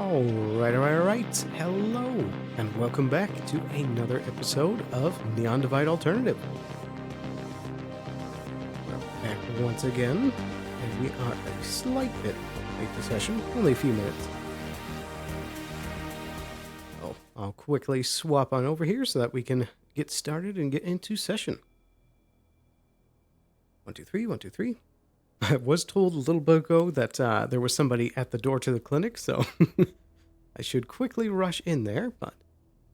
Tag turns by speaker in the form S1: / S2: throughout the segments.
S1: Alright. Hello, and welcome back to another episode of Neon Divide Alternative. We're back once again, and we are a slight bit late to session, only a few minutes. So I'll quickly swap on over here so that we can get started and get into session. 1, 2, 3, 1, 2, 3. I was told a little bit ago that there was somebody at the door to the clinic, so I should quickly rush in there, but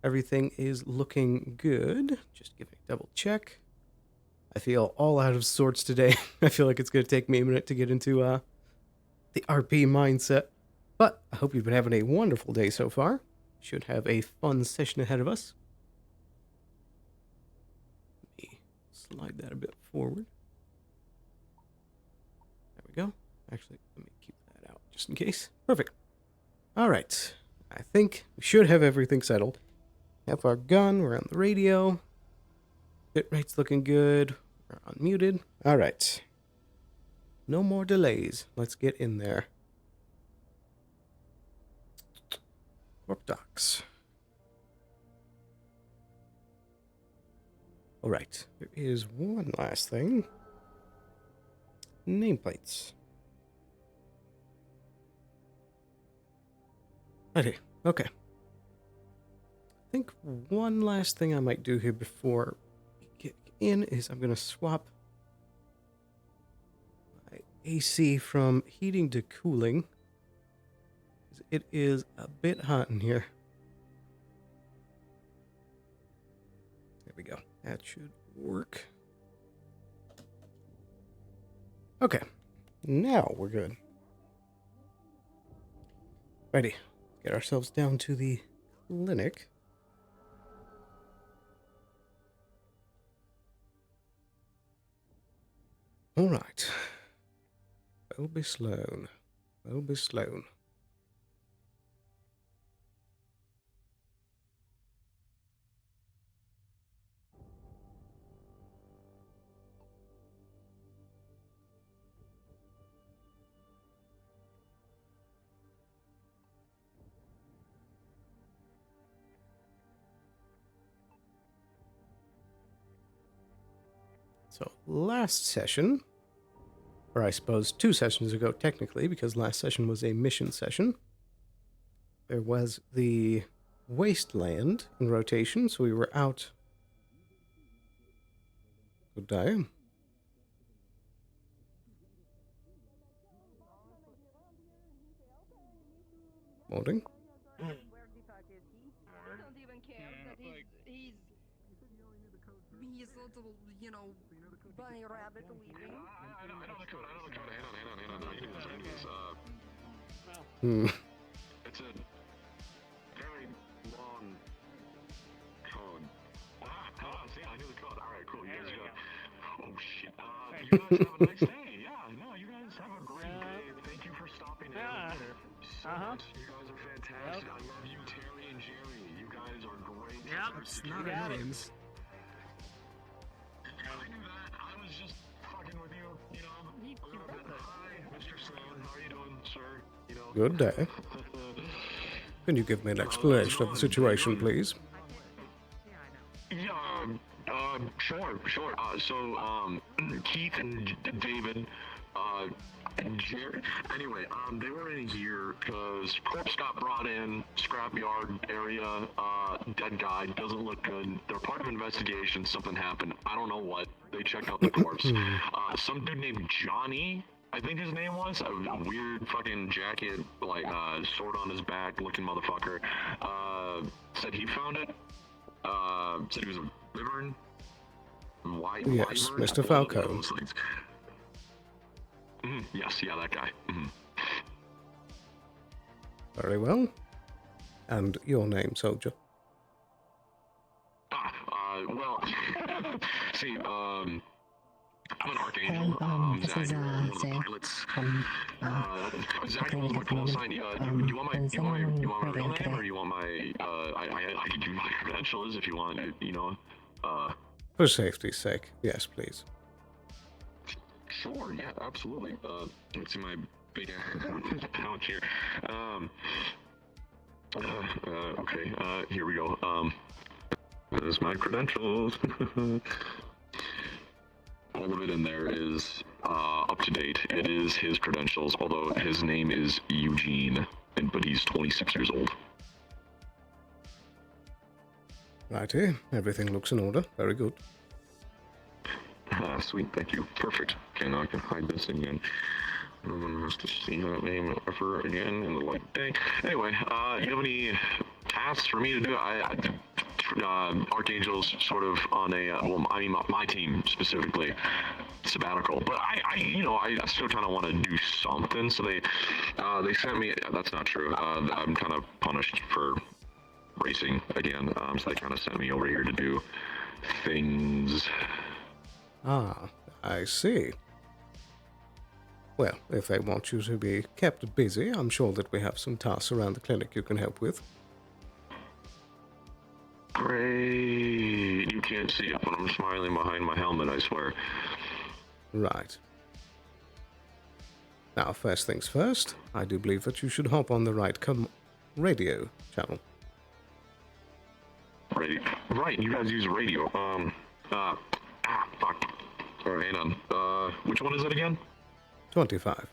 S1: everything is looking good. Just giving a double check. I feel all out of sorts today. I feel like it's going to take me a minute to get into the RP mindset, but I hope you've been having a wonderful day so far. Should have a fun session ahead of us. Let me slide that a bit forward. Go. Actually, let me keep that out just in case. Perfect. All right. I think we should have everything settled. Have our gun. We're on the radio. Bitrate's looking good. We're unmuted. All right. No more delays. Let's get in there. Corp docs. All right. There is one last thing. Nameplates. Righty, okay. I think one last thing I might do here before we get in is I'm going to swap my AC from heating to cooling. It is a bit hot in here. There we go. That should work. Okay, now we're good. Ready. Get ourselves down to the clinic. All right. Welby Sloan. Welby Sloan. So last session, or I suppose 2 sessions ago technically, because last session was a mission session, there was the wasteland in rotation, so we were out. Good day. Morning.
S2: Where the fuck is he? I don't even care that he's little, you know, bunny rabbit leaving.
S3: I know the code. Hang on. You do this. It's a very long code. See, I knew the code. Alright, cool. You guys got... Oh, shit. You guys have a nice day. Yeah, no, you guys have a great day. Thank you for stopping in. So much. You guys are fantastic. I love you, Terry and Jerry. You guys are great.
S1: It's not our names.
S3: I knew that. I was just fucking with you, you know. Hi, Mr. Sloan. How are you doing, sir? You know.
S1: Good day. Can you give me an explanation of the situation, please?
S3: Yeah, sure. So, Keith and David, and Jerry. Anyway, they were in here because corpse got brought in, scrapyard area, dead guy, doesn't look good. They're part of investigation, something happened. I don't know what. They checked out the corpse. Some dude named Johnny, I think his name was, a weird fucking jacket, like, sword on his back looking motherfucker, said he found it, said he was a wyvern.
S1: Yes, Mr. Falco.
S3: Yes, yeah, that guy.
S1: Very well. And your name, soldier?
S3: Well, see, I'm an archangel.
S4: This
S3: Zach,
S4: is
S3: you're one of the
S4: Sam.
S3: pilots. Zach,
S4: okay,
S3: you want my call sign? You want my real name,
S4: today.
S3: or you want my, I can give you my credentials if you want, you know,
S1: For safety's sake, yes, please.
S3: Sure, yeah, absolutely. Let's see my big pouch here. Okay, here we go. There's my credentials. All of it in there is up to date. It is his credentials, although his name is Eugene, but he's 26 years old.
S1: Righty, everything looks in order. Very good.
S3: Sweet, thank you. Perfect. Okay, now I can hide this again. No one has to see that name ever again in the light of day. Anyway, you have any tasks for me to do? Archangel's sort of on a, well, I mean, my team specifically, sabbatical. But I still kind of want to do something. So they sent me. That's not true. I'm kind of punished for racing again. So they kind of sent me over here to do things.
S1: Ah, I see. Well, if they want you to be kept busy, I'm sure that we have some tasks around the clinic you can help with.
S3: Great. You can't see it, but I'm smiling behind my helmet, I swear.
S1: Right. Now, first things first, I do believe that you should hop on the right radio channel.
S3: Radio. Right, you guys use radio. Fuck. Alright, hang on. Which one is it again?
S1: 25.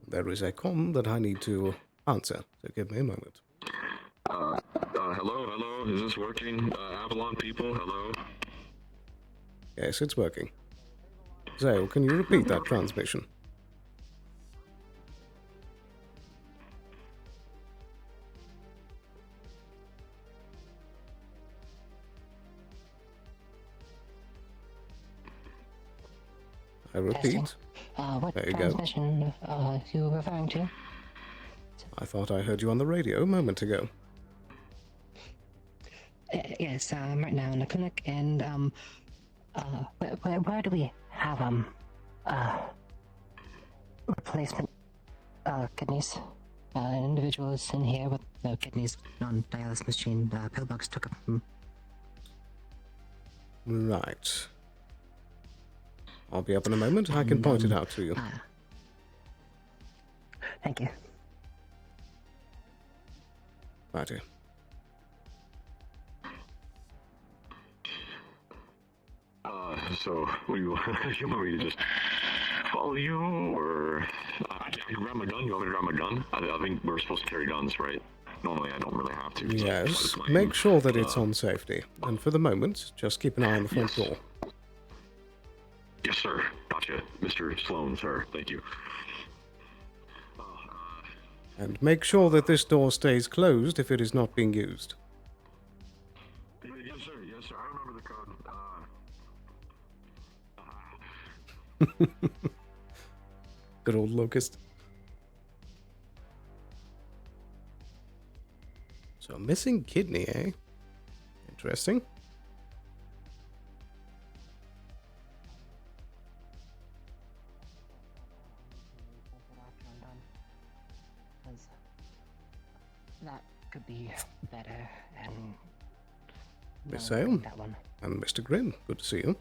S1: There is a call that I need to answer, so give me a moment.
S3: Hello, is this working? Avalon people, hello?
S1: Yes, it's working. Zale, can you repeat that transmission? I repeat.
S4: What
S1: There you go.
S4: transmission you referring to?
S1: I thought I heard you on the radio a moment ago.
S4: Yes, I'm right now in the clinic, and where do we have replacement kidneys? An individual is in here with the kidneys on dialysis machine. Pillbox took them.
S1: Right. I'll be up in a moment. I can point it out to you.
S4: Thank you.
S1: Righty.
S3: So, what do you want me to just follow you, or I can grab my gun? You want me to grab my gun? I think we're supposed to carry guns, right? Normally, I don't really have to.
S1: Yes. Make sure that it's on safety. And for the moment, just keep an eye on the front door.
S3: Yes, sir. Gotcha. Mr. Sloan, sir. Thank you.
S1: And make sure that this door stays closed if it is not being used.
S3: Yes, sir. Yes, sir. I remember the code.
S1: Good old Locust. So, missing kidney, eh? Interesting.
S4: That could be better, and
S1: Miss Sale
S4: that one.
S1: and Mr. Grin, good to see you.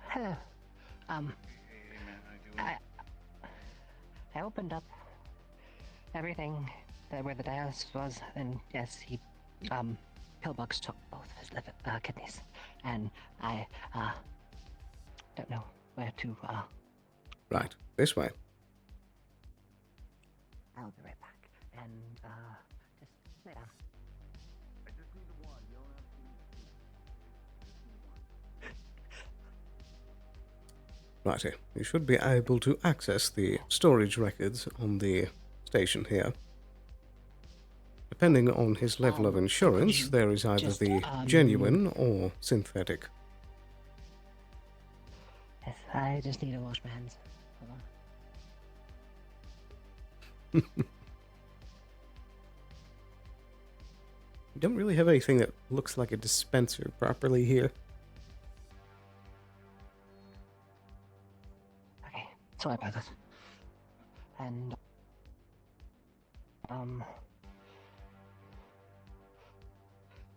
S4: Hello. I opened up everything where the dialysis was, and yes, Pillbox took both of his kidneys, and I don't know where to.
S1: Right, this way.
S4: I'll be right back, and just lay down.
S3: I just need the one. You don't have to.
S1: Righty, you should be able to access the storage records on the station here. Depending on his level of insurance, there is either the genuine or synthetic.
S4: Yes, I just need to wash my hands. Hold on.
S1: We don't really have anything that looks like a dispenser properly here.
S4: Okay, sorry about that. And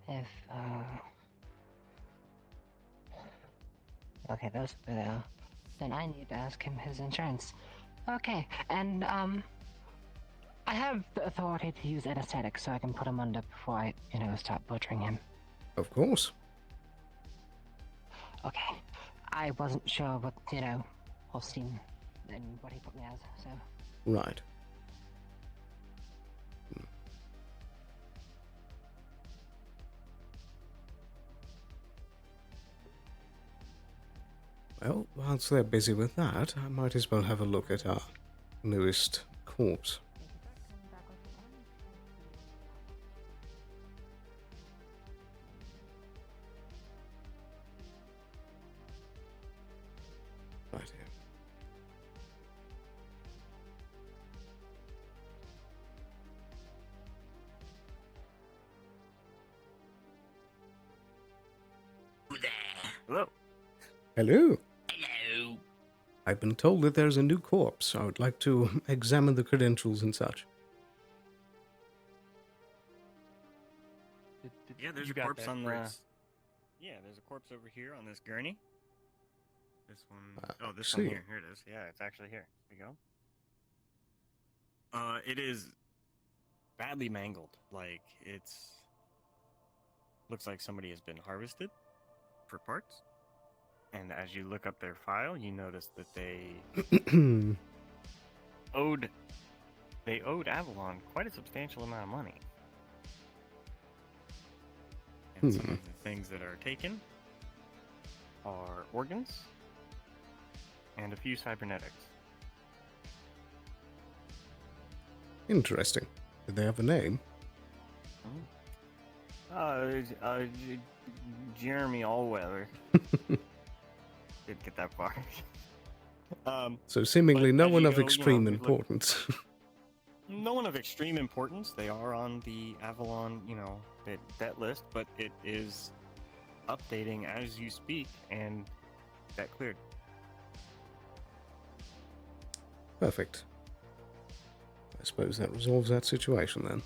S4: if okay, those are there. Then I need to ask him his insurance. Okay, and I have the authority to use anesthetic, so I can put him under before I, start butchering him.
S1: Of course.
S4: Okay. I wasn't sure what, Holstein and what he put me as, so.
S1: Right. Well, whilst they're busy with that, I might as well have a look at our newest corpse. Right here.
S5: Hello.
S1: Hello.
S5: Hello.
S1: I've been told that there's a new corpse. I would like to examine the credentials and such.
S5: Yeah, there's a corpse on the. Yeah, there's a corpse over here on this gurney. This one. Oh, this one
S1: see.
S5: here. Here it is. Yeah, it's actually here. There you go. It is badly mangled. Like it's. Looks like somebody has been harvested for parts. And as you look up their file, you notice that they owed Avalon quite a substantial amount of money. And some of the things that are taken are organs and a few cybernetics.
S1: Interesting. Did they have a name?
S5: Jeremy Allweather. Didn't get that far.
S1: So seemingly
S5: but
S1: no
S5: as
S1: one
S5: you
S1: of
S5: go,
S1: extreme
S5: we look-
S1: importance.
S5: No one of extreme importance. They are on the Avalon, debt list, but it is updating as you speak, and that cleared.
S1: Perfect. I suppose that resolves that situation then.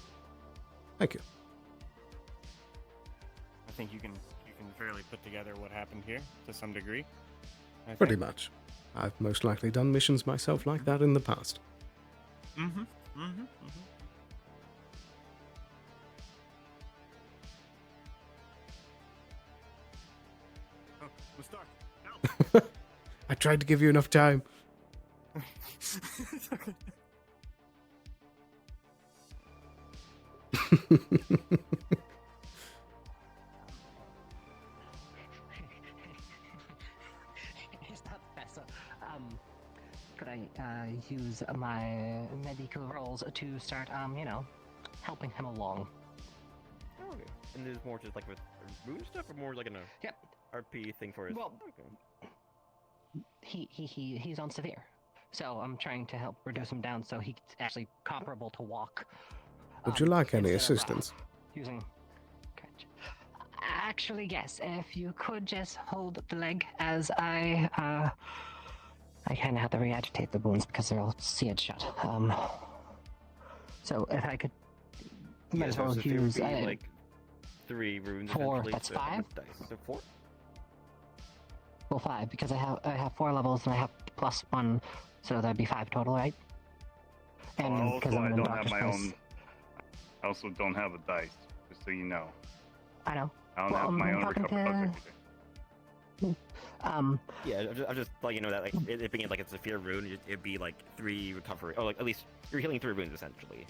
S1: Thank you.
S5: I think you can fairly put together what happened here to some degree. I
S1: Pretty
S5: think.
S1: much. I've most likely done missions myself like that in the past.
S5: Mm-hmm. Oh, we're stuck. Help!
S1: I tried to give you enough time.
S5: It's okay.
S4: He's not Professor. Could I use my medical roles to start, helping him along?
S6: Oh, okay. And there's more just like with room stuff, or more like an
S4: Yep.
S6: RP thing for his.
S4: Well,
S6: Okay.
S4: he's on severe, so I'm trying to help reduce him down so he's actually comparable to walk.
S1: Would you like any
S4: instead of,
S1: assistance?
S4: using crutch. Actually, yes. If you could just hold the leg as I kind of have to re-agitate the wounds because they're all seared shut. So if I could, might as well
S6: so there
S4: use
S6: would be, like 3 runes.
S4: 4,
S6: essentially,
S4: that's
S6: so how
S4: 5?
S6: much dice? So 4?
S4: well 5 because I have 4 levels and I have +1, so that'd be 5 total, right? And
S7: also,
S4: because I'm
S7: I
S4: in
S7: don't have
S4: doctor's
S7: my
S4: place.
S7: own. I also don't have a dice, just so you know.
S4: I know.
S7: I don't
S4: Well,
S7: have my
S4: I'm
S7: own
S4: talking
S7: recovery.
S6: Yeah, I'm just like that. Like it being like a severe wound, it'd be like 3 recovery, or like at least you're healing 3 wounds essentially.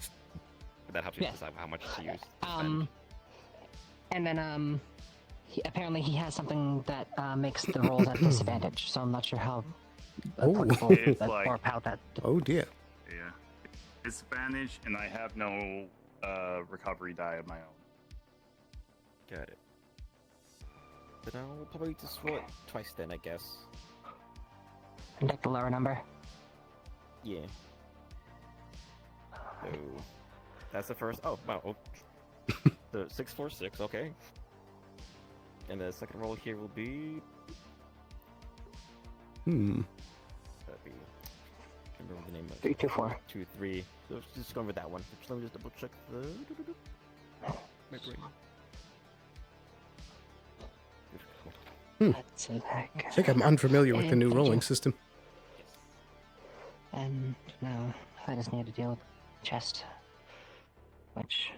S6: But that helps you
S4: Yeah.
S6: decide how much to use. to spend.
S4: And then apparently he has something that makes the rolls at disadvantage, so I'm not sure how
S1: Oh.
S4: applicable
S7: It's
S4: that,
S7: like-
S4: or how that.
S1: Oh dear.
S7: Yeah, disadvantage, and I have no recovery die of my own.
S6: Got it. Then I'll probably just roll it twice then, I guess.
S4: And take the lower number.
S6: Yeah. So that's the first. Oh wow. Oh. The 6, 4, 6. Okay. And the second roll here will be. That'd be. I can't remember the name of it.
S4: 3, 2, 4.
S6: 2, 3. So let's just go over that one. Let me just double check the. My brain.
S4: That's it.
S1: I think I'm unfamiliar with the new rolling system.
S4: And now I just need to deal with chest. which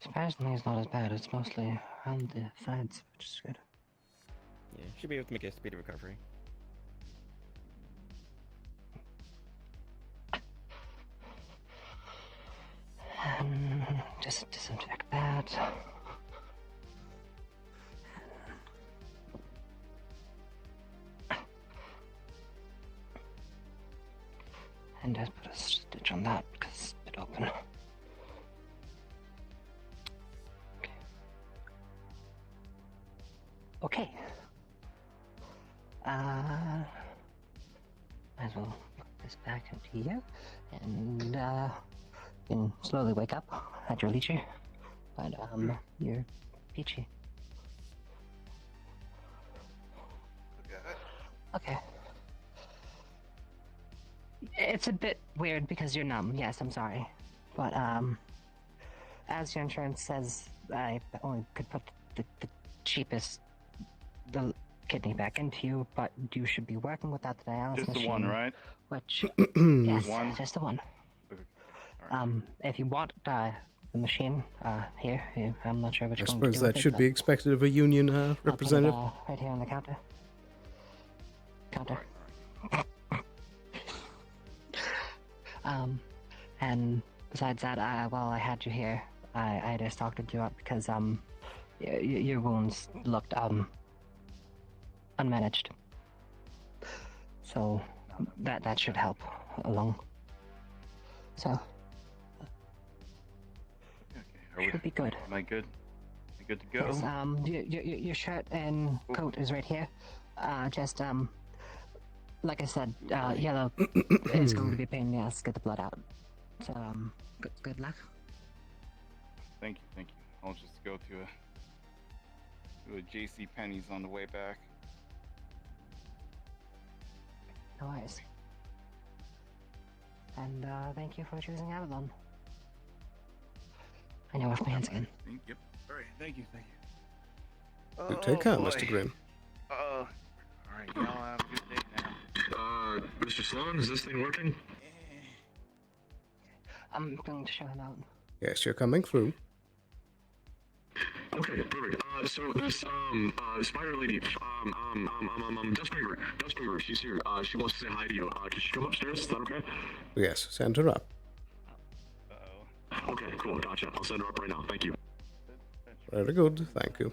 S4: surprisingly is not as bad. It's mostly around the sides, which is good.
S6: Yeah, should be able to make a speedy recovery.
S4: Just disinfect that. And just put a stitch on that because it's a bit open. Okay. Might as well put this back into here, and you can slowly wake up at your leisure. But you're peachy. Okay. It's a bit weird because you're numb. Yes, I'm sorry, but as your insurance says, I only could put the cheapest the kidney back into you, but you should be working without the dialysis
S7: Just
S4: machine.
S7: the one, right?
S4: Which yes,
S7: One?
S4: just the one.
S7: Okay. All right.
S4: If you want the machine, here, I'm not sure which
S1: I
S4: one.
S1: suppose that should be expected of a union representative.
S4: Right here on the counter. And besides that, while I had you here, I just doctored you up because your wounds looked unmanaged. So that should help along. So
S7: Okay.
S4: should be good.
S7: Am I good? Am I good to go?
S4: Yes, your shirt and coat is right here. Just like I said, yellow is going to be a pain in the ass to get the blood out. So good luck.
S7: Thank you, thank you. I'll just go to a JC Penney's on the way back.
S4: No worries. And thank you for choosing Avalon. I know off my hands again.
S7: Yep. All right. Thank you.
S1: Do take care,
S7: boy.
S1: Mr. Grimm.
S7: All right. Y'all have a good day now.
S3: Mr. Sloan, is this thing working?
S4: I'm going to show him out.
S1: Yes, you're coming through.
S3: Okay, perfect. So this, Spider Lady, Dustbringer, she's here. She wants to say hi to you. Can she come upstairs? Is that okay?
S1: Yes, send her up.
S7: Uh-oh.
S3: Okay, cool, gotcha. I'll send her up right now. Thank you.
S1: Very good, thank you.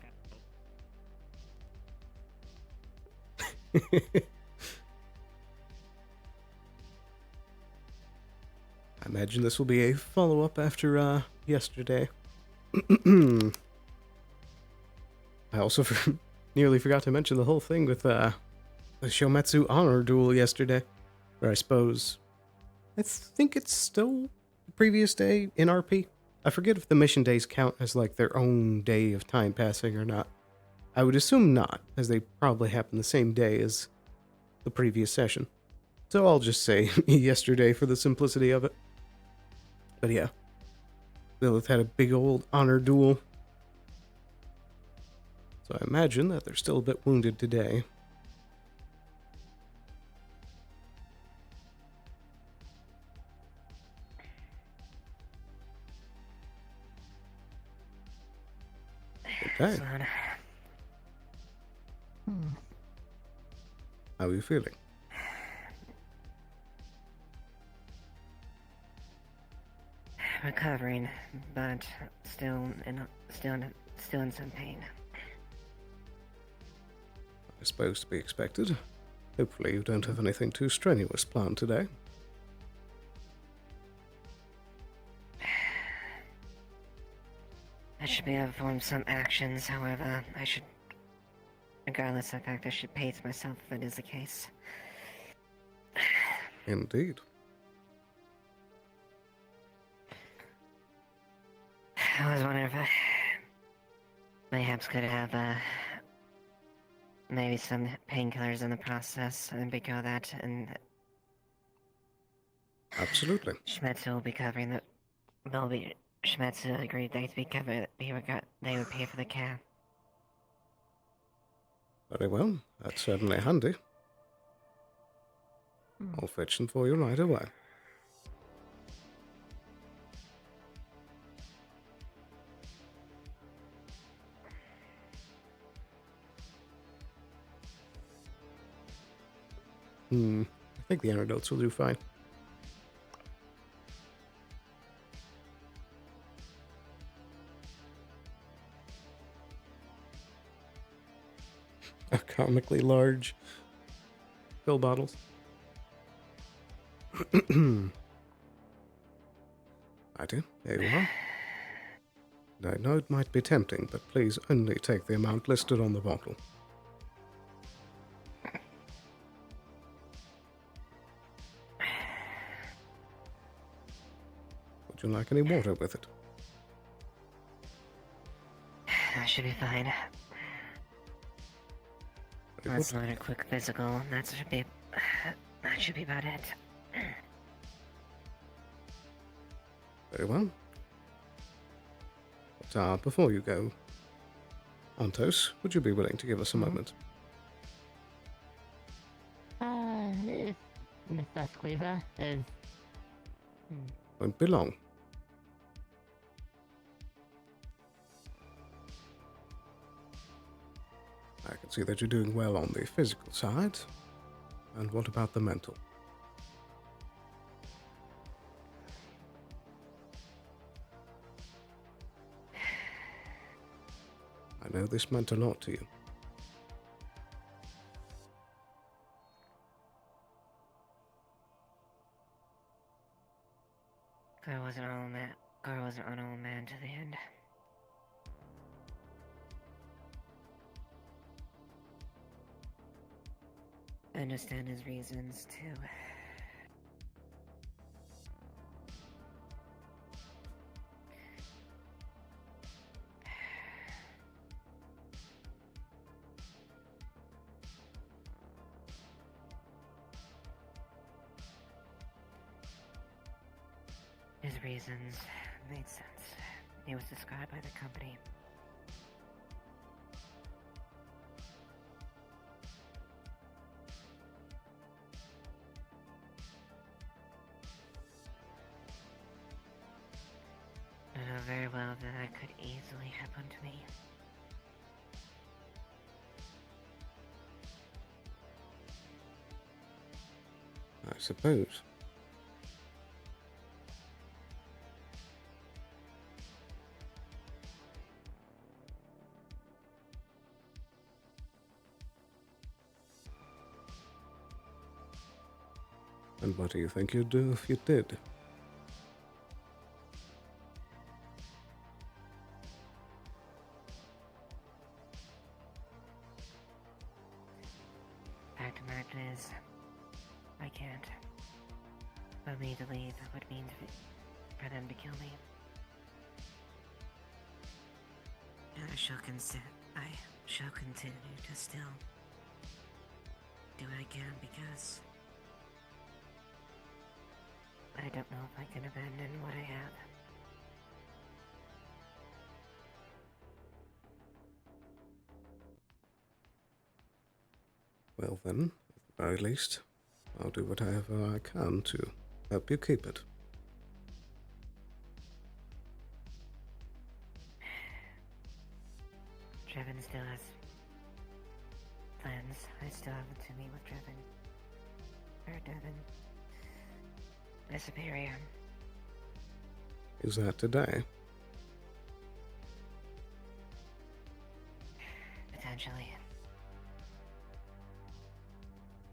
S1: I imagine this will be a follow-up after yesterday. I also nearly forgot to mention the whole thing with the Shometsu honor duel yesterday. Or I suppose... I think it's still the previous day in RP. I forget if the mission days count as like their own day of time passing or not. I would assume not, as they probably happen the same day as the previous session. So I'll just say yesterday for the simplicity of it. But yeah, Lilith had a big old honor duel. So I imagine that they're still a bit wounded today. Okay. How are you feeling?
S4: Recovering, but still in some pain.
S1: I suppose to be expected. Hopefully you don't have anything too strenuous planned today.
S4: I should be able to perform some actions, however, regardless of the fact, I should pace myself if it is the case.
S1: Indeed.
S4: I was wondering if I perhaps could have maybe some painkillers in the process and because that, and
S1: Absolutely.
S4: Schmetzer will be covering the. Welby Schmetzer agreed they'd be covered. They would pay for the care.
S1: Very well. That's certainly handy. I'll fetch them for you right away. I think the antidotes will do fine. Comically large pill bottles. I do. There you are. I know it might be tempting, but please only take the amount listed on the bottle. Would you like any water with it?
S4: That should be fine.
S1: Very
S4: Let's
S1: good.
S4: learn a quick physical. That should be about it.
S1: Very well. But before you go, Antos, would you be willing to give us a moment?
S4: If Mr. Squeever is...
S1: Won't be long. I can see that you're doing well on the physical side. And what about the mental? I know this meant a lot to you.
S4: Gar wasn't an old man to the end. I understand his reasons, too. His reasons made sense. He was described by the company. I know very well that could easily happen to me.
S1: I suppose. And what do you think you'd do if you did?
S4: Fact of the matter is, I can't. For me to leave would mean for them to kill me. And I shall continue to still do what I can because I don't know if I can abandon what I have.
S1: Well then, at the very least, I'll do whatever I can to help you keep it.
S4: Trevin still has plans. I still have to meet with Trevin. Or Devin. My superior.
S1: Is that today?
S4: Potentially.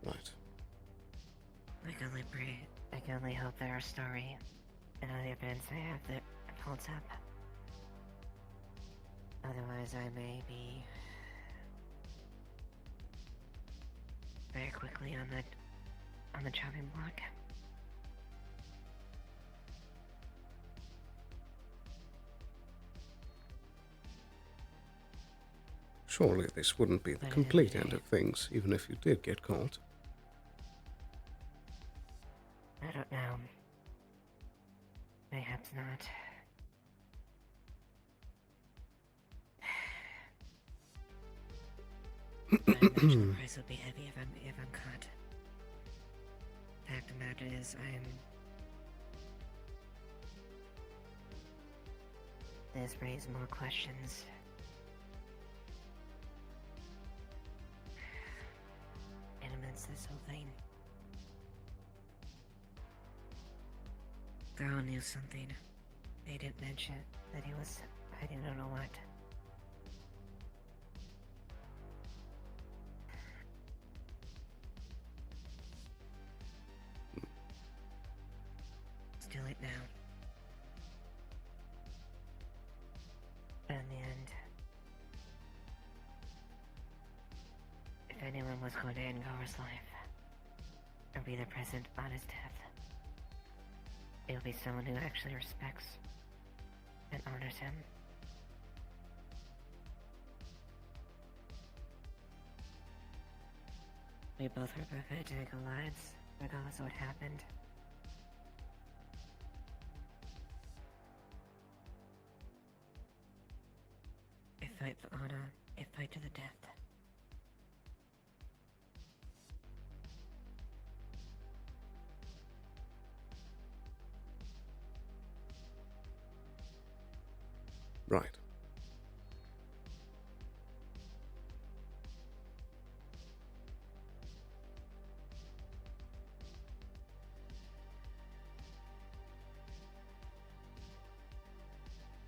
S1: Right.
S4: I can only hope that our story and all the events I have that holds up. Otherwise I may be very quickly on the chopping block.
S1: Surely this wouldn't be the
S4: But it
S1: complete
S4: is-
S1: end of things, even if you did get caught.
S4: I don't know. Mayhaps not. I imagine the price will be heavy if I'm caught. Fact of the matter is, this raised more questions. And amidst this whole thing, Girl knew something. They didn't mention that he was. I didn't know what. It's too late now. But in the end, if anyone was going to end Gore's life, or be there present on his death, it would be someone who actually respects and honors him. We both were prepared to take our lives, regardless of what happened. A fight for honor, a fight to the death.
S1: Right.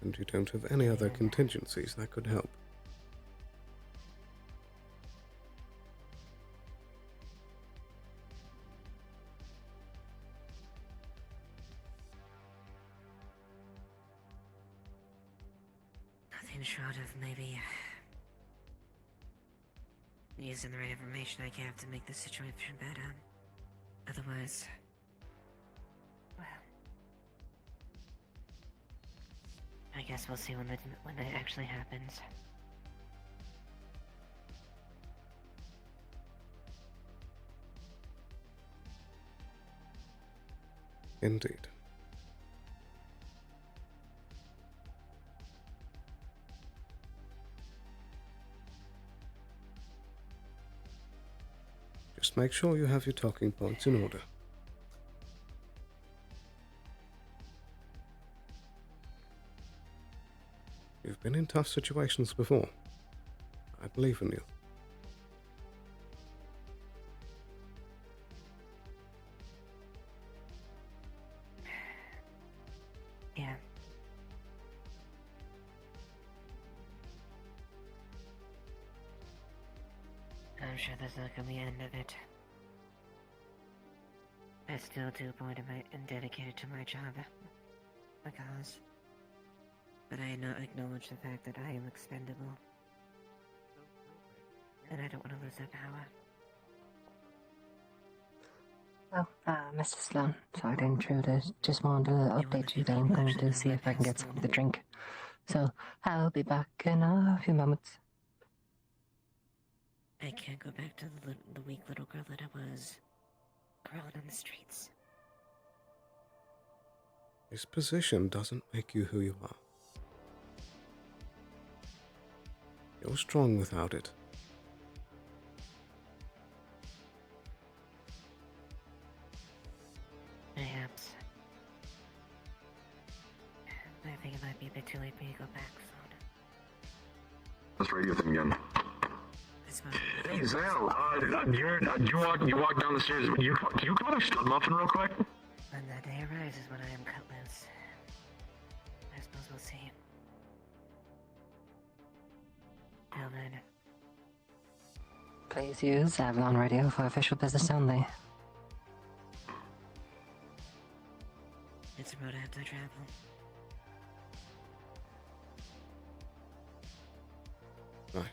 S1: And you don't have any other contingencies that could help.
S4: Nothing short of maybe using the right information I can to make the situation better. Otherwise, well, I guess we'll see when it actually happens.
S1: Indeed. Just make sure you have your talking points in order. You've been in tough situations before. I believe in you.
S4: Yeah. I'm sure that's not gonna be the end of it. I still do point and dedicated to my job. Because... But I not acknowledge the fact that I am expendable. And I don't want to lose that power. Mr. Sloan, sorry to intrude. I just wanted to update you that I'm going to see if I can get something to drink. So, I'll be back in a few moments. I can't go back to the weak little girl that I was, crawling on the streets.
S1: This position doesn't make you who you are. You're strong without it.
S4: Perhaps. I think it might be a bit too late for me to go back, Sloan.
S3: This radio thing again.
S4: This one.
S3: Hey, Zal, you walk down the stairs. Do you got a stud muffin real quick?
S4: When that day arrives is when I am cut loose. I suppose we'll see. Till then. Please use Avalon Radio for official business only. It's a road I have to travel.
S1: Right.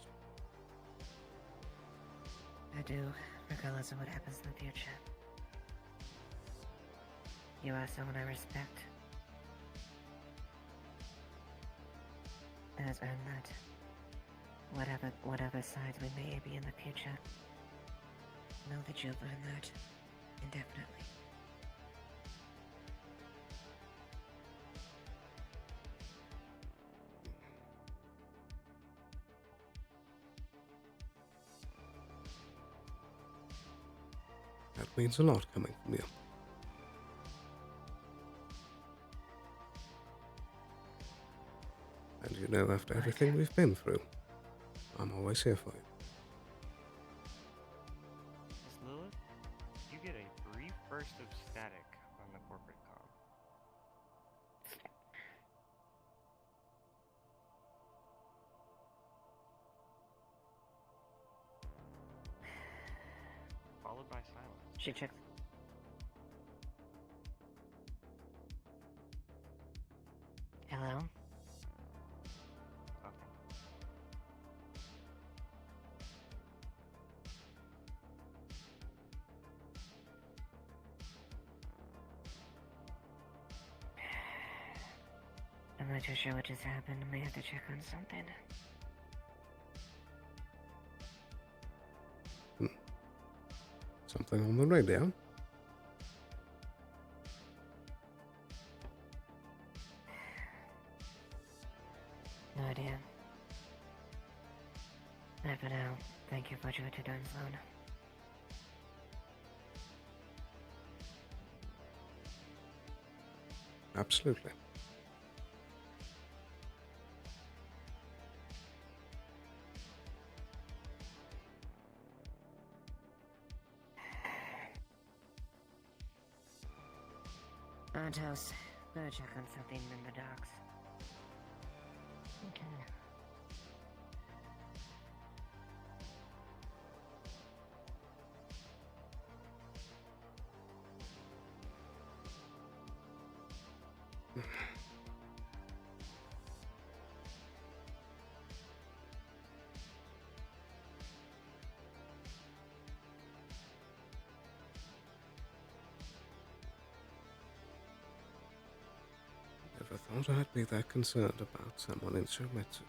S4: I do, regardless of what happens in the future. You are someone I respect. And has earned that. Whatever sides we may be in the future, know that you'll earn that indefinitely.
S1: That means a lot coming from you. And you know, after everything we've been through, I'm always here for you.
S5: Miss Lilith, you get a brief burst of static on the corporate comm. followed by silence.
S4: She checks. Hello?
S5: Okay.
S4: I'm not too sure what just happened. I may have to check on something.
S1: Something on the radio.
S4: No idea. Not for now. Thank you for what you had done, Sloan.
S1: Absolutely.
S4: On toast. Better check on something in the docks. Okay.
S1: Never thought I'd be that concerned about someone in Shumetsu.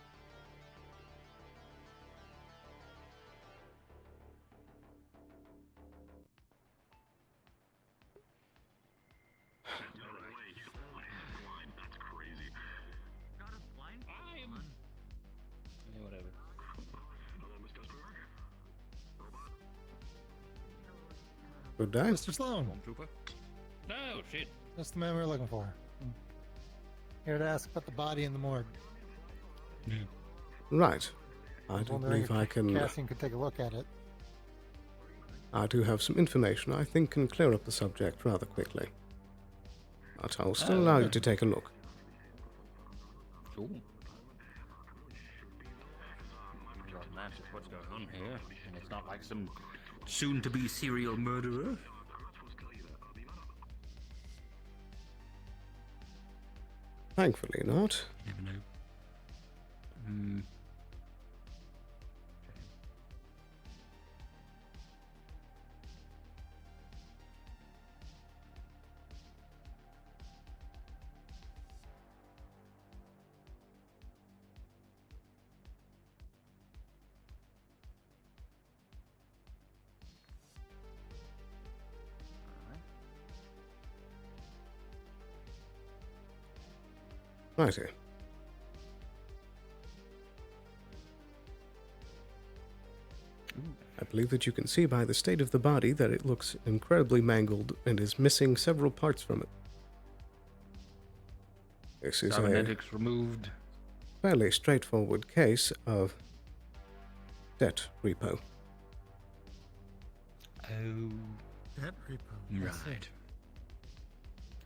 S3: No way, he's blind. That's crazy.
S8: Got us blind?
S9: Yeah, whatever.
S3: Hello, Mr. Customer?
S1: Good day.
S10: Mr. Sloan,
S9: Trooper. Oh shit.
S10: that's the man we were looking for. Here to ask about the body in the morgue.
S1: Right. I
S10: was
S1: do
S10: wondering
S1: believe I
S10: if
S1: can.
S10: Cassian could take a look at it.
S1: I do have some information I think can clear up the subject rather quickly. But I'll still allow you to take a look.
S9: Cool. That's what's going on here, and it's not like some soon-to-be serial murderer.
S1: Thankfully not.
S9: You never know. Hmm.
S1: Righty. I believe that you can see by the state of the body that it looks incredibly mangled and is missing several parts from it. This is a
S9: Cybernetics removed.
S1: fairly straightforward case of debt repo.
S9: Oh,
S10: That repo. I see.
S9: right.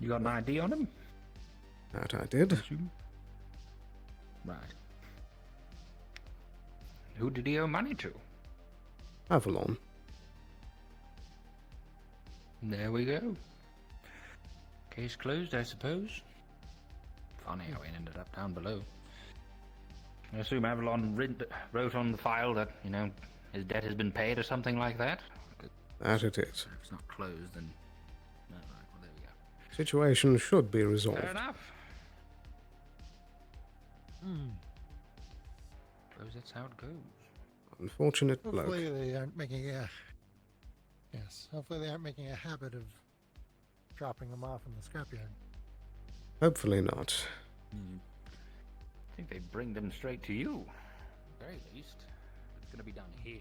S9: You got an ID on him?
S1: That I did.
S9: Assume? Right. Who did he owe money to?
S1: Avalon.
S9: There we go. Case closed, I suppose. Funny how he ended up down below. I assume Avalon wrote on the file that, you know, his debt has been paid or something like that?
S1: That it is.
S9: If it's not closed, then... No, right, well, there we go.
S1: Situation should be resolved.
S9: Fair enough. Suppose that's how it goes.
S1: Unfortunate
S10: Hopefully
S1: bloke.
S10: they aren't making a... Yes, hopefully they aren't making a habit of dropping them off in the scrapyard.
S1: Hopefully not.
S9: I think they bring them straight to you. At the very least. It's going to be done here.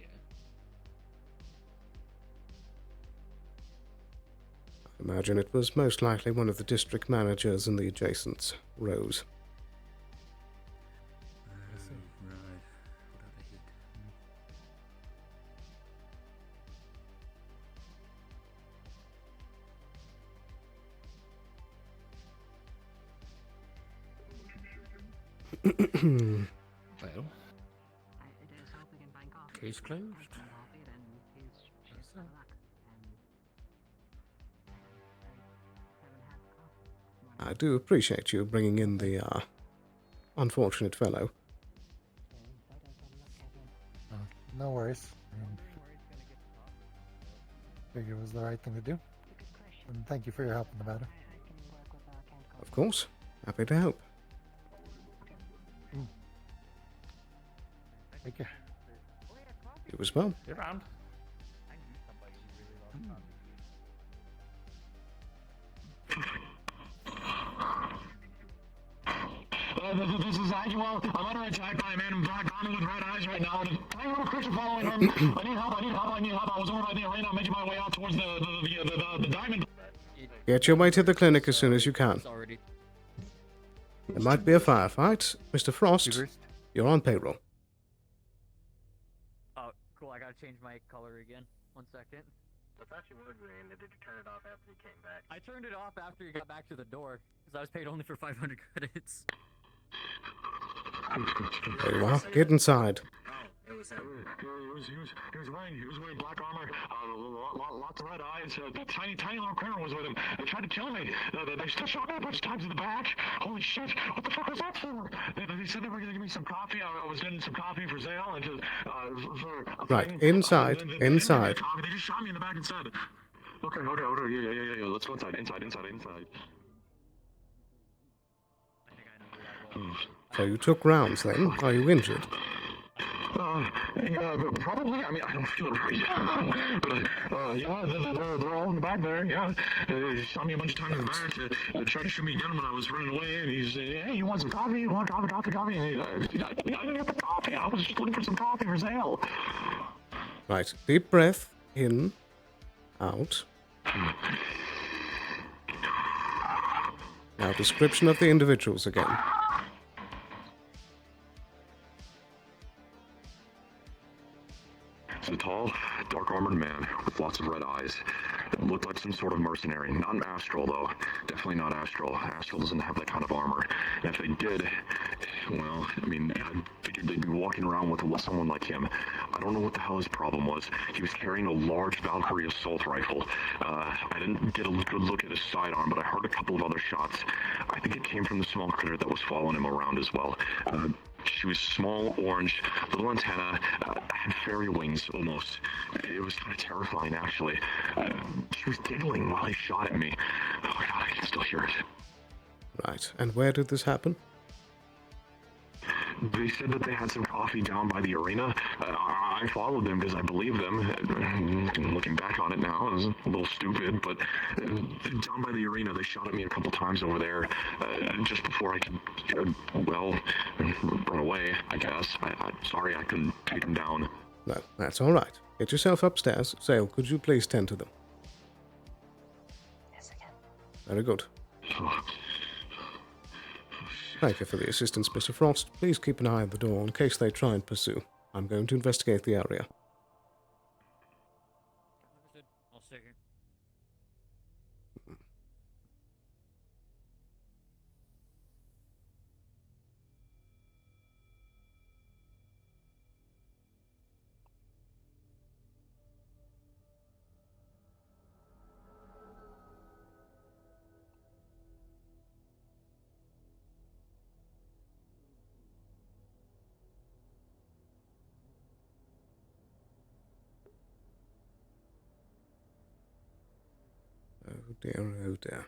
S1: I imagine it was most likely one of the district managers in the adjacent rows.
S9: Right. Without a hit. Well,
S4: It is hope we can find coffee.
S9: case closed.
S4: Coffee, then he's out of luck. And
S1: I do appreciate you bringing in the unfortunate fellow.
S10: No worries. Figure it was the right thing to do. And thank you for your help in the matter.
S1: Of course. Happy to help.
S10: Take care.
S1: You as well.
S9: You're around.
S3: This is Agua. I'm under attack by a man in black armor with red eyes right now. And a tiny little creature following him. I need help. I was over by the arena. I'm making my way out towards the diamond.
S1: Get your way to the clinic as soon as you can. It might be a firefight. Mr. Frost, you're on payroll.
S8: Oh, cool. I gotta change my color again. 1 second.
S11: That's actually wood green. Did you turn it off after you came back?
S8: I turned it off after you got back to the door, because I was paid only for 500 credits.
S1: Very well. Get inside.
S3: He was wearing black armor, lots of red eyes. That tiny little criminal was with him. They tried to kill me. They still shot me a bunch of times in the back. Holy shit! What the fuck was that for? They said they were gonna give me some coffee. I was getting some coffee for sale and
S1: Right, inside.
S3: They just shot me in the back instead. Okay. Yeah. Let's go inside.
S1: So you took rounds then? Are you injured?
S3: Yeah, but probably. I mean, I don't feel it right now. But, yeah, they're all in the back there, yeah. He shot me a bunch of times in the back. Tried to shoot me again when I was running away, and he said, hey, you want some coffee? You want coffee? And I didn't get the coffee. I was just looking for some coffee for sale.
S1: Right, deep breath. In. Out. Now, description of the individuals again.
S3: He's a tall, dark-armored man with lots of red eyes. It looked like some sort of mercenary. Not an Astral, though. Definitely not Astral. Astral doesn't have that kind of armor. And if they did, well, I mean, I figured they'd be walking around with someone like him. I don't know what the hell his problem was. He was carrying a large Valkyrie assault rifle. I didn't get a good look at his sidearm, but I heard a couple of other shots. I think it came from the small critter that was following him around as well. She was small, orange, little antenna, had fairy wings almost. It was kind of terrifying, actually. She was giggling while he shot at me. Oh my god, I can still hear it.
S1: Right, and where did this happen?
S3: They said that they had some coffee down by the arena. I followed them because I believed them. Looking back on it now, it was a little stupid, but down by the arena, they shot at me a couple times over there just before I could, run away, I guess. I'm sorry I couldn't take them down.
S1: No, that's all right. Get yourself upstairs. Sale, could you please tend to them?
S4: Yes, I can.
S1: Very good. Thank you for the assistance, Mr. Frost. Please keep an eye on the door in case they try and pursue. I'm going to investigate the area.
S8: Understood. I'll stay here.
S1: Oh dear, oh dear.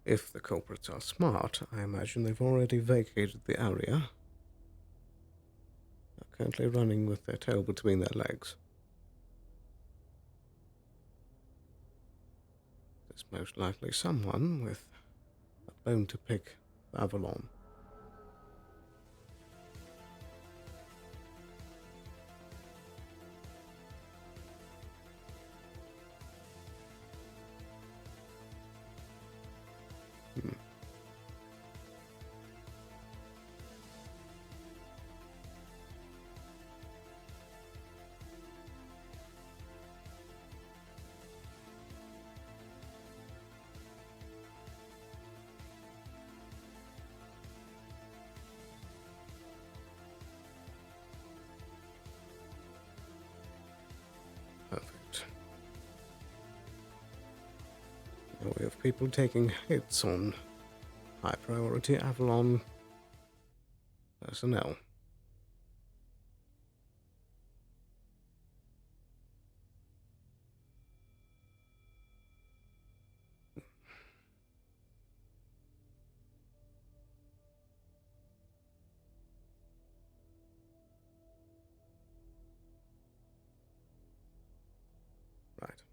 S1: If the culprits are smart, I imagine they've already vacated the area. They're currently running with their tail between their legs. There's most likely someone with a bone to pick with Avalon. We have people taking hits on high priority Avalon personnel. Right.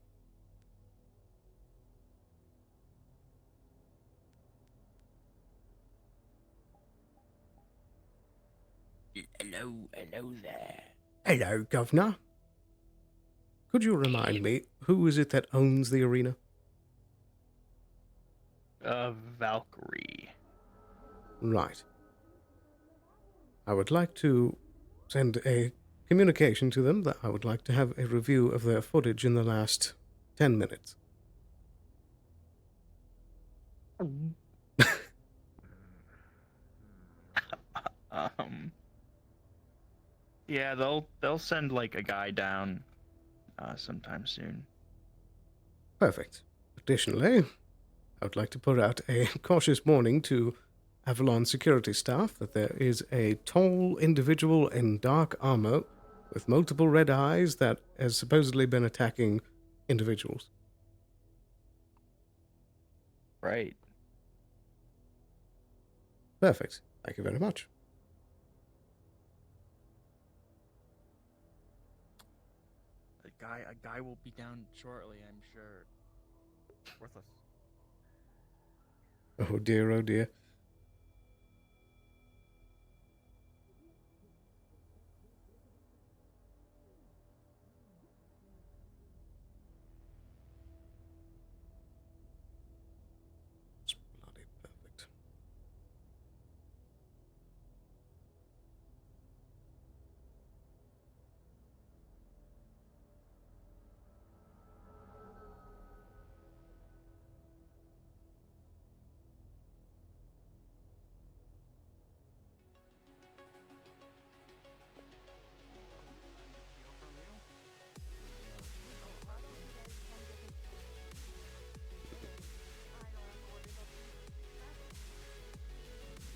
S9: Hello there.
S1: Hello, Governor. Could you remind me, who is it that owns the arena?
S12: Valkyrie.
S1: Right. I would like to send a communication to them that I would like to have a review of their footage in the last 10 minutes.
S12: Yeah, they'll send like a guy down sometime soon.
S1: Perfect. Additionally, I would like to put out a cautious warning to Avalon security staff that there is a tall individual in dark armor with multiple red eyes that has supposedly been attacking individuals.
S12: Right.
S1: Perfect. Thank you very much.
S8: A guy will be down shortly, I'm sure.
S6: Worthless.
S1: Oh dear, oh dear. It's bloody perfect.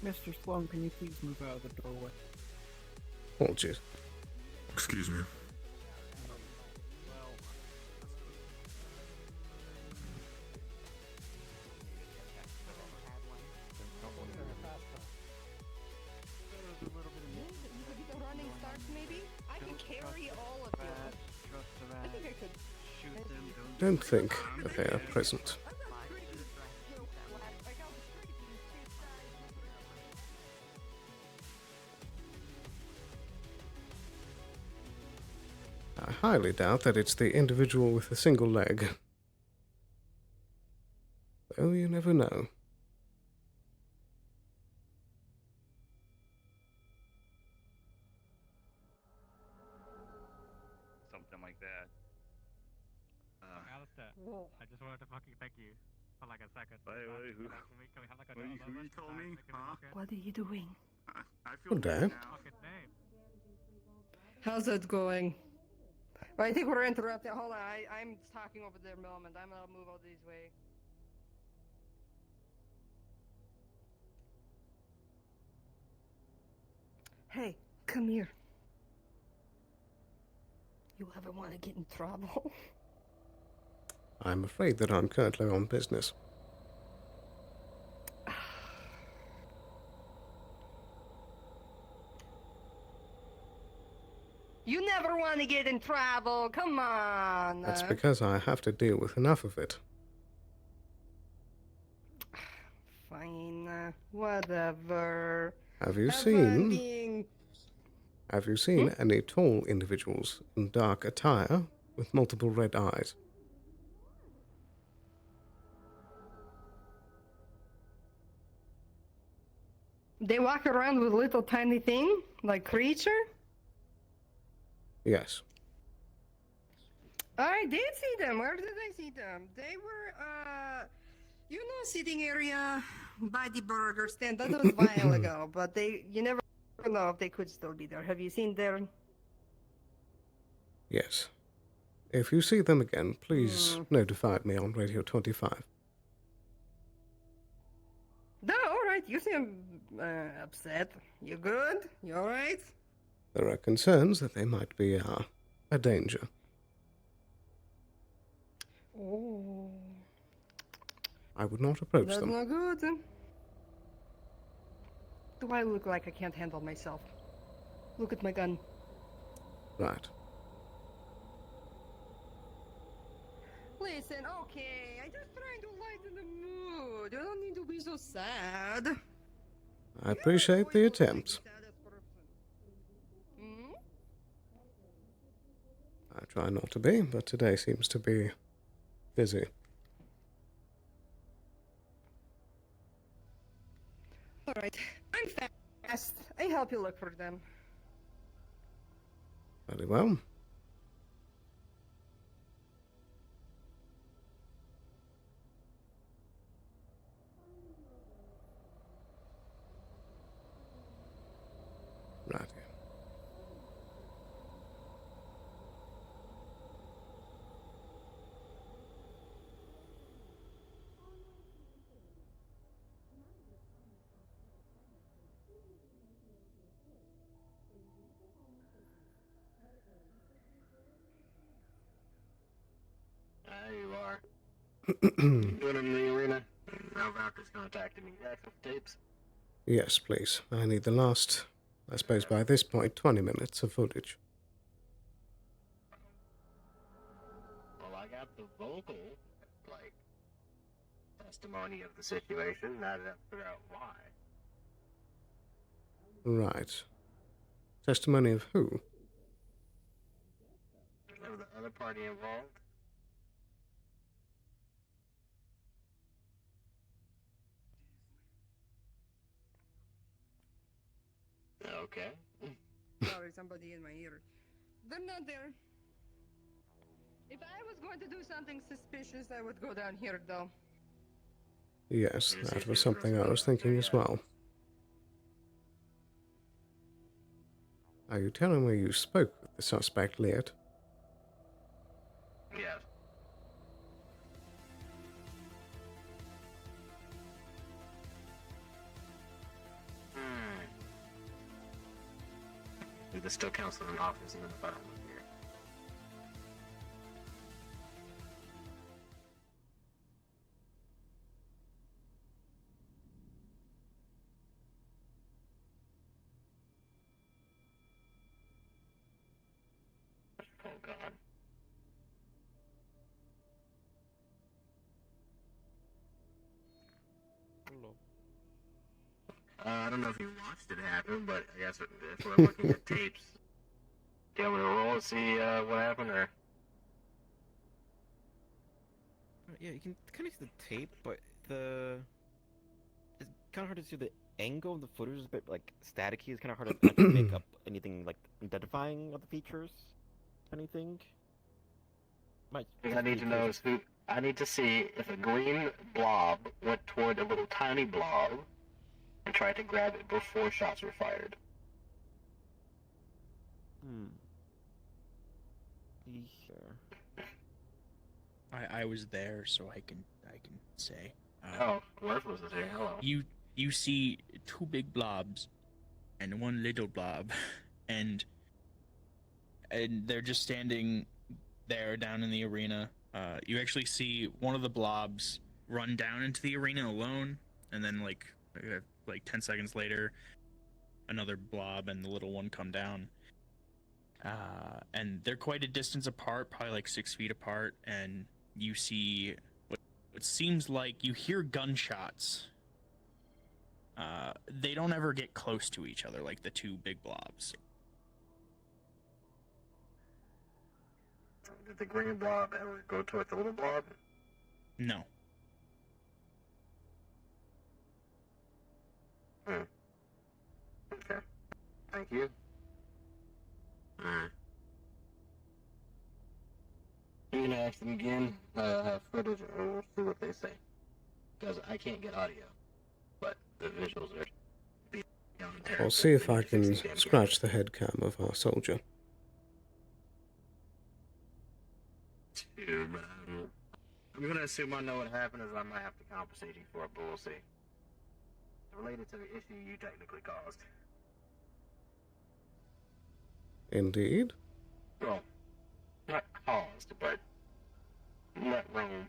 S13: Mr. Sloan, can you please move out of the doorway?
S1: Oh, jeez.
S14: Excuse me.
S2: The running starts, maybe? I can carry all of you. I think I could.
S1: Don't think that they are present. I highly doubt that it's the individual with the single leg. Though you never know.
S7: Something like that.
S11: Alistair,
S2: Whoa.
S11: I just wanted to fucking thank you for like a second.
S7: Wait, who?
S11: Can we have like a
S7: Who you told me? Huh?
S2: What are you doing?
S7: I feel
S1: Good day.
S7: good now.
S11: fucking name?
S2: How's it going? Well, I think we're interrupted. Hold on, I'm talking over the moment. I'm gonna move out this way. Hey, come here. You ever want to get in trouble?
S1: I'm afraid that I'm currently on business.
S2: You never want to get in trouble. Come on.
S1: That's because I have to deal with enough of it.
S2: Fine. Whatever.
S1: Have you
S2: Have fun
S1: seen?
S2: being-
S1: Have you seen any tall individuals in dark attire with multiple red eyes?
S2: They walk around with little tiny thing, like creature?
S1: Yes.
S2: I did see them. Where did I see them? They were, sitting area by the burger stand. That was a while ago, but you never know if they could still be there. Have you seen them?
S1: Yes. If you see them again, please notify me on Radio 25.
S2: alright? You seem upset. You good? You alright?
S1: There are concerns that they might be a danger.
S2: Oh.
S1: I would not approach
S2: That's
S1: them.
S2: not good. Do I look like I can't handle myself? Look at my gun.
S1: Right.
S2: Listen, okay, I'm just trying to lighten the mood. You don't need to be so sad.
S1: I appreciate the attempt.
S2: Hmm?
S1: I try not to be, but today seems to be busy.
S2: Alright, I'm fast. I help you look for them.
S1: Very well. Right.
S11: There you are. Doing in the arena. Now Valkyrie's contacting me. Access tapes.
S1: Yes, please. I need the last, I suppose by this point, 20 minutes of footage.
S11: Well, I got the vocal, like, testimony of the situation. Now I have to figure out why.
S1: Right. Testimony of who?
S11: Of the other party involved. Okay.
S2: Sorry, somebody in my ear. They're not there. If I was going to do something suspicious, I would go down here, though.
S1: Yes, that was something I was thinking as well. Are you telling me you spoke with the suspect, Leot?
S11: Yes. There's still counsel in office even if I don't live here. Oh god.
S6: Hello.
S11: I don't know if you watched it happen, but I guess if we're looking at tapes, do you want me to roll and see what happened, or?
S6: Yeah, you can kind of see the tape, but it's kind of hard to see the angle of the footage is a bit like staticky. It's kind of hard to actually make up anything like identifying of the features. Anything.
S11: Thing I need to know is who. I need to see if a green blob went toward a little tiny blob and tried to grab it before shots were fired.
S6: Sure.
S15: I was there, so I can say.
S11: Oh, Worf was there. Hello.
S15: You see two big blobs and one little blob, and they're just standing there down in the arena. You actually see one of the blobs run down into the arena alone, and then like 10 seconds later, another blob and the little one come down. And they're quite a distance apart, probably like 6 feet apart, and you see what seems like you hear gunshots. They don't ever get close to each other like the two big blobs.
S11: Did the green blob ever go towards the little blob?
S15: No.
S11: Okay. Thank you. You can ask them again, have footage, and we'll see what they say. Because I can't get audio, but the visuals are...
S1: I'll see if I can scratch the head cam of our soldier.
S11: Too, but I'm gonna assume I know what happened, is I might have to compensate you for it, but we'll see. related to the issue you technically caused.
S1: Indeed.
S11: Well, not caused, but let roam.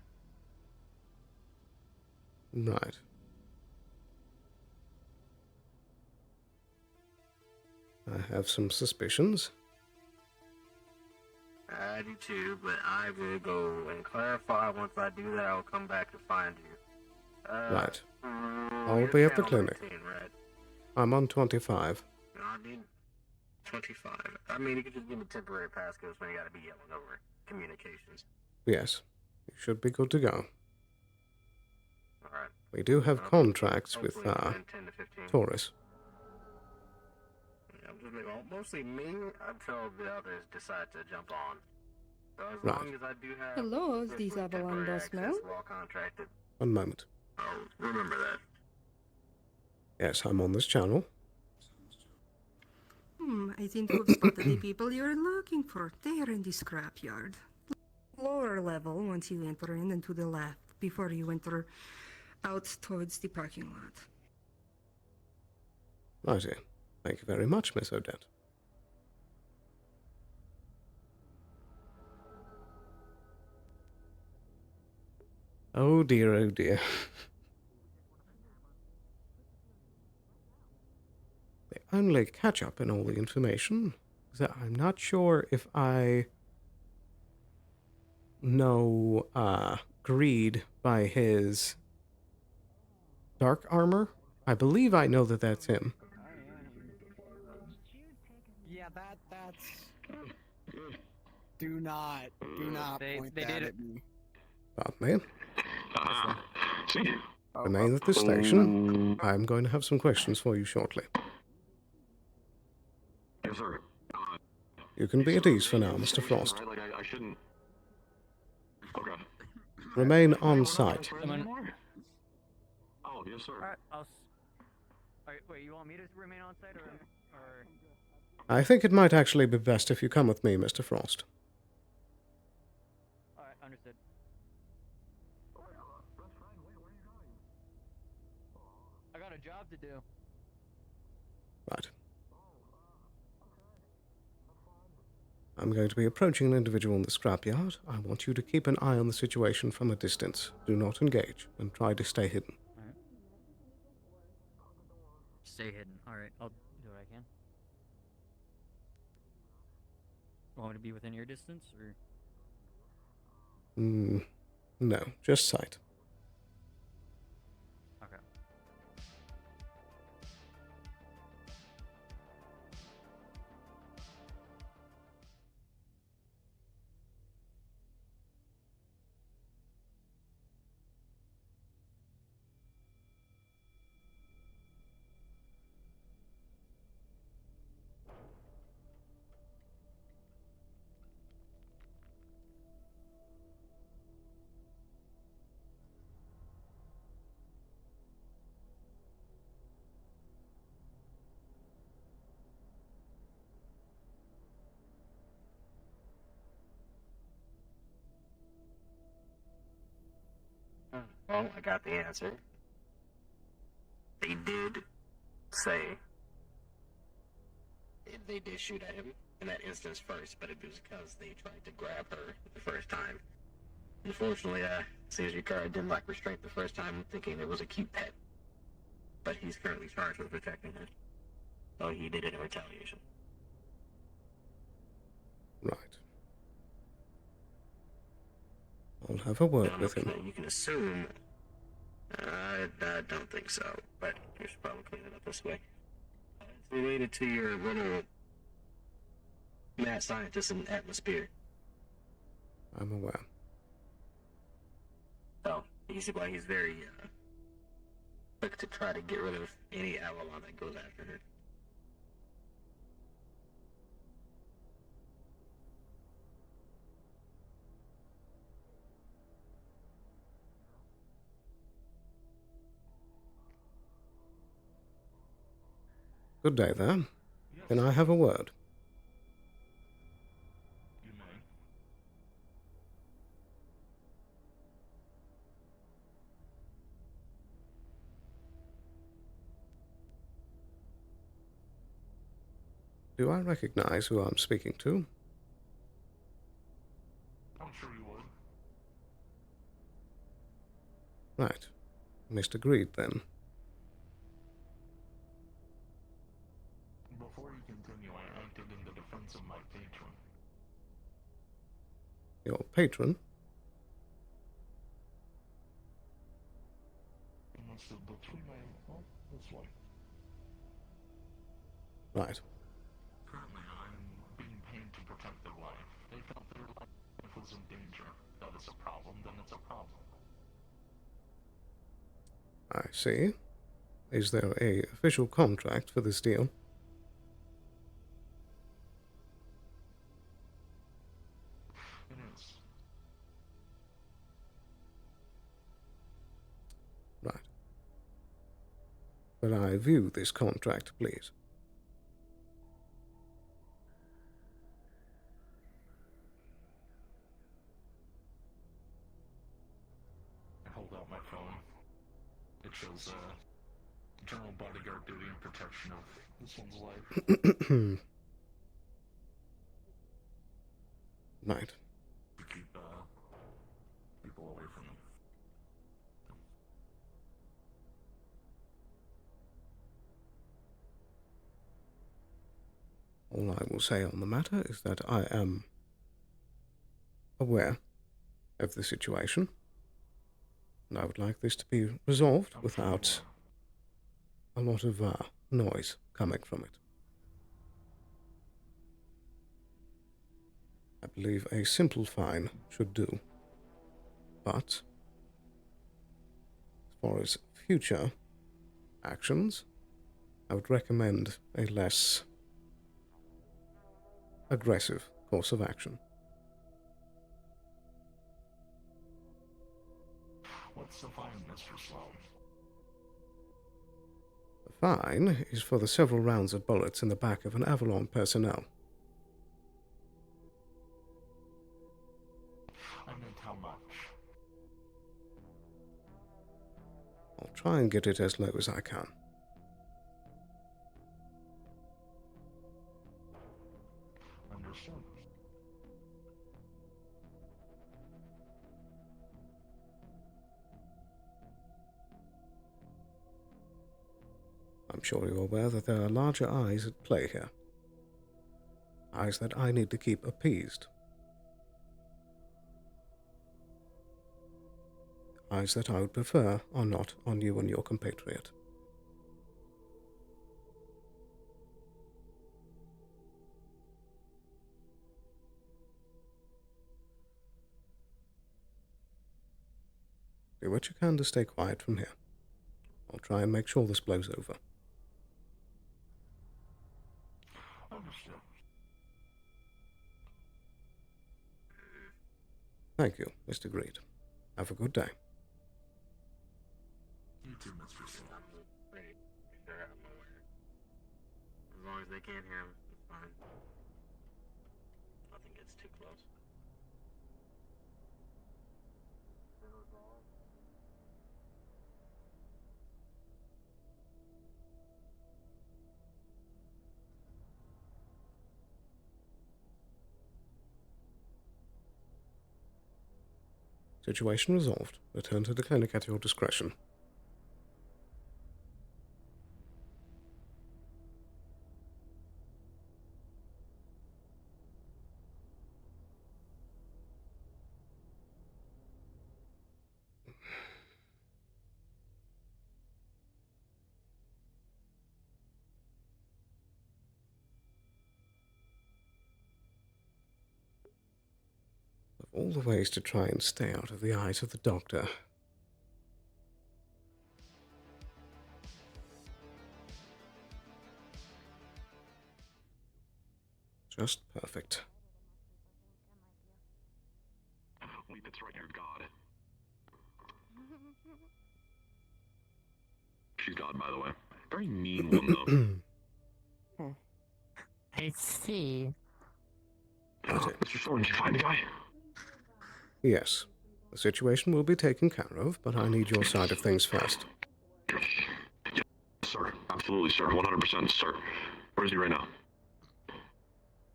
S1: Right. I have some suspicions.
S11: I do too, but I will go and clarify. Once I do that, I'll come back to find you.
S1: Right. I'll
S11: you're
S1: be at the
S11: channel
S1: clinic.
S11: 19, right?
S1: I'm on 25.
S11: No, I need 25. I mean, you could just give me temporary passcodes when you gotta be yelling over communications.
S1: Yes. You should be good to go.
S11: Alright.
S1: We do have contracts with
S11: Hopefully within 10 to 15.
S1: Taurus.
S11: Mostly me until the others decide to jump on. So as
S1: Right.
S11: long as I do have
S2: Hello, is this Avalon
S11: temporary
S2: Boss now?
S11: access while contracted,
S1: One moment.
S11: I'll remember that.
S1: Yes, I'm on this channel.
S2: I think we've spotted the people you're looking for. They're in the scrapyard. Lower level once you enter in and to the left before you enter out towards the parking lot.
S1: Righty. Thank you very much, Miss Odette. Oh dear, oh dear. The only catch-up in all the information is that I'm not sure if I know Greed by his dark armor. I believe I know that that's him.
S13: Yeah, that's. Do not point
S8: they
S13: that
S8: did
S13: at me.
S1: Pardon me. Remain at the station. I'm going to have some questions for you shortly.
S3: Yes, sir.
S1: You can be at ease for now, Mr. Frost.
S3: Right? Like, I shouldn't. Okay.
S1: Remain on site.
S3: Oh, yes, sir.
S8: Alright, Alright, wait, you want me to remain on site or...
S1: I think it might actually be best if you come with me, Mr. Frost.
S8: Alright, understood. I got a job to do.
S1: Right. I'm going to be approaching an individual in the scrapyard. I want you to keep an eye on the situation from a distance. Do not engage, and try to stay hidden.
S8: Alright. Stay hidden. Alright, I'll do what I can. Want me to be within your distance, or...?
S1: No, just sight.
S8: Okay.
S11: Well, I got the answer. They did say they did shoot at him in that instance first, but it was because they tried to grab her the first time. Unfortunately, Caesar Yukara didn't lack restraint the first time, thinking it was a cute pet. But he's currently charged with protecting her. So he did it in retaliation.
S1: Right. I'll have a word with him.
S11: You can assume. I don't think so, but you should probably clean it up this way. It's related to your little mad scientist in atmosphere.
S1: I'm aware.
S11: So, he's very quick to try to get rid of any Avalon that goes after her.
S1: Good day there. Can I have a word? Do I recognize who I'm speaking to?
S14: I'm sure you would.
S1: Right. Mr. Greed, then.
S14: Before you continue, I acted in the defense of my patron.
S1: Your patron?
S14: And I said, between my... Oh, this way.
S1: Right.
S14: Currently, I'm being paid to protect their life. They felt their life was in danger. That is a problem, then it's a problem.
S1: I see. Is there a official contract for this deal?
S14: It is.
S1: Right. But I view this contract, please.
S14: I hold out my phone. It shows, general bodyguard duty and protection of this one's life.
S1: Right.
S14: To keep, people away from me.
S1: All I will say on the matter is that I am aware of the situation, and I would like this to be resolved without a lot of noise coming from it. I believe a simple fine should do, but as far as future actions, I would recommend a less aggressive course of action.
S14: What's the fine, Mr. Sloan?
S1: The fine is for the several rounds of bullets in the back of an Avalon personnel.
S14: I meant how much?
S1: I'll try and get it as low as I can.
S14: Understood.
S1: I'm sure you're aware that there are larger eyes at play here. Eyes that I need to keep appeased. Eyes that I would prefer are not on you and your compatriot. Do what you can to stay quiet from here. I'll try and make sure this blows over.
S14: Understood.
S1: Thank you, Mr. Greed. Have a good day.
S14: You too, Mr. Sloan.
S11: Pretty sure I'm aware. As long as they can't hear him, it's fine. Nothing gets too close.
S1: Situation resolved. Return to the clinic at your discretion. Of all the ways to try and stay out of the eyes of the doctor. Just perfect.
S3: Wait, that's right, you're God. She's God, by the way. Very mean one, though.
S16: I see.
S3: Mr. Sloan, did you find the guy?
S1: Yes. The situation will be taken care of, but I need your side of things first.
S3: Yes, sir. Absolutely, sir. 100%, sir. Where is he right now?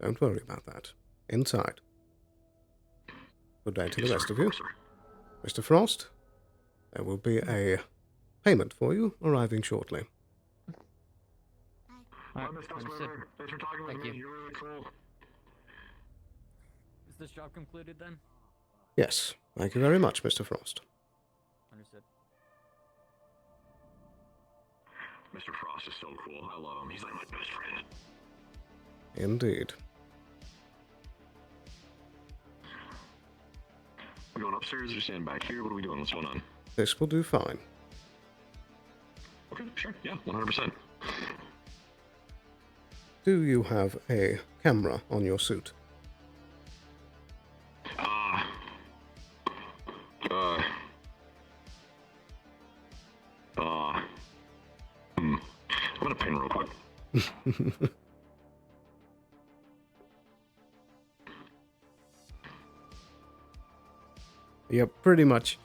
S1: Don't worry about that. Inside. Good day to the rest of you. Mr. Frost, there will be a payment for you arriving shortly.
S8: Alright,
S3: Mr.
S8: understood.
S3: Sliver, thanks for talking with
S8: Thank
S3: me.
S8: you.
S3: You're really cool.
S8: Is this job concluded then?
S1: Yes, thank you very much, Mr. Frost.
S8: Understood.
S3: Mr. Frost is so cool. I love him. He's like my best friend.
S1: Indeed.
S3: We going upstairs or staying back here? What are we doing? What's going on?
S1: This will do fine.
S3: Okay, sure. Yeah, 100%.
S1: Do you have a camera on your suit?
S3: I'm gonna ping real quick.
S1: Yep, pretty much.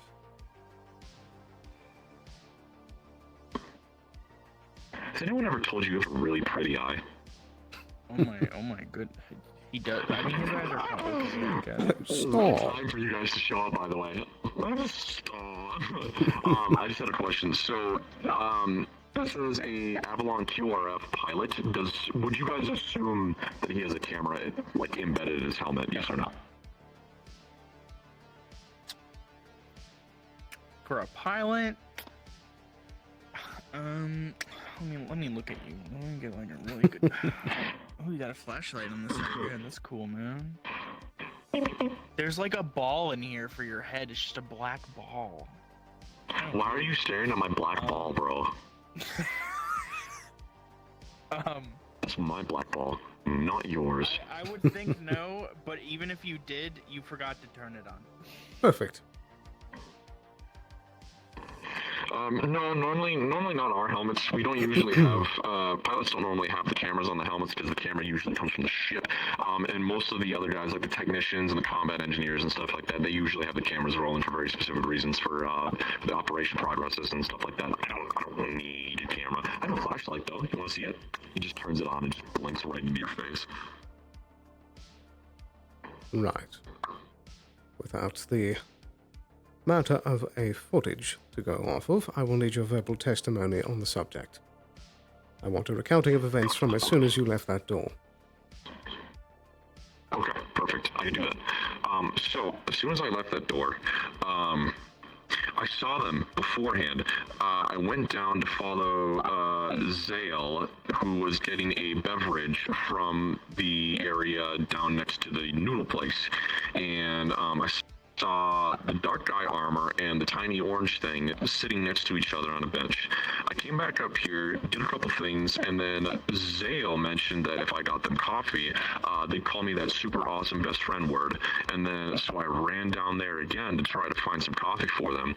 S3: Has anyone ever told you you have a really pretty eye?
S12: Oh my good. He does. I mean, his eyes are complicated, I guess.
S3: It's time for you guys to show up, by the way. I just had a question. So, this is a Avalon QRF pilot. Would you guys assume that he has a camera, like, embedded in his helmet? Yes or no?
S12: For a pilot, let me look at you. Let me get like a really good. Oh, you got a flashlight on this side. Yeah, that's cool, man. There's like a ball in here for your head. It's just a black ball.
S3: Why are you staring at my black ball, bro? That's my black ball, not yours.
S12: I would think no, but even if you did, you forgot to turn it on.
S1: Perfect.
S3: No, normally not our helmets. We don't usually have, pilots don't normally have the cameras on the helmets because the camera usually comes from the ship. And most of the other guys, like the technicians and the combat engineers and stuff like that, they usually have the cameras rolling for very specific reasons for the operation progresses and stuff like that. I don't need a camera. I have a flashlight though. You want to see it? He just turns it on and just blinks right into your face.
S1: Right. Without the matter of a footage to go off of, I will need your verbal testimony on the subject. I want a recounting of events from as soon as you left that door.
S3: Okay, perfect. I can do that. So, as soon as I left that door, I saw them beforehand. I went down to follow Zale, who was getting a beverage from the area down next to the noodle place. And I saw the dark guy armor and the tiny orange thing sitting next to each other on a bench. I came back up here, did a couple things, and then Zale mentioned that if I got them coffee, they'd call me that super awesome best friend word. And then so I ran down there again to try to find some coffee for them.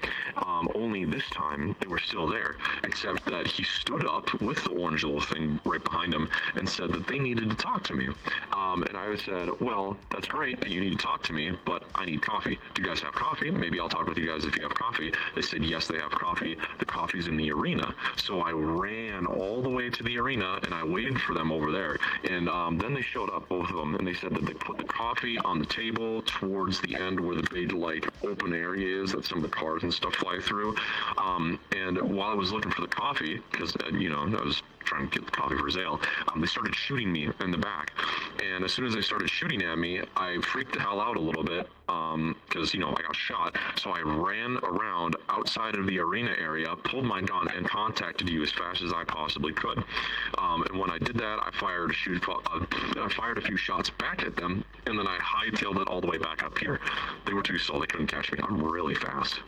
S3: Only this time they were still there, except that he stood up with the orange little thing right behind him and said that they needed to talk to me. And I said, well, that's great that you need to talk to me, but I need coffee. Do you guys have coffee? Maybe I'll talk with you guys if you have coffee. They said, yes, they have coffee. The coffee's in the arena. So I ran all the way to the arena and I waited for them over there. And then they showed up, both of them, and they said that they put the coffee on the table towards the end where the big, like, open area is that some of the cars and stuff fly through. And while I was looking for the coffee, because, I was trying to get the coffee for Zale, they started shooting me in the back. And as soon as they started shooting at me, I freaked the hell out a little bit, because, I got shot. So I ran around outside of the arena area, pulled my gun, and contacted you as fast as I possibly could. And when I did that, I fired a few shots back at them, and then I hightailed it all the way back up here. They were too slow, they couldn't catch me. I'm really fast.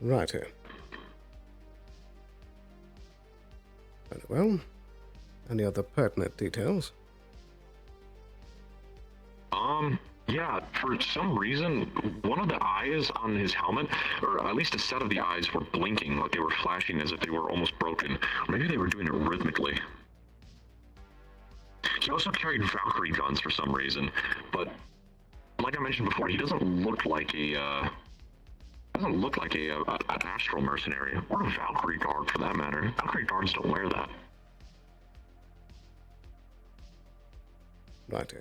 S1: Right here. Very well. Any other pertinent details?
S3: Yeah, for some reason, one of the eyes on his helmet, or at least a set of the eyes, were blinking, like they were flashing as if they were almost broken. Or maybe they were doing it rhythmically. He also carried Valkyrie guns for some reason, but like I mentioned before, he doesn't look like an astral mercenary, or a Valkyrie guard for that matter. Valkyrie guards don't wear that.
S1: Righty.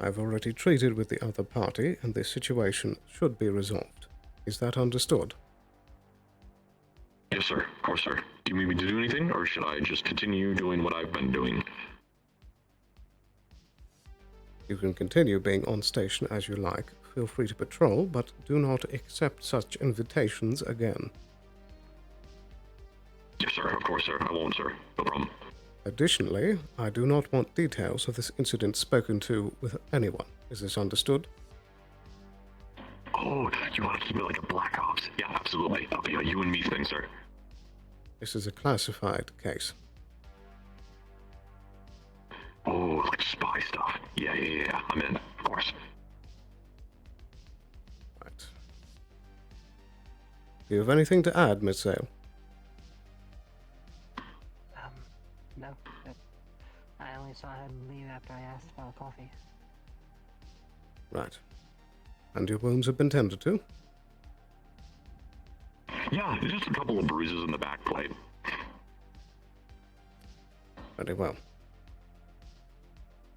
S1: I've already treated with the other party, and this situation should be resolved. Is that understood?
S3: Yes, sir. Of course, sir. Do you need me to do anything, or should I just continue doing what I've been doing?
S1: You can continue being on station as you like. Feel free to patrol, but do not accept such invitations again.
S3: Yes, sir. Of course, sir. I won't, sir. No problem.
S1: Additionally, I do not want details of this incident spoken to with anyone. Is this understood?
S3: Oh, you want to keep it like a Black Ops? Yeah, absolutely. That'll be a you and me thing, sir.
S1: This is a classified case.
S3: Oh, like spy stuff. Yeah. I'm in. Of course.
S1: Right. Do you have anything to add, Miss Sale?
S4: No. I only saw him leave after I asked about coffee.
S1: Right. And your wounds have been tended to?
S3: Yeah, just a couple of bruises in the back plate.
S1: Very well.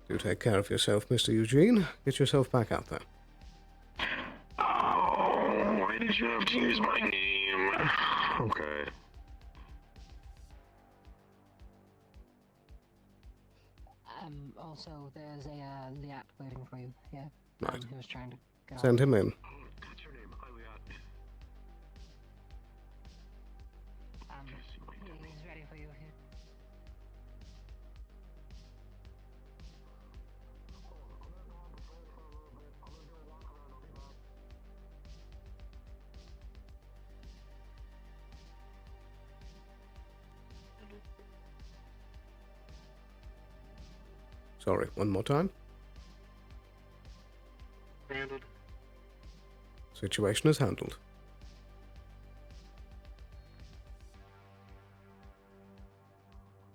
S1: Do take care of yourself, Mr. Eugene. Get yourself back out there.
S3: Oh, why did you have to use my name? Okay.
S4: Also, there's a Liat waiting for you. Yeah.
S1: Right.
S4: Who was trying to get
S1: Send him in.
S3: What's your name? Hi, Liat.
S4: He's ready for you here.
S1: Sorry, one more time.
S11: Handled.
S1: Situation is handled.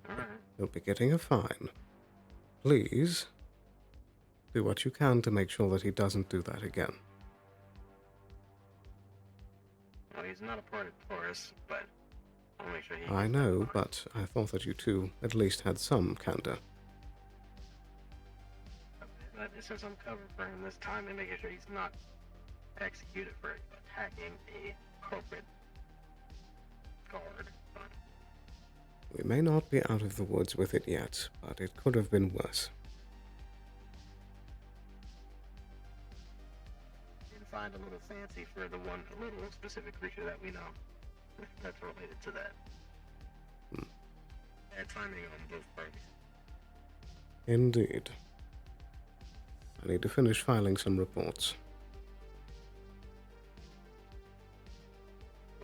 S11: Alright.
S1: You'll be getting a fine. Please, do what you can to make sure that he doesn't do that again.
S11: Well, he's not a part of Taurus, but I'll make sure he...
S1: I know, but I thought that you two at least had some candor.
S11: But since I'm covering for him this time and making sure he's not executed for attacking a corporate guard. But
S1: We may not be out of the woods with it yet, but it could have been worse.
S11: didn't find a little fancy for the one little specific creature that we know that's related to that. Bad timing on both parties.
S1: Indeed. I need to finish filing some reports.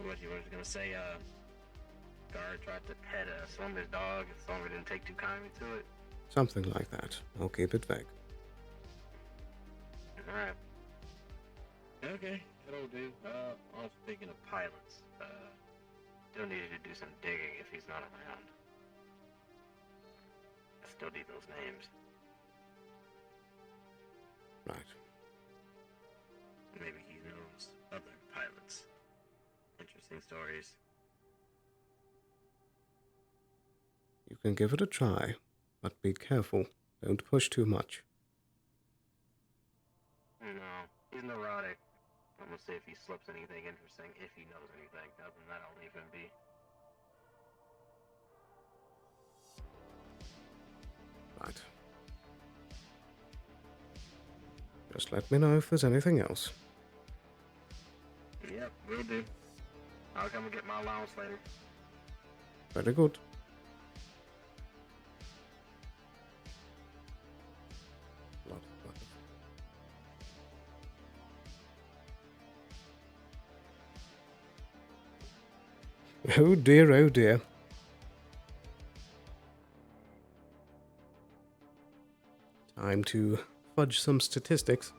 S11: What you were gonna say, guard tried to pet a Slumber's dog, and Slumber didn't take too kindly to it.
S1: Something like that. I'll keep it vague.
S11: Alright. Okay, that'll do. Also speaking of pilots, still needed to do some digging if he's not around. I still need those names.
S1: Right.
S11: Maybe he knows other pilots. Interesting stories.
S1: You can give it a try, but be careful. Don't push too much.
S11: No, he's neurotic. I'm gonna see if he slips anything interesting, if he knows anything. Other than that, I'll leave him be.
S1: Right. Just let me know if there's anything else.
S11: Yep, will do. I'll come and get my allowance later.
S1: Very good. Oh dear, oh dear. Time to fudge some statistics.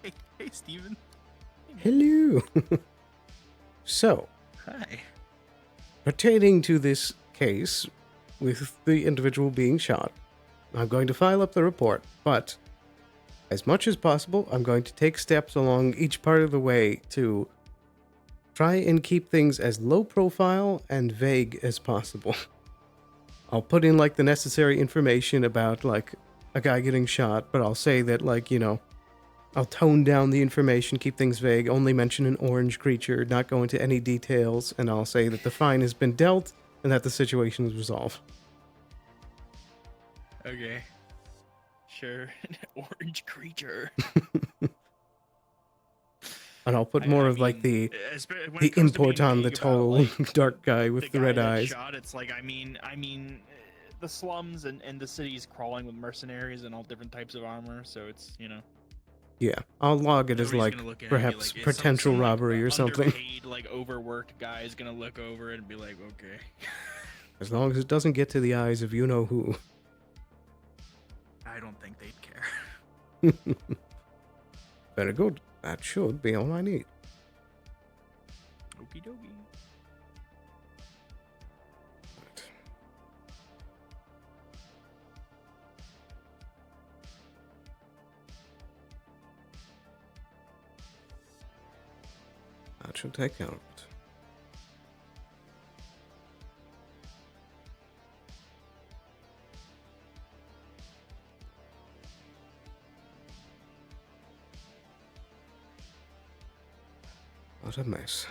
S12: Hey, Steven. Hey,
S1: Hello. So,
S15: Hi.
S1: pertaining to this case with the individual being shot, I'm going to file up the report, but as much as possible, I'm going to take steps along each part of the way to try and keep things as low profile and vague as possible. I'll put in like the necessary information about like a guy getting shot, but I'll say that like, you know, I'll tone down the information, keep things vague, only mention an orange creature, not go into any details, and I'll say that the fine has been dealt and that the situation is resolved.
S15: Okay. Sure. Orange creature.
S1: And I'll put more of like the
S15: when it comes to
S1: import
S15: being
S1: on the
S15: vague about,
S1: tall
S15: like,
S1: dark guy with the
S15: guy
S1: red
S15: that
S1: eyes.
S15: shot, it's like I mean, the slums and the city's crawling with mercenaries and all different types of armor, so it's
S1: Yeah, I'll log it as
S15: nobody's
S1: like
S15: gonna look at it and be
S1: perhaps
S15: like,
S1: potential
S15: some, like,
S1: robbery or something.
S15: Underpaid, like overworked guy is gonna look over it and be like, okay.
S1: As long as it doesn't get to the eyes of you know who.
S15: I don't think they'd care.
S1: Very good. That should be all I need.
S15: Okie dokie.
S1: That should take care of it. What a mess.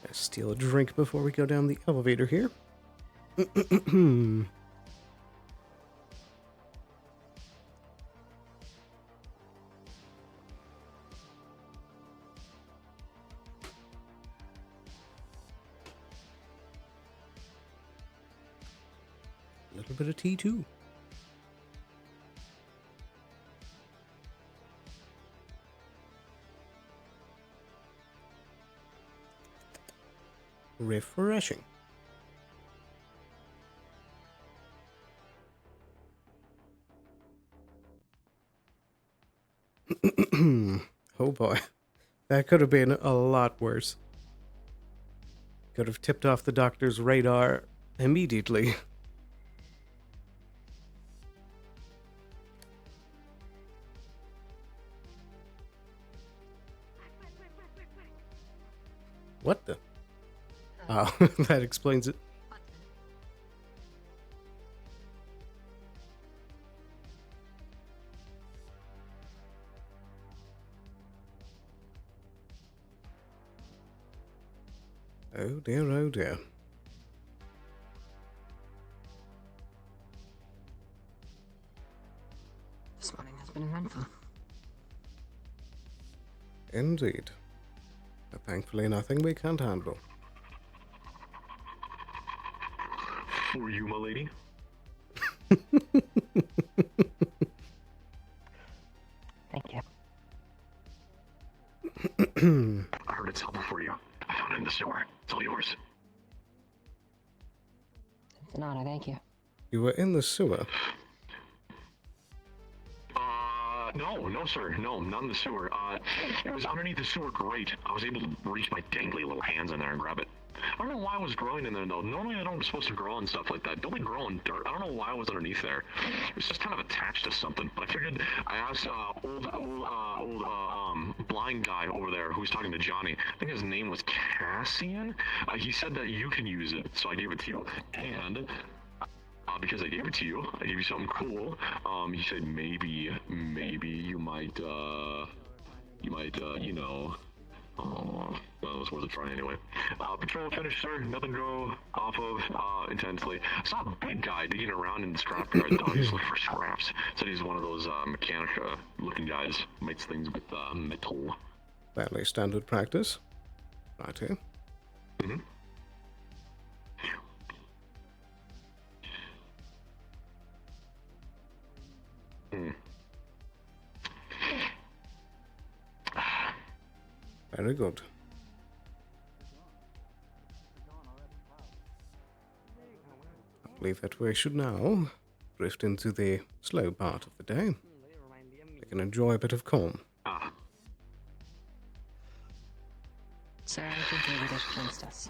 S1: Let's steal a drink before we go down the elevator here. A little bit of tea too. Refreshing. Oh boy. That could have been a lot worse. Could have tipped off the doctor's radar immediately. What the? Oh, that explains it. Oh dear, oh dear.
S4: This morning has been eventful.
S1: Indeed. But thankfully nothing we can't handle.
S3: For you, my lady.
S4: Thank you.
S3: I heard it's helpful for you. I found it in the sewer. It's all yours.
S4: It's an honor, thank you.
S1: You were in the sewer.
S3: No, sir. No, not in the sewer. It was underneath the sewer grate. I was able to reach my dangly little hands in there and grab it. I don't know why I was growing in there, though. Normally I don't supposed to grow on stuff like that. Don't be growing dirt. I don't know why I was underneath there. It was just kind of attached to something. But I figured, I asked old blind guy over there who was talking to Johnny. I think his name was Cassian. He said that you can use it, so I gave it to you. And because I gave it to you, I gave you something cool. He said maybe you might, you know. Oh, well, it was worth a try anyway. Patrol finished, sir. Nothing to go off of intensely. I saw a big guy digging around in the scrapyard. Thought he was looking for scraps. Said he's one of those mechanic-looking guys. Makes things with metal.
S1: Fairly standard practice. Right here.
S3: Mm-hmm. Hmm.
S1: Very good. believe that we should now drift into the slow part of the day. We can enjoy a bit of calm.
S4: Sir, I think David has against us.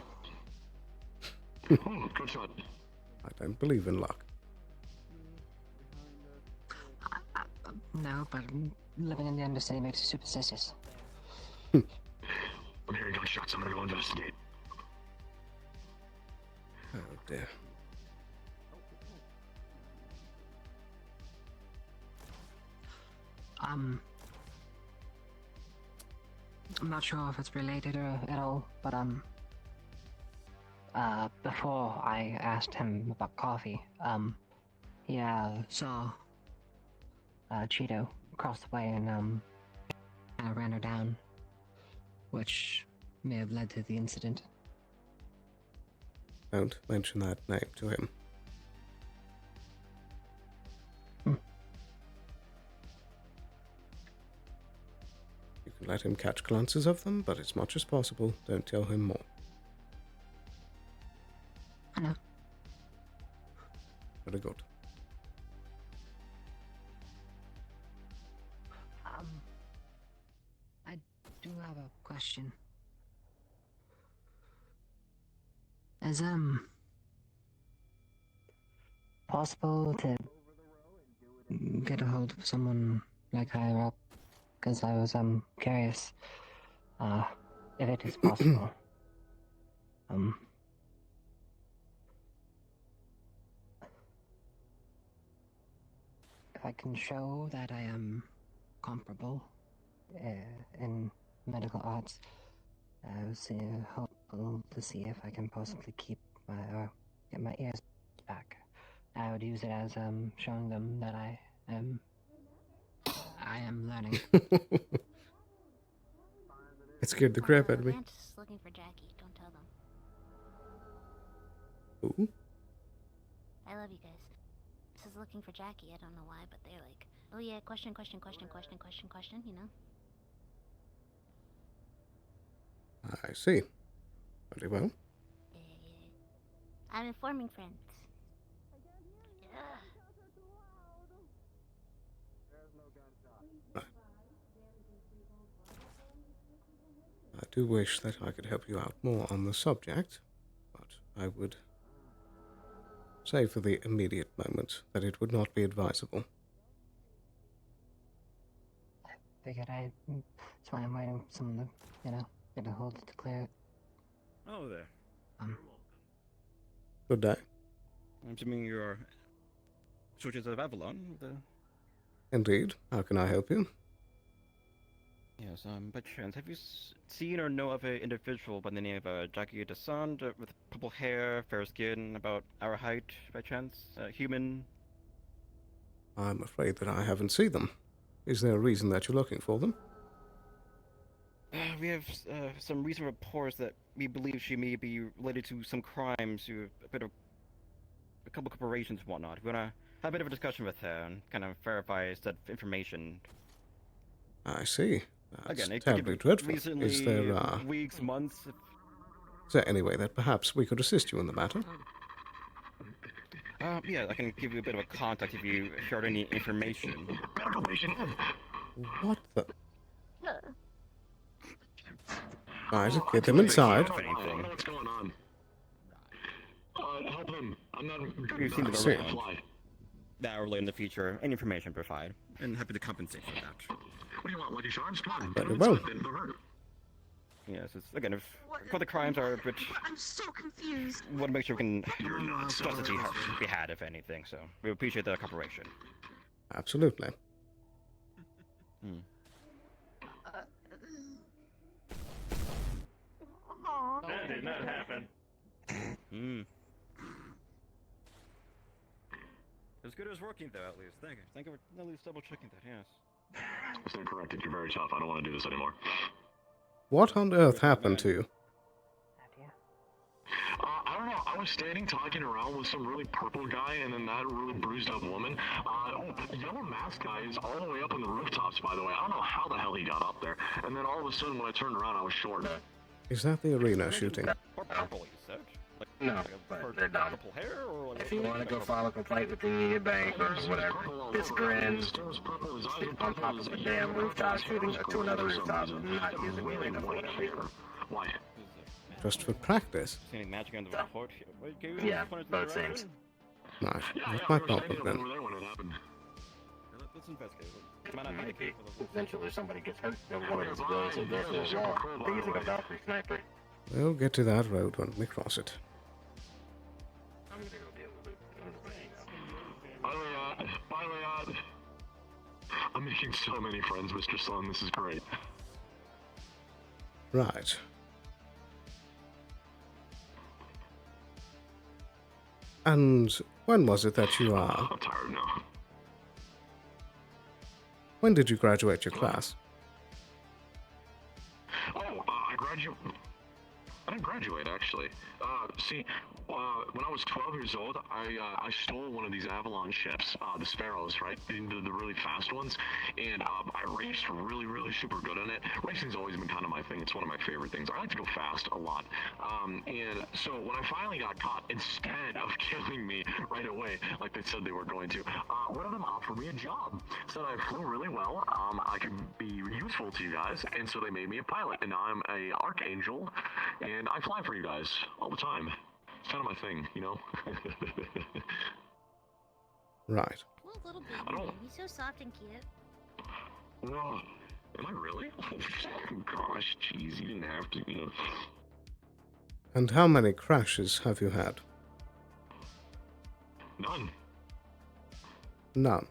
S3: Good shot.
S1: I don't believe in luck.
S4: No, but living in the undercity makes you superstitious.
S3: I'm hearing gunshots. I'm gonna go investigate.
S1: Oh dear.
S4: I'm not sure if it's related or at all, but before I asked him about coffee, he saw Cheeto across the way and kind of ran her down, which may have led to the incident.
S1: Don't mention that name to him. You can let him catch glances of them, but as much as possible, don't tell him more.
S4: I know.
S1: Very good.
S4: I do have a question. Is possible to get a hold of someone like higher up? Because I was curious if it is possible. If I can show that I am comparable in medical arts, I was hopeful to see if I can possibly keep get my ears back. I would use it as showing them that I am learning.
S1: It scared the crap out of me.
S17: Vance is looking for Jackie. Don't tell them.
S1: Ooh.
S17: I love you guys. This is looking for Jackie. I don't know why, but they're like, oh yeah, question, you know?
S1: I see. Very well.
S17: I'm informing friends.
S1: I do wish that I could help you out more on the subject, but I would say for the immediate moment that it would not be advisable.
S4: I figured that's why I'm waiting for someone to, get a hold to clear it.
S6: Oh, there.
S1: Good day.
S6: I'm assuming you're soldiers of Avalon.
S1: Indeed. How can I help you?
S6: Yes, by chance, have you seen or know of an individual by the name of Jackie Descend with purple hair, fair skin, about our height, by chance? Human?
S1: I'm afraid that I haven't seen them. Is there a reason that you're looking for them?
S6: We have some recent reports that we believe she may be related to some crimes, to a couple corporations and whatnot. We want to have a bit of a discussion with her and kind of verify said information.
S1: I see. That's
S6: Again, it
S1: terribly
S6: could
S1: dreadful.
S6: recently,
S1: Is there,
S6: weeks, months.
S1: Is there any way that perhaps we could assist you in the matter?
S6: Yeah, I can give you a bit of a contact if you shared any information.
S3: Medical patient.
S1: What the? Isaac, get them inside.
S3: I don't know what's going on. Help him. I'm not.
S6: You've seen
S3: I'm
S6: the
S3: sorry,
S6: around.
S3: fly.
S6: That will in the future, any information provide, and happy to compensate for that.
S3: What do you want, Lucky Charms? Come on.
S1: Very
S3: get
S1: well.
S3: inside, then, the hurt.
S6: Yes, it's again, if the crimes are which
S2: I'm so confused.
S6: we want to make sure we can
S3: not
S6: justice be had, if anything. So we appreciate the cooperation.
S1: Absolutely.
S14: That did not happen.
S6: As good as working though, at least. Thank you for at least double checking that. Yes.
S3: Stand corrected. You're very tough. I don't want to do this anymore.
S1: What on earth happened to you?
S3: I don't know. I was standing talking around with some really purple guy and then that really bruised up woman. The yellow mask guy is all the way up on the rooftops, by the way. I don't know how the hell he got up there. And then all of a sudden when I turned around, I was short.
S1: Is that the arena shooting?
S6: Or purple, you said. Like
S11: No, but they're dumb.
S6: Purple hair or like
S11: If you want to go file a complaint with the bank or whatever, this grin on top of a damn rooftop shooting to another rooftop and not using the arena for whatever.
S3: Why?
S1: Just for practice.
S6: Seeing magic on the report here.
S11: Yeah, both things.
S1: Nice. That's my problem then.
S6: Let's investigate.
S11: Maybe eventually somebody gets hurt and one of the civilians is there for a wall. They're using a Valkyrie sniper.
S1: We'll get to that road when we cross it.
S11: I'm gonna go deal with it.
S3: Bye, Leon. I'm making so many friends, Mr. Sloan. This is great.
S1: Right. And when was it that you
S3: I'm tired now.
S1: when did you graduate your class?
S3: Oh, I didn't graduate, actually. See, when I was 12 years old, I stole one of these Avalon ships, the Sparrows, right? The really fast ones. And I raced really, really super good on it. Racing's always been kind of my thing. It's one of my favorite things. I like to go fast a lot. And so when I finally got caught, instead of killing me right away, like they said they were going to, one of them offered me a job. Said I flew really well. I could be useful to you guys. And so they made me a pilot. And now I'm a Archangel. And I fly for you guys all the time. It's kind of my thing, you know?
S1: Right.
S17: Well, little baby, he's so soft and cute.
S3: Oh, am I really? Oh, gosh, jeez, you didn't have to, you know.
S1: And how many crashes have you had?
S3: None.
S1: None.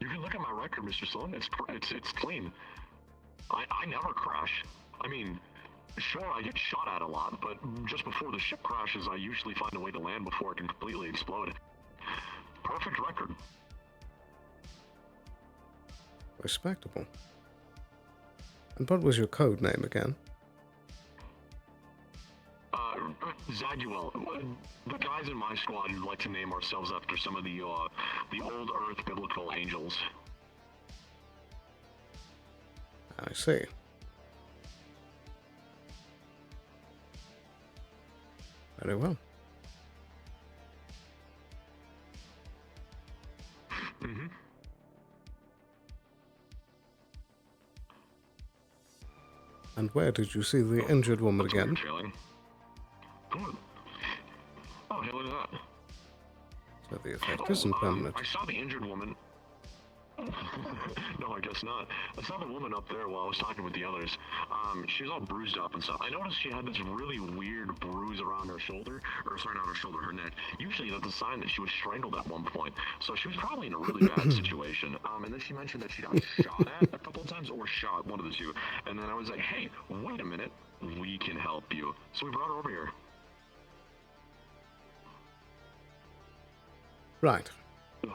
S3: You can look at my record, Mr. Sloan. It's clean. I never crash. I mean, sure, I get shot at a lot, but just before the ship crashes, I usually find a way to land before it can completely explode. Perfect record.
S1: Respectable. And what was your code name again?
S3: Zaguel. The guys in my squad like to name ourselves after some of the old Earth biblical angels.
S1: I see. Very well.
S3: Mm-hmm.
S1: And where did you see the injured woman again?
S3: Oh, hey, look at that.
S1: So the effect isn't permanent.
S3: I saw the injured woman. No, I guess not. I saw the woman up there while I was talking with the others. She was all bruised up and stuff. I noticed she had this really weird bruise around her shoulder, or sorry, not her shoulder, her neck. Usually that's a sign that she was strangled at one point. So she was probably in a really bad situation. And then she mentioned that she got shot at a couple of times, or shot, one of the two. And then I was like, hey, wait a minute, we can help you. So we brought her over here.
S1: Right.
S3: Ugh.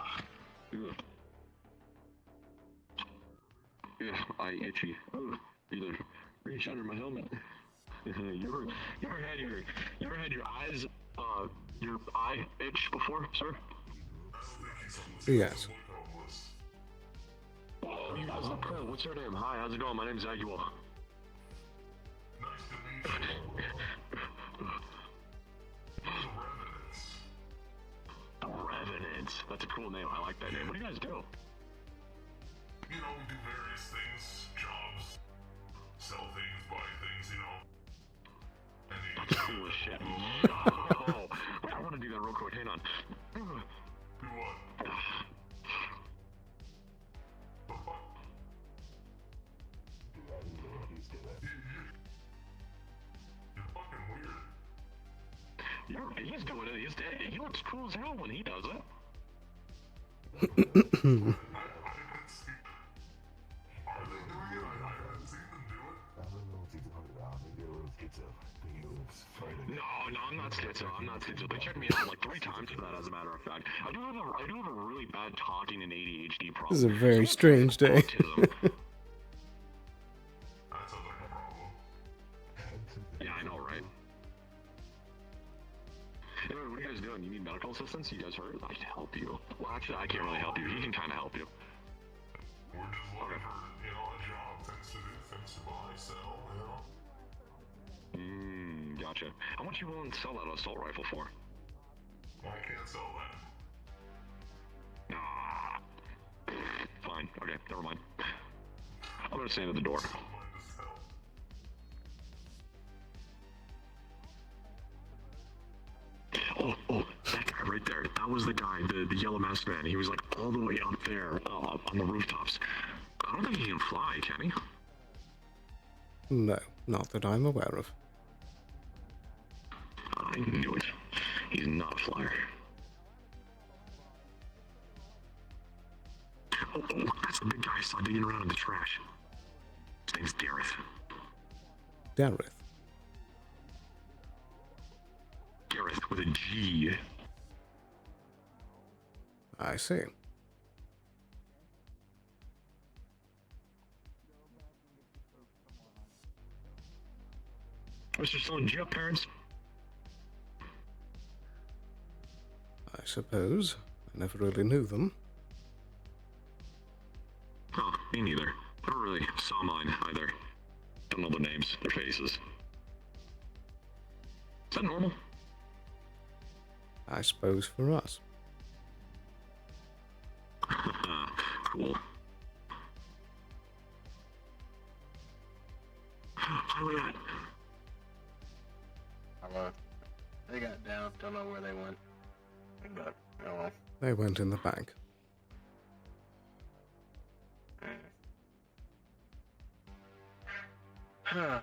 S3: Yeah, I itchy. Either reach under my helmet. You ever had your eyes, your eye itch before, sir?
S1: Yes.
S3: Oh, you guys look good. What's your name? Hi, how's it going? My name's Zaguel. The Revenants. That's a cool name. I like that name. What do you guys do?
S14: You know, we do various things, jobs, sell things, buy things, you know.
S3: That's cool as shit. Oh, I want to do that real quick. Hang on.
S14: Do what? You're fucking weird.
S3: He's doing it. He looks cool as hell when he does it. No, I'm not schizo. They checked me out like 3 times for that, as a matter of fact. I do have a really bad talking and ADHD problem.
S1: This is a very strange day.
S3: Yeah, I know, right? Anyway, what are you guys doing? You need medical assistance? You guys hurt? I can help you. Well, actually, I can't really help you. He can kind of help you.
S14: We're just looking for, you know, a job, things to do, things to buy, sell, you know.
S3: Gotcha. How much you willing to sell that assault rifle for?
S14: I can't sell that.
S3: Ah. Fine. Okay, never mind. I'm gonna stand at the door. Oh, that guy right there. That was the guy, the yellow masked man. He was like all the way up there on the rooftops. I don't think he can fly, can he?
S1: No, not that I'm aware of.
S3: I knew it. He's not a flyer. Oh, that's the big guy I saw digging around in the trash. His name's Dareth.
S1: Dareth.
S3: Dareth with a G.
S1: I see.
S3: Mr. Sloan, do you have parents?
S1: I suppose. I never really knew them.
S3: Huh, me neither. I don't really saw mine either. Don't know their names, their faces. Is that normal?
S1: I suppose for us.
S3: Cool. How are we at?
S11: Hello. They got down. Don't know where they went. But, oh well.
S1: They went in the bank.
S11: Huh.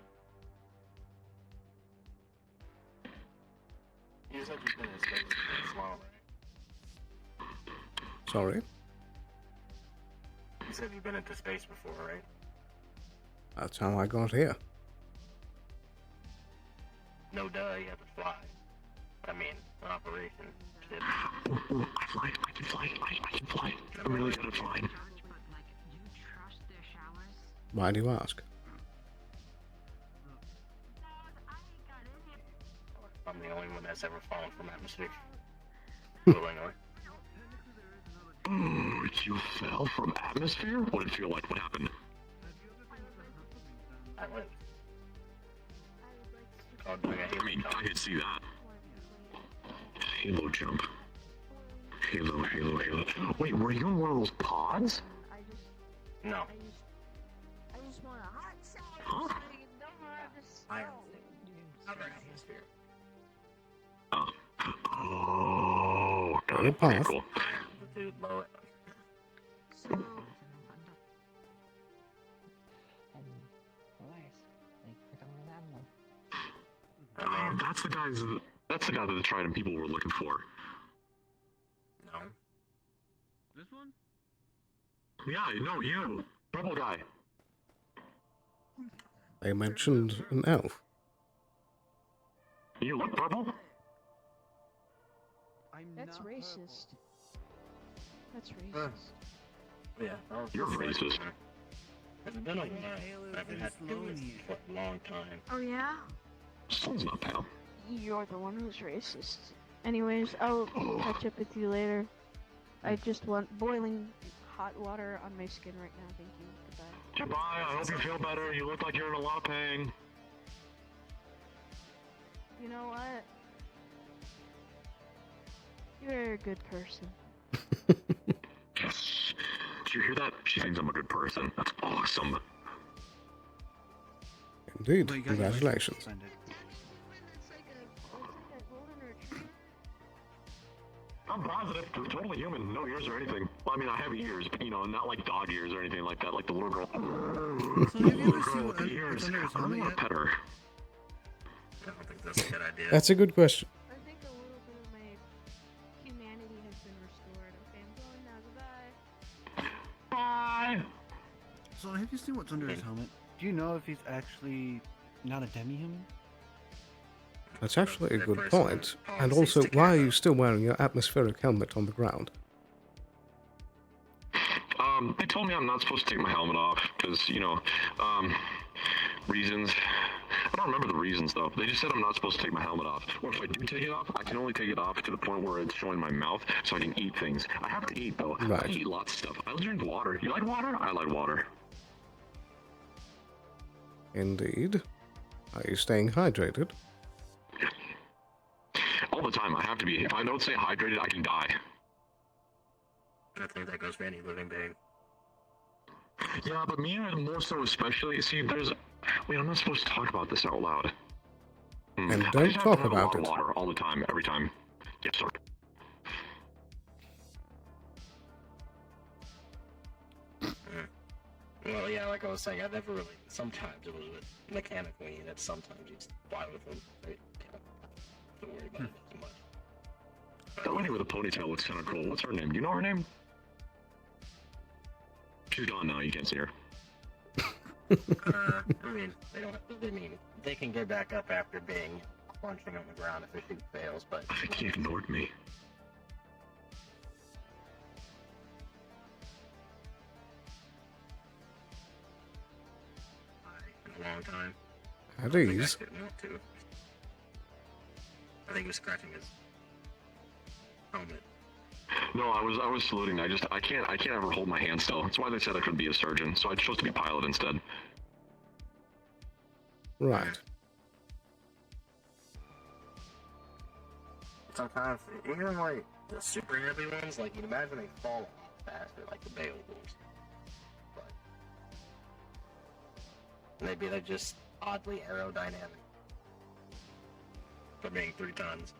S11: You said you've been in space for a while, right?
S1: Sorry?
S11: You said you've been into space before, right?
S1: That's how I got here.
S11: No duh, you have to fly. I mean, an operation. Shit.
S3: Oh, I fly. I can fly. I can fly. I'm really good at flying.
S1: Why do you ask?
S11: I'm the only one that's ever fallen from atmosphere. Willingly.
S3: Oh, you fell from atmosphere? What did it feel like? What happened?
S11: I went.
S3: I mean, I could see that. Halo jump. Halo. Wait, were you in one of those pods?
S11: No.
S17: I just want a hot salad.
S3: Huh?
S11: I am atmosphere.
S3: Oh, got
S1: Good
S3: it. Okay,
S1: path.
S3: cool.
S11: Altitude low.
S17: So,
S3: That's the guy that the Trident people were looking for.
S11: No.
S12: This one?
S3: Yeah, no, you. Purple guy.
S1: They mentioned an elf.
S3: You look purple?
S13: That's racist. That's racist.
S11: Yeah.
S3: You're racist.
S11: It's been a year. I haven't had to do this for a long time.
S17: oh yeah?
S3: Sounds not pal.
S13: You're the one who's racist. Anyways, I'll catch up with you later. I just want boiling hot water on my skin right now. Thank you. Goodbye.
S3: Goodbye. I hope you feel better. You look like you're in a lot of pain.
S13: You know what? You're a good person.
S3: Yes. Did you hear that? She thinks I'm a good person. That's awesome.
S1: Indeed. Congratulations.
S3: I'm positive. They're totally human. No ears or anything. Well, I mean, I have ears, but, not like dog ears or anything like that. Like the little girl.
S18: So have you ever seen what's under his
S3: I don't
S18: helmet
S3: want to
S18: yet?
S3: pet her.
S11: I don't think that's a good idea.
S1: That's a good question.
S13: I think a little bit of my humanity has been restored. Okay, I'm going now. Goodbye.
S3: Bye.
S18: So have you seen what's under his helmet? Do you know if he's actually not a demi-human?
S1: That's actually a good point. And also, why are you still wearing your atmospheric helmet on the ground?
S3: They told me I'm not supposed to take my helmet off because, reasons. I don't remember the reasons though. They just said I'm not supposed to take my helmet off. Or if I do take it off, I can only take it off to the point where it's showing my mouth so I can eat things. I have to eat though.
S1: Right.
S3: I eat lots of stuff. I drink water. You like water? I like water.
S1: Indeed. Are you staying hydrated?
S3: All the time. I have to be. If I don't stay hydrated, I can die.
S11: I think that goes for any living being.
S3: Yeah, but me more so especially. See, there's. Wait, I'm not supposed to talk about this out loud.
S1: And
S3: I
S1: don't
S3: just have
S1: talk
S3: to have
S1: about
S3: a lot
S1: it.
S3: of water all the time, every time. Yes, sir.
S11: Well, yeah, like I was saying, I never really. Sometimes it was with mechanical units. Sometimes you just fly with them. So you don't have to worry about it too much.
S3: That lady with a ponytail looks kind of cool. What's her name? Do you know her name? She's gone now. You can't see her.
S11: I mean, they don't. I mean, they can get back up after being crunching on the ground if the shoot fails. But
S3: I think he ignored me.
S11: in a long time.
S1: At
S11: I
S1: ease.
S11: didn't want to. I think he was scratching his helmet.
S3: No, I was saluting. I can't ever hold my hand still. That's why they said I couldn't be a surgeon. So I chose to be a pilot instead.
S1: Right.
S11: Sometimes, even like the super heavy ones, like you'd imagine they fall off faster, like the Beowulfs. But maybe they're just oddly aerodynamic for being 3 tons.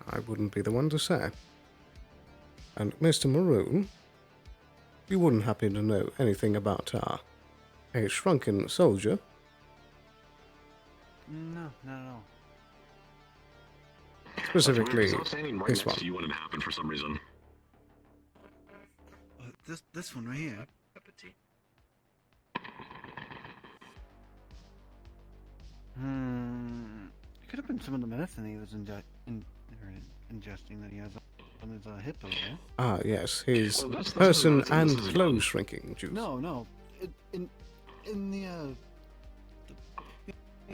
S1: I wouldn't be the one to say. And Mr. Maroon, you wouldn't happen to know anything about a shrunken soldier?
S18: No, not at all.
S1: Specifically,
S3: I was standing right
S1: this
S3: next
S1: one.
S3: to you when it happened for some reason.
S18: This one right here. It could have been some of the medicine he was ingesting that he has on his hip over there.
S1: Ah, yes, his
S3: Well, that's
S1: person
S3: medicine,
S1: and
S3: this is
S1: clothes
S3: gun.
S1: shrinking juice.
S18: No. In the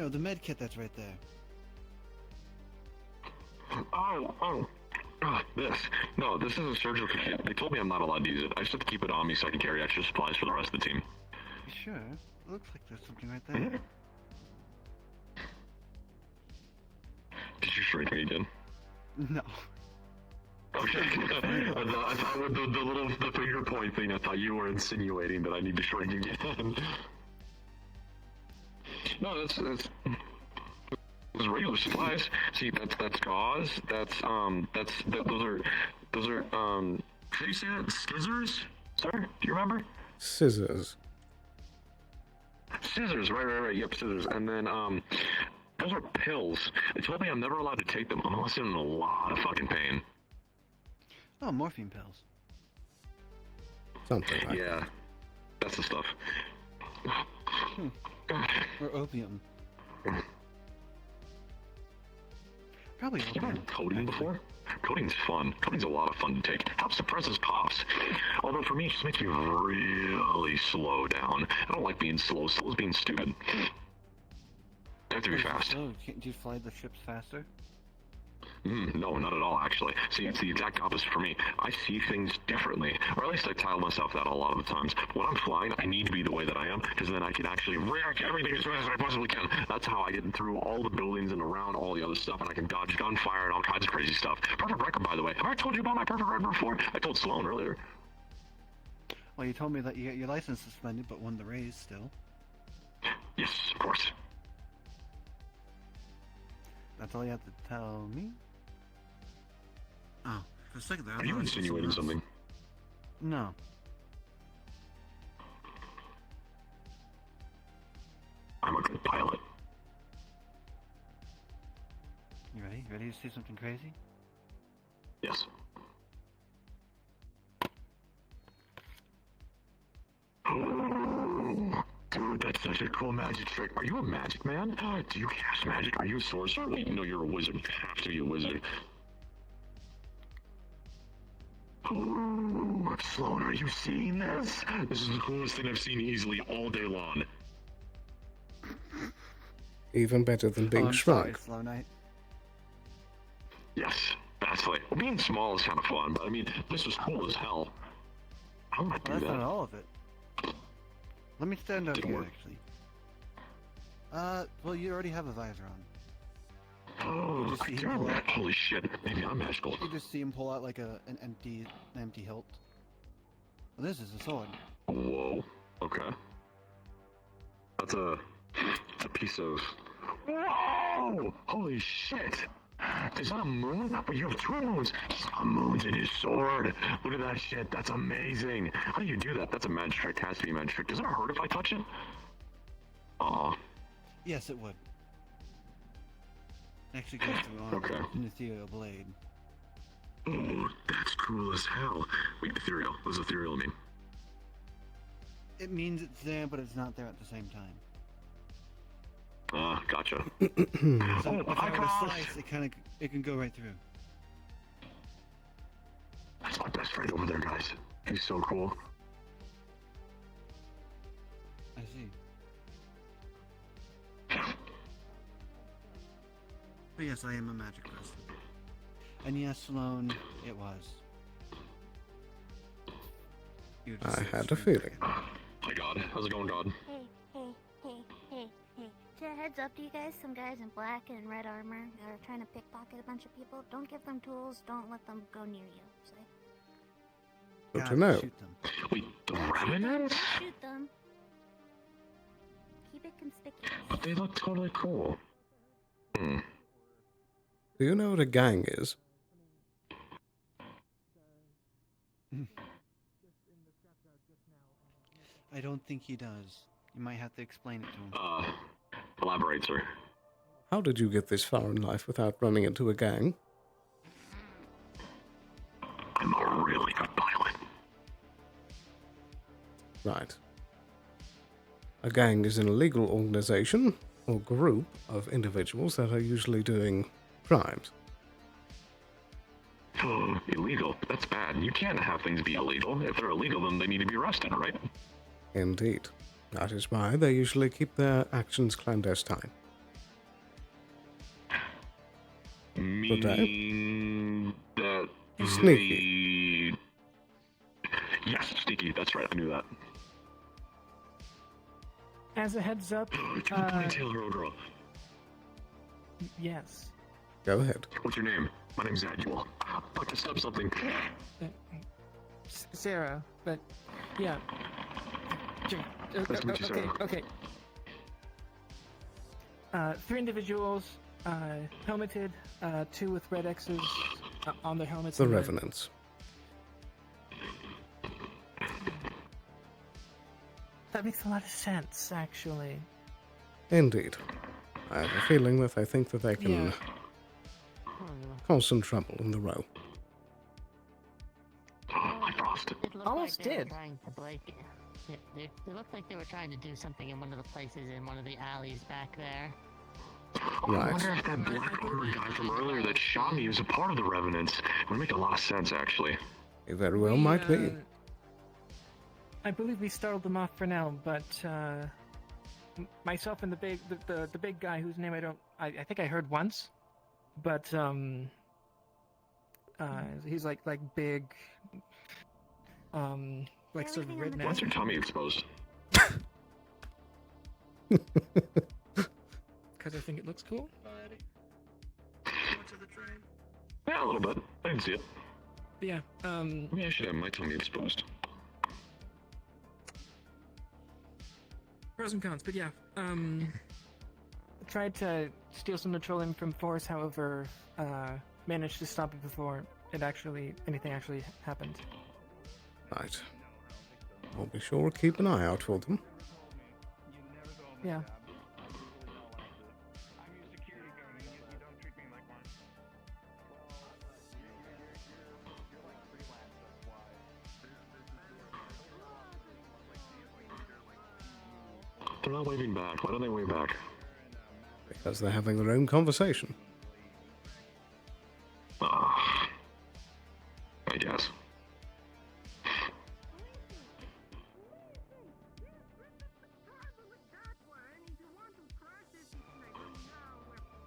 S18: the med kit that's right there.
S3: This. No, this is a surgical kit. They told me I'm not allowed to use it. I just have to keep it on me so I can carry extra supplies for the rest of the team.
S18: You sure? It looks like there's something right there.
S3: Mhm. Did you shrink me again?
S18: No.
S3: Okay. I thought with the finger point thing, I thought you were insinuating that I need to shrink again. No, that's regular supplies. See, that's gauze. Those are how do you say that? Scissors? Sir, do you remember?
S1: Scissors.
S3: Scissors, right. Yep, scissors. And then those are pills. They told me I'm never allowed to take them unless I'm in a lot of fucking pain.
S18: Oh, morphine pills.
S1: Something like
S3: Yeah, that's the stuff.
S18: Or opium. Probably
S3: You ever
S18: opium.
S3: had codeine before? Codeine's fun. Codeine's a lot of fun to take. Helps suppresses coughs. Although for me, it just makes me really slow down. I don't like being slow. Slow is being stupid. I have to be fast.
S18: So, do you fly the ships faster?
S3: No, not at all, actually. See, it's the exact opposite for me. I see things differently, or at least I tell myself that a lot of the times. But when I'm flying, I need to be the way that I am, because then I can actually react to everything as fast as I possibly can. That's how I get through all the buildings and around all the other stuff, and I can dodge gunfire and all kinds of crazy stuff. Perfect record, by the way. Have I told you about my perfect record before? I told Sloan earlier.
S18: Well, you told me that you got your license suspended, but won the raise still.
S3: Yes, of course.
S18: That's all you have to tell me? Oh, for a second there, I
S3: Are you
S18: thought it was
S3: insinuating
S18: something
S3: something?
S18: else. No.
S3: I'm a good pilot.
S18: You ready? Ready to see something crazy?
S3: Yes. Dude, that's such a cool magic trick. Are you a magic man? Do you cast magic? Are you a sorcerer? Wait, no, you're a wizard. You have to be a wizard. Ooh, Sloan, are you seeing this? This is the coolest thing I've seen easily all day long.
S1: Even better than being
S18: I'm
S1: shrunk.
S18: sorry, Slow Knight.
S3: Yes, that's like, well, being small is kind of fun, but I mean, this was cool as hell. I want to
S18: Well,
S3: do
S18: that's not
S3: that.
S18: all of it. Let me stand up
S3: Didn't
S18: here,
S3: work.
S18: actually. Well, you already have a visor on.
S3: Oh,
S18: just see him
S3: damn
S18: pull
S3: it.
S18: out-
S3: Holy shit. Maybe I'm magical.
S18: You just see him pull out like an empty hilt. Well, this is a sword.
S3: Whoa. Okay. That's a piece of... Whoa! Holy shit! Is that a moon? But you have 2 moons! He's got moons in his sword! Look at that shit, that's amazing! How do you do that? That's a magic trick, has to be a magic trick. Does it hurt if I touch it? Aw.
S18: Yes, it would. Actually goes through
S3: Okay.
S18: an ethereal blade.
S3: Oh, that's cool as hell. Wait, ethereal. What does ethereal mean?
S18: It means it's there, but it's not there at the same time.
S3: Gotcha.
S18: So
S3: Oh,
S18: if I were to
S3: icons!
S18: slice, it can go right through.
S3: That's my best friend over there, guys. He's so cool.
S18: I see. But yes, I am a magic person. And yes, Sloan, it was. You just
S1: I
S18: said
S1: had a
S18: straight
S1: feeling.
S3: Hi, God. How's it going, God?
S17: Hey. Just a heads up to you guys, some guys in black and red armor are trying to pickpocket a bunch of people. Don't give them tools, don't let them go near you, say.
S1: Good to know.
S18: Shoot them.
S3: Wait, the Revenants?
S17: Don't shoot them. Keep it conspicuous.
S3: But they look totally cool. Hmm.
S1: Do you know what a gang is?
S18: I don't think he does. You might have to explain it to him.
S3: Elaborate, sir.
S1: How did you get this far in life without running into a gang?
S3: I'm a really good pilot.
S1: Right. A gang is an illegal organization or group of individuals that are usually doing crimes.
S3: Oh, illegal. That's bad. You can't have things be illegal. If they're illegal, then they need to be arrested, right?
S1: Indeed. That is why they usually keep their actions clandestine.
S3: Meaning that
S1: Sneaky.
S3: Yes, sneaky. That's right. I knew that.
S19: As a heads up,
S3: Can you play Taylor O'Girl?
S19: yes.
S1: Go ahead.
S3: What's your name? My name's Zadul. I'd like to stop something.
S19: Sarah, but yeah.
S3: Nice to meet you, Sarah.
S19: Okay. 3 individuals, helmeted, 2 with red X's on their helmets.
S1: The
S19: and
S1: Revenants.
S19: That makes a lot of sense, actually.
S1: Indeed. I have a feeling that they think that they can
S19: Yeah.
S1: cause some trouble in the row.
S3: I frosted.
S19: Almost did.
S16: Trying to break it. They looked like they were trying to do something in one of the places in one of the alleys back there.
S3: I wonder if that black armored guy from earlier that shot me is a part of the Revenants. It would make a lot of sense, actually.
S1: It very well might be.
S19: I believe we startled them off for now, but myself and the big guy whose name I think I heard once, but he's like big, like sort of redneck.
S3: Why's your tummy exposed?
S19: Because I think it looks cool.
S3: Yeah, a little bit. I didn't see it.
S19: But yeah.
S3: Maybe I should have my tummy exposed.
S19: Pros and cons, but yeah. Tried to steal some petroleum from Force, however, managed to stop it before anything actually happened.
S1: Right. I'll be sure to keep an eye out for them.
S19: Yeah.
S3: They're not waving back. Why don't they wave back?
S1: Because they're having their own conversation.
S3: I guess.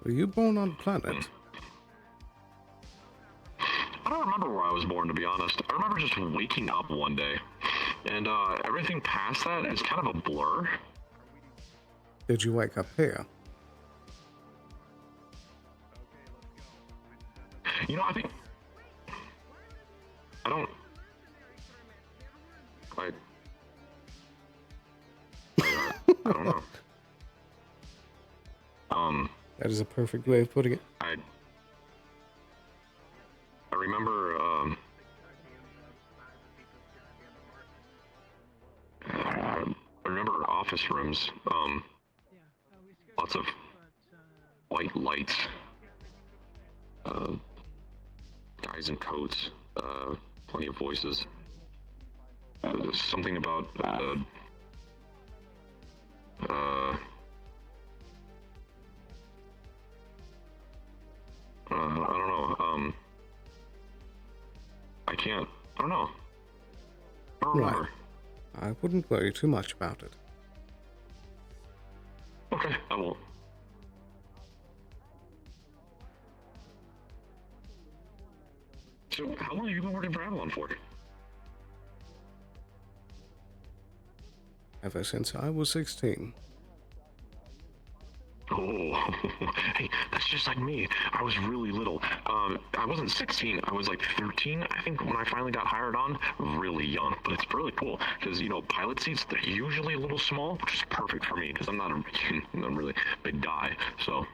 S1: Were you born on planet?
S3: I don't remember where I was born, to be honest. I remember just waking up one day. And everything past that is kind of a blur.
S1: Did you wake up here?
S3: You know, I think I don't. I don't know.
S1: That is a perfect way of putting it.
S3: I remember. I remember office rooms. Lots of white lights. Guys in coats. Plenty of voices. There's something about. I don't know. I don't know. I don't remember.
S1: Right. I wouldn't worry too much about it.
S3: Okay, I won't. So, how long have you been working for Avalon for?
S1: Ever since I was 16.
S3: Oh, hey, that's just like me. I was really little. I wasn't 16. I was like 13, I think, when I finally got hired on. Really young, but it's really cool because, you know, pilot seats, they're usually a little small, which is perfect for me because I'm not a really big guy, so.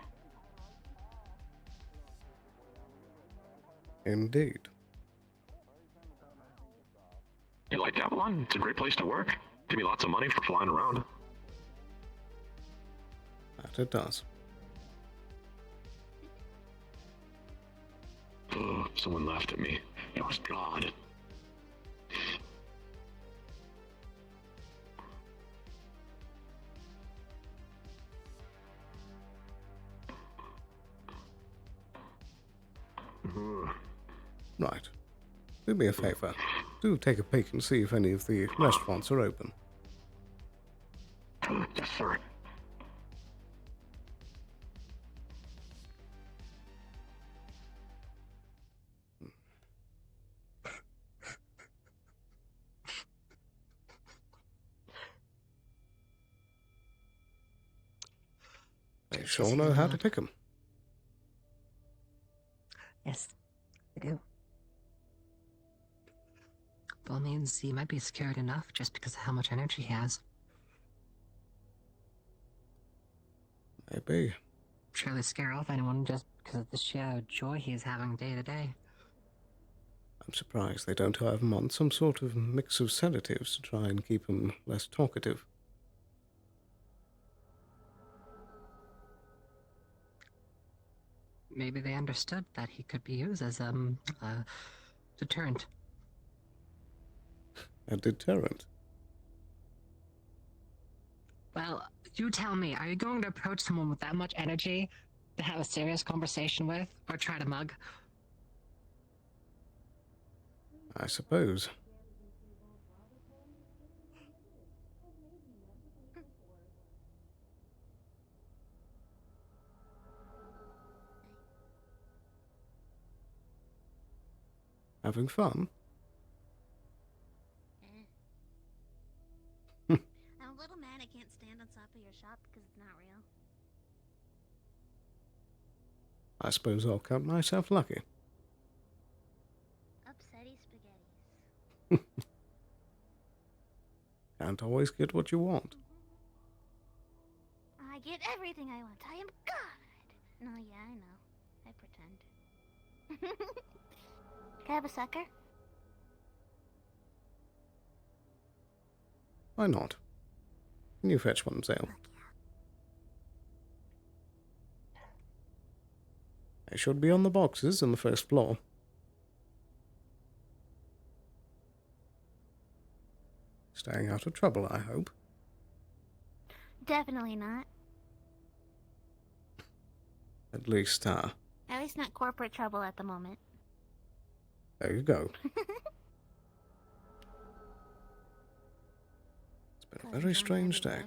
S1: Indeed.
S3: You like Avalon? It's a great place to work. Give me lots of money for flying around.
S1: That it does.
S3: Oh, someone laughed at me. It was God.
S1: Right. Do me a favor. Do take a peek and see if any of the restaurants are open.
S3: Yes, sir.
S1: They sure know how to pick 'em.
S4: Yes, I do. Well, means he might be scared enough just because of how much energy he has.
S1: Maybe.
S4: Surely scare off anyone just because of the sheer joy he's having day to day.
S1: I'm surprised they don't have him on some sort of mix of sedatives to try and keep him less talkative.
S4: Maybe they understood that he could be used as a deterrent.
S1: A deterrent?
S4: Well, you tell me, are you going to approach someone with that much energy to have a serious conversation with, or try to mug?
S1: I suppose. Having fun?
S17: I'm a little mad I can't stand on top of your shop because it's not real.
S1: I suppose I'll count myself lucky.
S17: Upsetty spaghettis.
S1: Can't always get what you want.
S17: I get everything I want. I am God. No, yeah, I know. I pretend. Can I have a sucker?
S1: Why not? Can you fetch one, Zale? They should be on the boxes on the first floor. Staying out of trouble, I hope.
S17: Definitely not.
S1: At least,
S17: At least not corporate trouble at the moment.
S1: there you go. It's been a very strange day.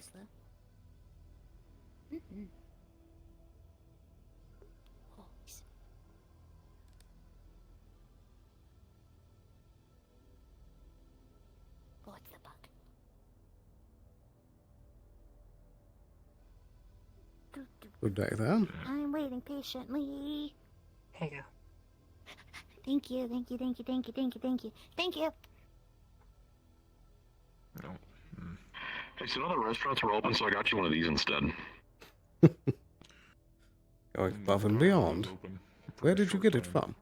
S17: What's the bug?
S1: Good day then.
S17: I'm waiting patiently.
S4: Here you go.
S17: Thank you, thank you, thank you, thank you, thank you, thank you, thank you.
S3: Hey, so none of the restaurants were open, so I got you one of these instead.
S1: Going above and beyond. Where did you get it from?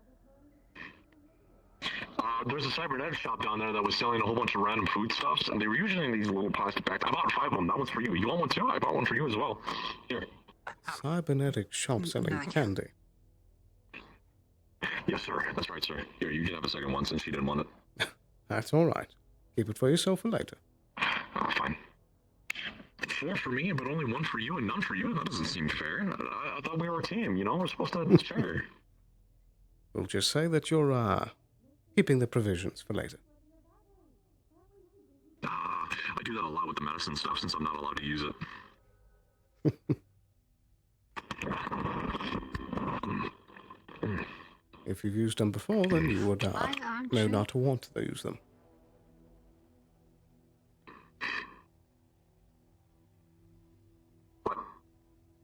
S3: There's a cybernetic shop down there that was selling a whole bunch of random foodstuffs, and they were usually in these little plastic bags. I bought 5 of them. That one's for you. You want one too? I bought one for you as well. Here.
S1: Cybernetic shop selling candy.
S3: Yes, sir. That's right, sir. Here, you can have a second one since she didn't want it.
S1: That's all right. Keep it for yourself for later.
S3: Fine. 4 for me, but only 1 for you and none for you? That doesn't seem fair. I thought we were a team, you know? We're supposed to share.
S1: We'll just say that you're, keeping the provisions for later.
S3: I do that a lot with the medicine stuff since I'm not allowed to use it.
S1: If you've used them before, then you would know not to want to use them.
S3: What? Are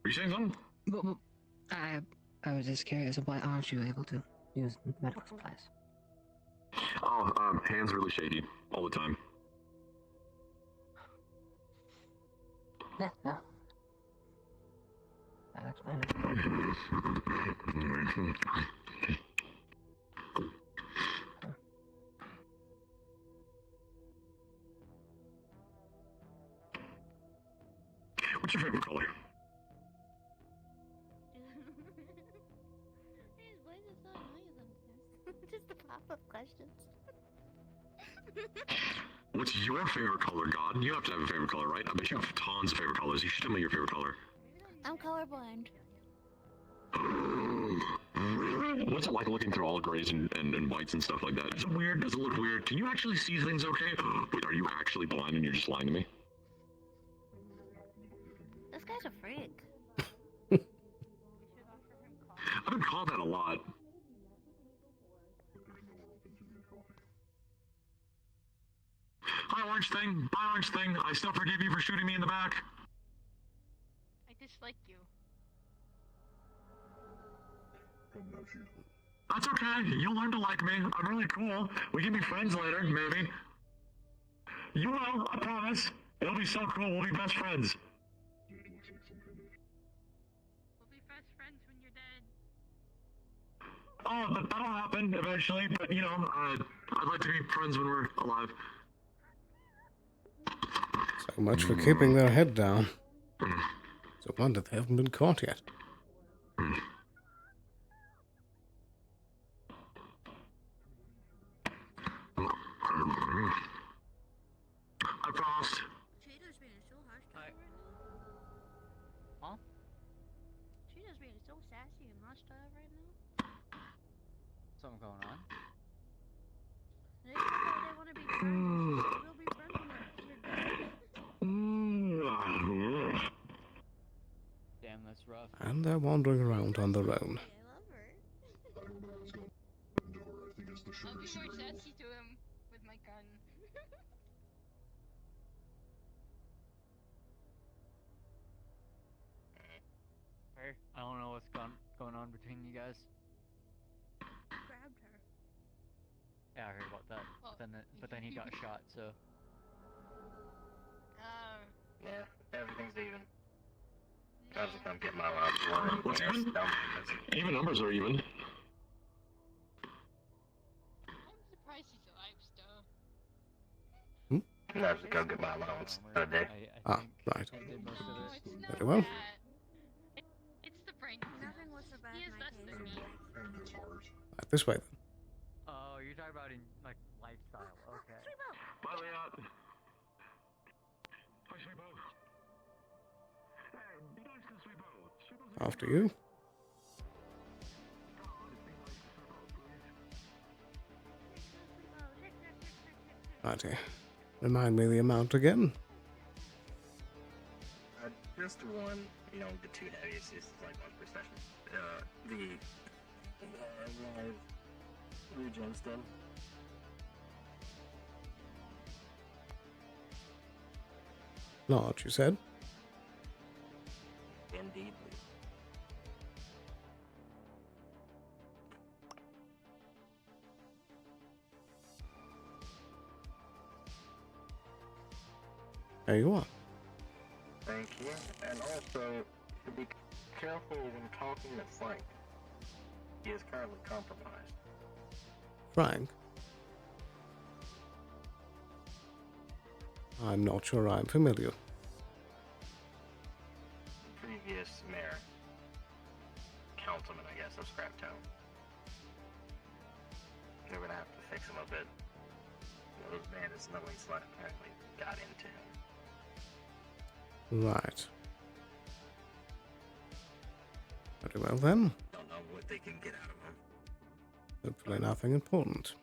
S3: you saying something?
S4: I was just curious, why aren't you able to use medical supplies?
S3: Oh, hands really shady all the time.
S4: Yeah, no. That explains it.
S3: What's your favorite color?
S17: His voice is so annoying sometimes. Just the pop-up questions.
S3: What's your favorite color, God? You have to have a favorite color, right? I bet you have tons of favorite colors. You should tell me your favorite color.
S17: I'm colorblind.
S3: What's it like looking through all the grays and whites and stuff like that? Is it weird? Does it look weird? Can you actually see things okay? Wait, are you actually blind and you're just lying to me?
S17: This guy's a freak.
S3: I've been called that a lot. Hi, Orange Thing. Bye, Orange Thing. I still forgive you for shooting me in the back.
S20: I dislike you.
S3: That's okay. You'll learn to like me. I'm really cool. We can be friends later, maybe. You will, I promise. It'll be so cool. We'll be best friends.
S20: We'll be best friends when you're dead.
S3: Oh, but that'll happen eventually. But, you know, I'd like to be friends when we're alive.
S1: So much for keeping their head down. It's a wonder they haven't been caught yet.
S3: I promised.
S17: Cheetah's being so hostile right now.
S20: Huh?
S17: Cheetah's being so sassy and hostile right now.
S8: Something going on?
S17: They want to be friends. We'll be friends when you're dead.
S8: Damn, that's rough.
S1: And they're wandering around on their own.
S20: I'll be more sassy to him with my gun.
S8: Hey, I don't know what's going on between you guys.
S17: Grabbed her.
S8: Yeah, I heard about that.
S20: Well,
S8: But then he got shot, so.
S11: Yeah, everything's even. I was gonna get my last
S3: What's even? Even numbers are even.
S20: I'm surprised he's alive still.
S11: I have to go get my allowance for a day.
S1: Ah, right.
S20: It's
S1: Very well.
S20: It's the brain.
S17: Nothing was so bad
S20: He
S17: in
S20: is
S17: my
S20: less
S17: case.
S20: than me.
S1: Right, this way then.
S8: Oh, you're talking about in like lifestyle. Okay.
S3: Bye, Leon. Hi, Sweepo. Hey, be nice to Sweepo.
S1: After you. Righty. Remind me the amount again.
S11: Just one, you don't get too heavy, it's just like one per session. The live regen stem.
S1: Large, you said?
S11: Indeed.
S1: There you are.
S11: Thank you. And also, to be careful when talking to Frank. He is currently compromised.
S1: Frank? I'm not sure I'm familiar.
S11: Previous mayor. Councilman, I guess, of Scraptown. They're gonna have to fix him a bit. Those bandits knowing Slut apparently got into him.
S1: Right. Very well then.
S11: Don't know what they can get out of him.
S1: Hopefully nothing important.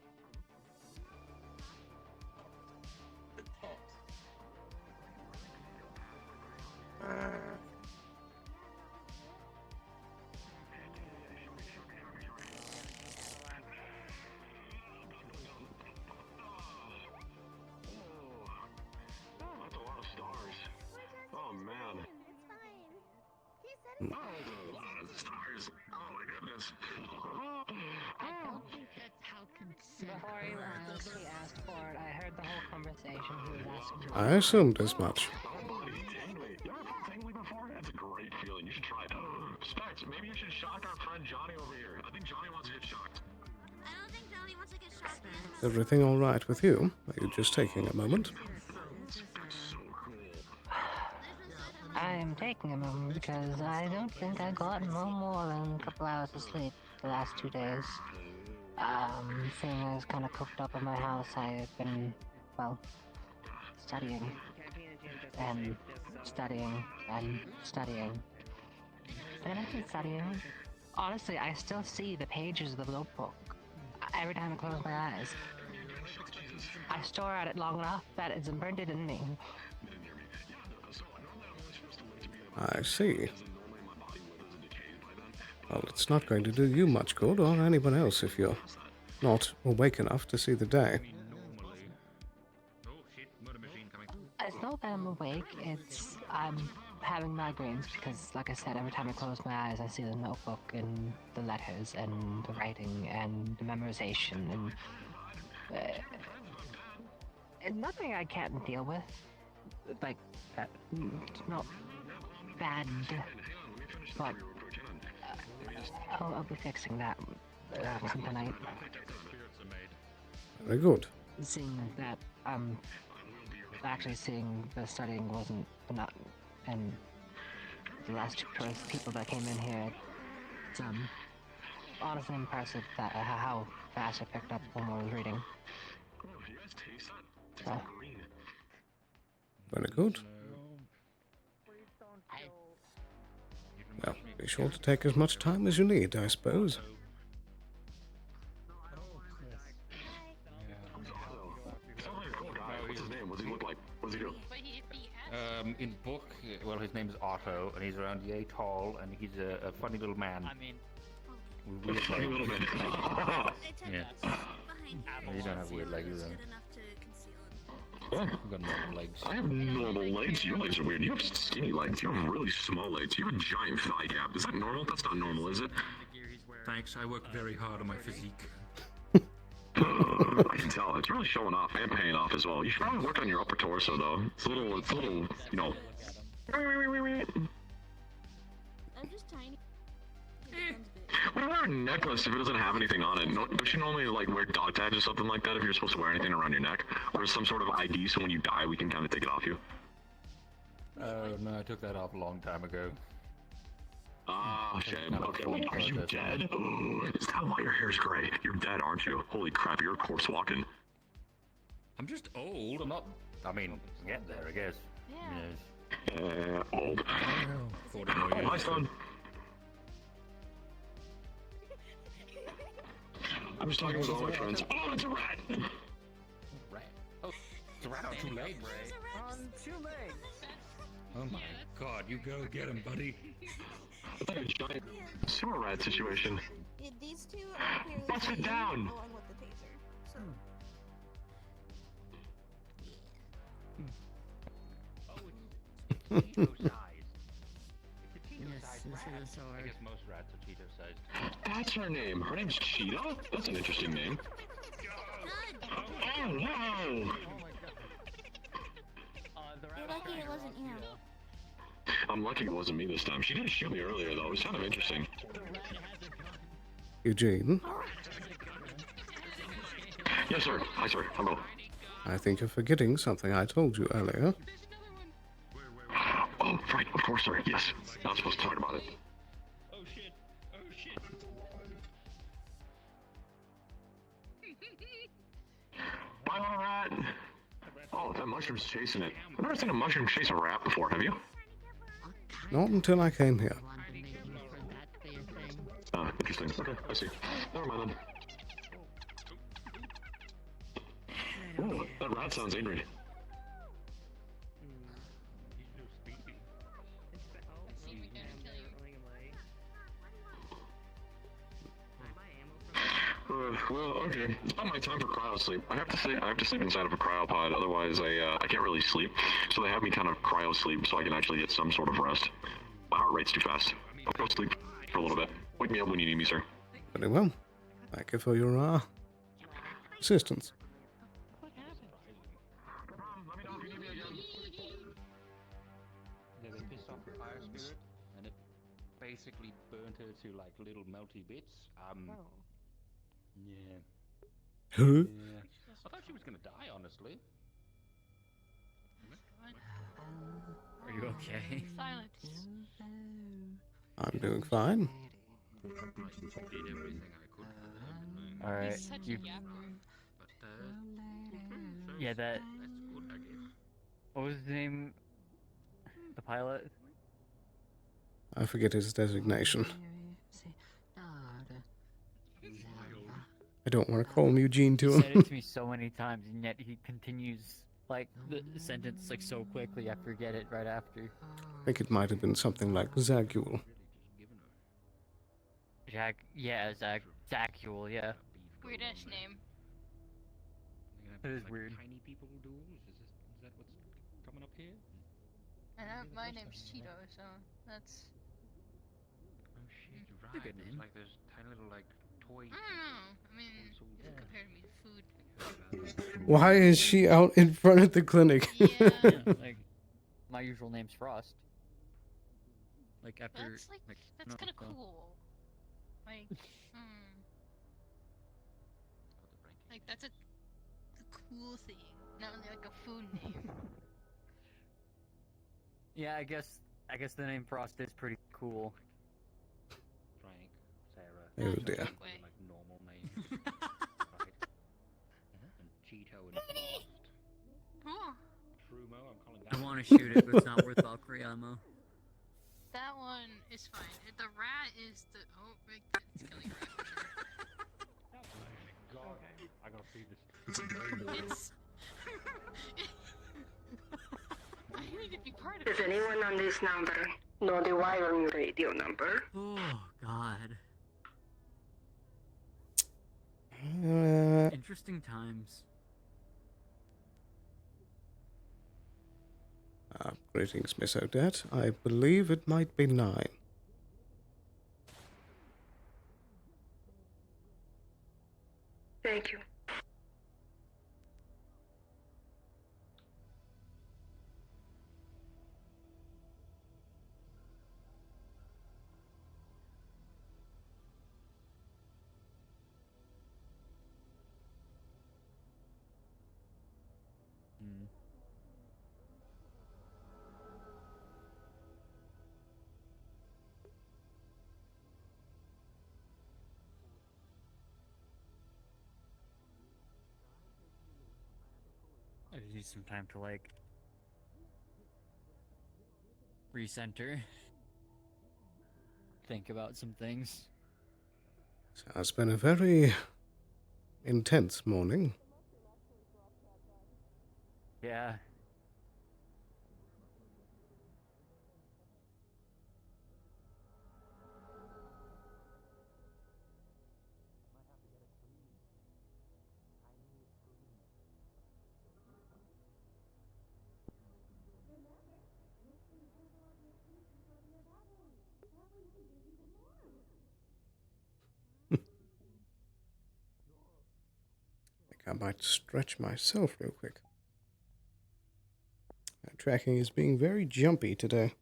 S3: That's a lot of stars. Oh man. Oh, a lot of stars. Oh my goodness.
S16: I don't think that's how consent. Before he asked for it, I heard the whole conversation. He was asking.
S1: I assumed as much.
S3: Oh, buddy, Tingley. You ever felt tingly before? That's a great feeling. You should try it. Specs, maybe you should shock our friend Johnny over here. I think Johnny wants to get shocked.
S17: I don't think Johnny wants to get shocked.
S1: Is everything alright with you? Are you just taking a moment?
S4: I am taking a moment because I don't think I got no more than a couple hours of sleep the last 2 days. Seeing as kind of cooked up in my house, I've been, well, studying. And studying and studying. And I've been studying. Honestly, I still see the pages of the notebook every time I close my eyes. I store at it long enough that it's imprinted in me.
S1: I see. Well, it's not going to do you much good, or anyone else, if you're not awake enough to see the day.
S4: It's not that I'm awake, it's I'm having migraines because, like I said, every time I close my eyes I see the notebook and the letters and the writing and the memorization and nothing I can't deal with. Like, not bad, but I'll be fixing that tonight.
S1: Very good.
S4: Seeing that actually seeing the studying wasn't enough, and the last two people that came in here, it's honestly impressive that how fast I picked up when I was reading. So.
S1: Very good. Well, be sure to take as much time as you need, I suppose.
S3: What's his name? What's he look like? What's he do?
S9: In the book, well, his name is Otto, and he's around yay tall, and he's a funny little man.
S8: I mean,
S9: weird
S3: funny little man.
S9: Yeah. You don't have weird legs, though. I've got normal legs.
S3: I have normal legs. Your legs are weird. You have skinny legs. You have really small legs. You have a giant thigh gap. Is that normal? That's not normal, is it?
S14: Thanks, I work very hard on my physique.
S3: I can tell. It's really showing off and paying off as well. You should probably work on your upper torso, though. It's a little, you know.
S17: I'm just tiny.
S3: Why wear a necklace if it doesn't have anything on it? Don't you normally like wear dog tags or something like that if you're supposed to wear anything around your neck? Or some sort of ID so when you die we can kind of take it off you?
S9: No, I took that off a long time ago.
S3: Ah, shame. Okay, wait, are you dead? Is that why your hair's gray? You're dead, aren't you? Holy crap, you're a corpse walking.
S9: I'm just old. I'm not. I mean, get there, I guess.
S17: Yeah.
S3: Old.
S14: 40 more years.
S3: Oh, hi, son. I'm just talking with all my friends. Oh, it's a rat!
S9: Rat? Oh, it's a rat on 2 legs.
S19: On 2 legs.
S14: Oh my god, you go get him, buddy.
S3: It's like a giant sewer rat situation.
S17: Yeah, these two are clearly
S3: Bust it down!
S17: along with the taser. So.
S9: I guess most rats are Cheeto-sized.
S3: That's her name. Her name's Cheetah? That's an interesting name. Oh, no!
S17: You're like wasn't you.
S3: I'm lucky it wasn't me this time. She did shoot me earlier, though. It was kind of interesting.
S1: Eugene,
S3: Yes, sir. Hi, sir. Hello.
S1: I think you're forgetting something I told you earlier.
S3: Oh, right. Of course, sir. Yes. Not supposed to talk about it.
S5: Oh shit! Oh shit!
S3: Bye, little rat. Oh, that mushroom's chasing it. I've never seen a mushroom chase a rat before, have you?
S1: Not until I came here.
S3: Ah, interesting. Okay, I see. Never mind then. Oh, that rat sounds angry. Well, okay. It's not my time for cryo sleep. I have to sleep inside of a cryopod, otherwise I can't really sleep. So they have me kind of cryo sleep so I can actually get some sort of rest. My heart rate's too fast. I'll go sleep for a little bit. Wake me up when you need me, sir.
S1: Very well. Thank you for your assistance.
S9: Yeah, they pissed off the fire spirit, and it basically burnt her to like little melty bits. Yeah.
S1: Huh?
S9: Yeah. I thought she was gonna die, honestly.
S8: Are you okay?
S20: Silence.
S1: I'm doing fine.
S21: Alright.
S20: He's such a yapper.
S21: Yeah, that. What was his name? The pilot?
S1: I forget his designation. I don't want to call him Eugene to
S21: He
S1: him.
S21: said it to me so many times, and yet he continues like the sentence like so quickly. I forget it right after.
S1: I think it might have been something like Zagul.
S21: Zacul, yeah.
S20: Weird ass name.
S21: It is weird.
S9: Tiny people duels? Is that what's coming up here?
S20: And my name's Cheeto, so that's.
S9: Oh shit, you're
S8: That's a
S9: right.
S8: good
S9: There's
S8: name.
S9: like those tiny little like toy.
S20: I don't know. I mean, if it compared me to food.
S1: Why is she out in front of the clinic?
S20: Yeah.
S21: Like my usual name's Frost.
S8: Like after.
S20: That's like that's
S8: no,
S20: kind of
S8: no.
S20: cool. Like, like that's a cool thing, not only like a food name.
S21: Yeah, I guess the name Frost is pretty cool.
S9: Frank, Sarah.
S1: Oh dear.
S9: Like normal names. Right? And Cheeto and Frost.
S20: Oh,
S9: Trumo, I'm calling that.
S8: I want to shoot it, but it's not worth Valkyrie ammo.
S20: that one is fine. The rat is the right, that's killing rat.
S9: God, I gotta see this.
S20: It's. I need to be part of
S2: Does
S20: it.
S2: anyone on this number know the wiring radio number?
S8: Oh God. Interesting times.
S1: Greetings, Miss Odette. I believe it might be 9.
S2: Thank you.
S8: I just need some time to like recenter. Think about some things.
S1: So it's been a very intense morning.
S21: Yeah.
S1: I might stretch myself real quick. tracking is being very jumpy today.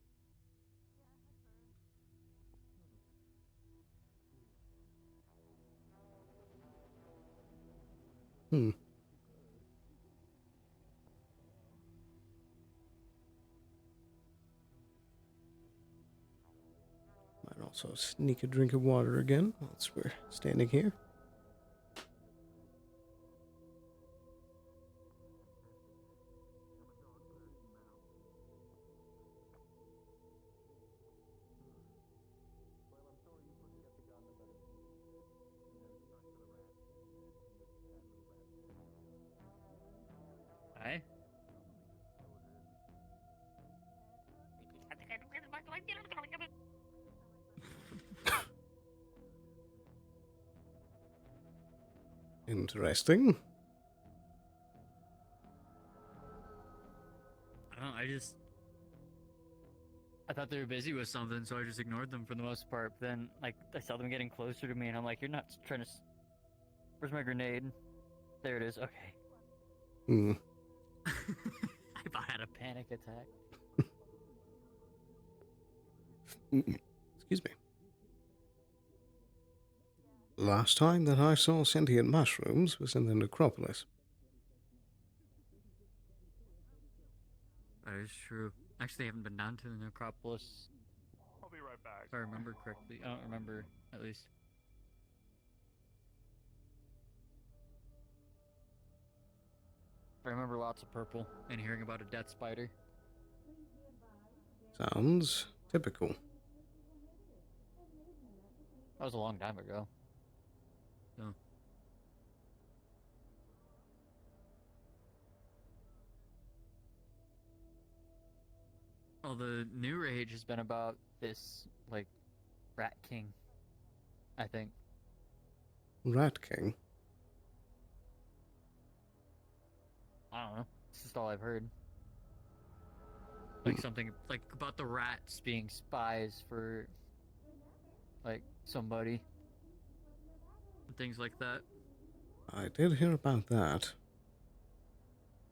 S1: Hmm. Might also sneak a drink of water again whilst we're standing here.
S21: Hi.
S1: Interesting.
S21: I don't know, I thought they were busy with something, so I just ignored them for the most part. But then, like, I saw them getting closer to me, and I'm like, you're not trying to... Where's my grenade? There it is, okay.
S1: Hmm.
S21: I had a panic attack.
S1: Excuse me. Last time that I saw sentient mushrooms was in the necropolis.
S21: That is true. Actually, I haven't been down to the necropolis.
S10: I'll be right back.
S21: If I remember correctly. I don't remember, at least. I remember lots of purple and hearing about a death spider.
S1: Sounds typical.
S21: That was a long time ago. So. Well, the new rage has been about this, like, Rat King, I think.
S1: Rat King?
S21: I don't know. It's just all I've heard. Like something, like, about the rats being spies for, like, somebody. And things like that.
S1: I did hear about that.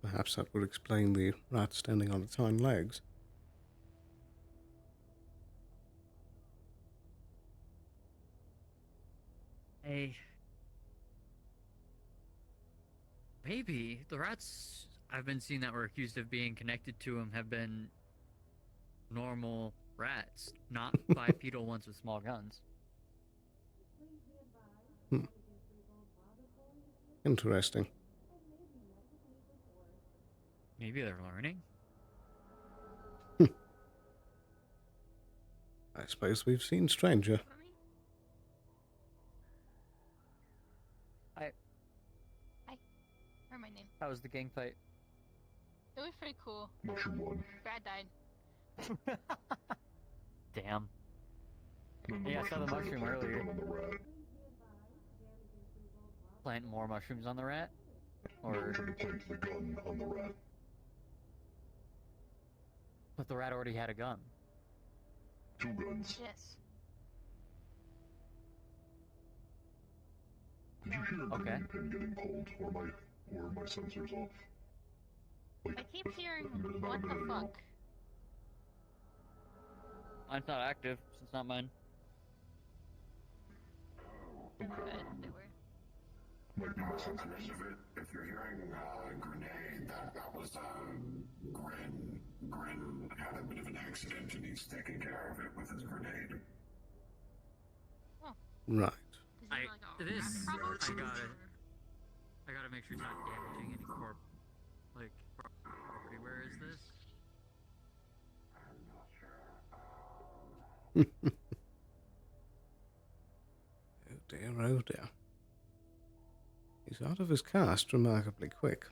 S1: Perhaps that would explain the rat standing on its hind legs.
S21: Hey. Maybe. The rats I've been seeing that were accused of being connected to him have been normal rats, not bipedal ones with small guns.
S1: Hmm. Interesting.
S21: Maybe they're learning?
S1: I suppose we've seen Stranger.
S20: Or my name.
S21: How was the gang fight?
S20: It was pretty cool.
S14: Mushroom one.
S20: Brad died.
S21: Damn. Yeah, I saw the mushroom earlier. Plant more mushrooms on the rat? Or...
S14: No, trying to plant the gun on the rat.
S21: But the rat already had a gun.
S14: 2 guns.
S20: Yes.
S14: Did you hear a
S21: Okay.
S14: green pin getting pulled, or my sensors off? Like,
S20: I keep hearing,
S14: about
S20: what
S14: a
S20: the
S14: minute ago.
S20: fuck?
S21: Mine's not active, so it's not mine.
S20: Good, they were.
S14: Might be my sensors.
S22: If you're hearing grenade, that was Grin had a bit of an accident and he's taking care of it with his grenade.
S1: Right.
S21: I gotta make sure it's not damaging any property. Where is this?
S1: Oh dear, oh dear. He's out of his cast remarkably quick.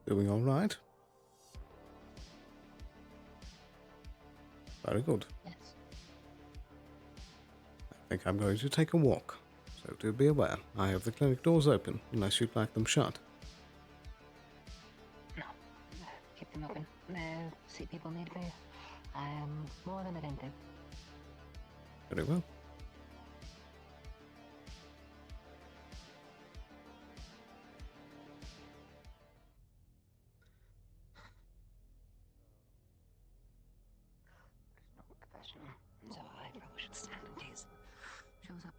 S1: Doing all right? Very good.
S20: Yes.
S1: I think I'm going to take a walk. So do be aware, I have the clinic doors open, unless you'd like them shut.
S4: No. Keep I'm open. See people need me. I am more than attentive.
S1: Very well.
S4: Professional. So I probably should stand in case shows up.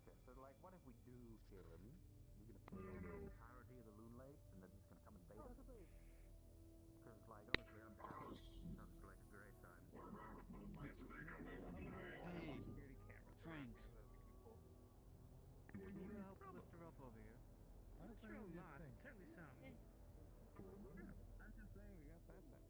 S9: Okay, so like, what if we do kill him? We're gonna kill the entirety of the Loon Lake, and they're just gonna come and bait us? Because, like, honestly, I'm down. Sounds like a great time.
S18: Hey, Frank. Can you help lift her up over here?
S12: Sure, a lot. Certainly some.
S9: I'm just saying we got that type of stuff.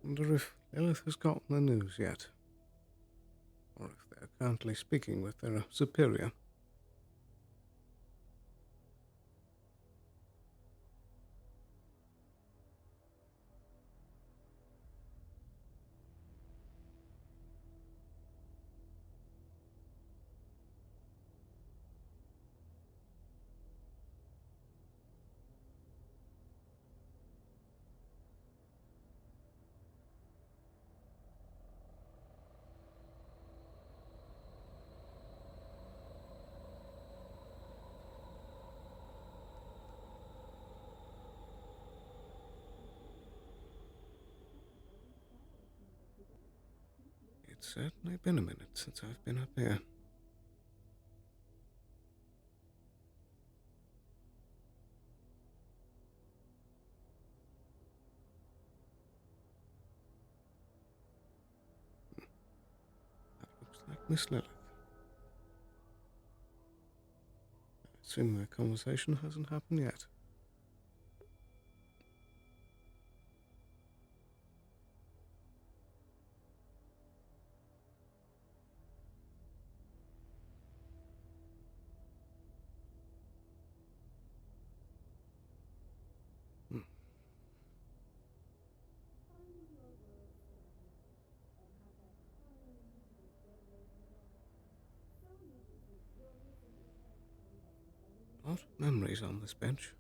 S1: Wonder if Lilith has gotten the news yet. Or if they're currently speaking with their superior. It's certainly been a minute since I've been up here. That looks like Miss Lilith. I assume their conversation hasn't happened yet. A lot of memories on this bench.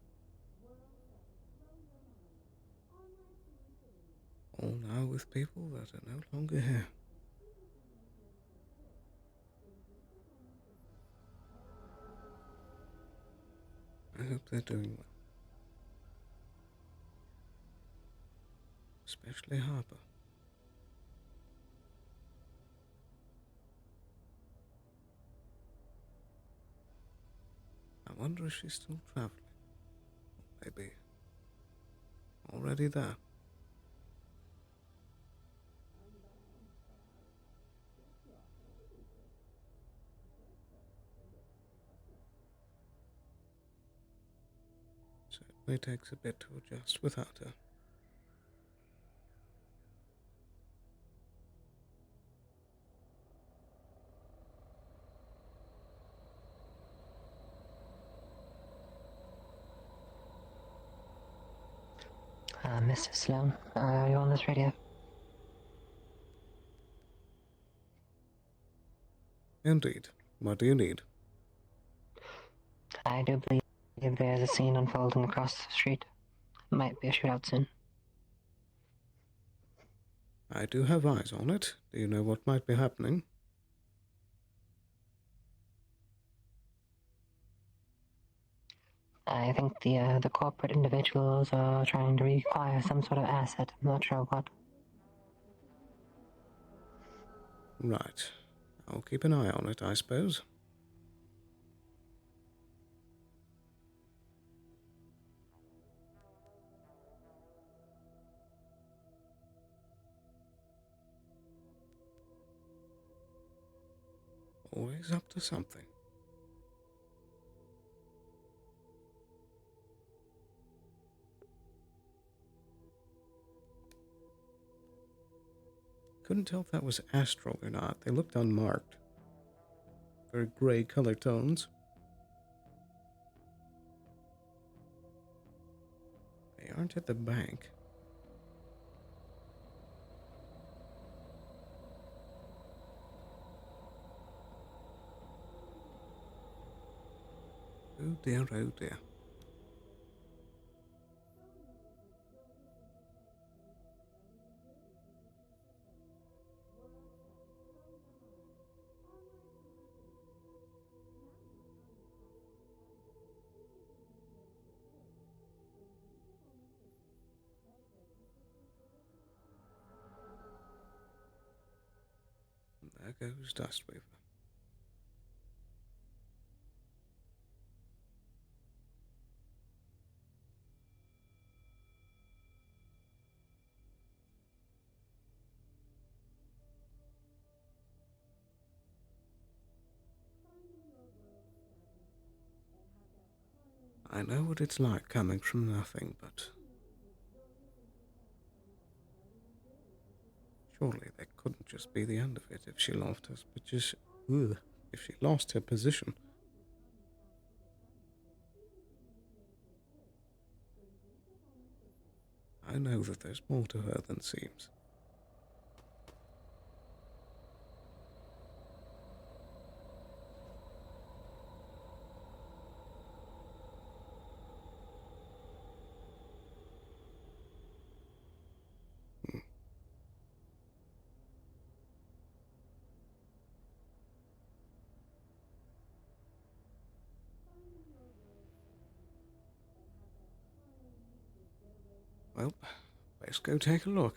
S1: All now with people that are no longer here. I hope they're doing well. Especially Harper. I wonder if she's still traveling. Or maybe already there. certainly takes a bit to adjust without her.
S4: Mr. Sloan, are you on this radio?
S1: Indeed. What do you need?
S4: I do believe there's a scene unfolding across the street. Might be a shootout soon.
S1: I do have eyes on it. Do you know what might be happening?
S4: I think the corporate individuals are trying to reacquire some sort of asset. I'm not sure what.
S1: Right. I'll keep an eye on it, I suppose. Always up to something. Couldn't tell if that was astral or not. They looked unmarked. Very gray color tones. They aren't at the bank. Oh dear, oh dear. There goes Dustweaver. I know what it's like coming from nothing, but surely that couldn't just be the end of it if she lost her position. If she lost her position. I know that there's more to her than seems. Well, let's go take a look.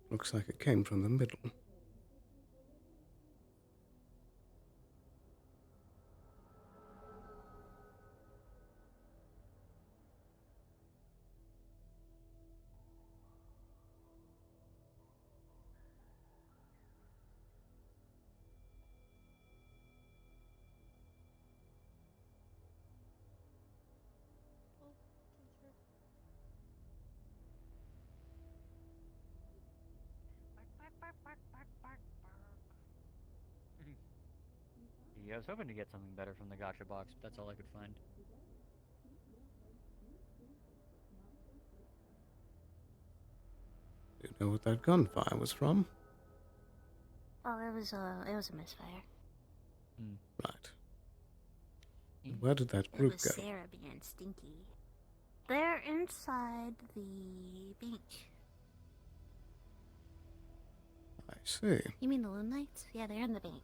S1: It looks like it came from the middle.
S21: Yeah, I was hoping to get something better from the gotcha box, but that's all I could find.
S1: Do you know what that gunfire was from?
S17: Oh, it was a misfire.
S1: Right. And where did that
S17: It
S1: group
S17: was
S1: go?
S17: Sarah being stinky. They're inside the bank.
S1: I see.
S17: You mean the Loon Knights? Yeah, they're in the bank.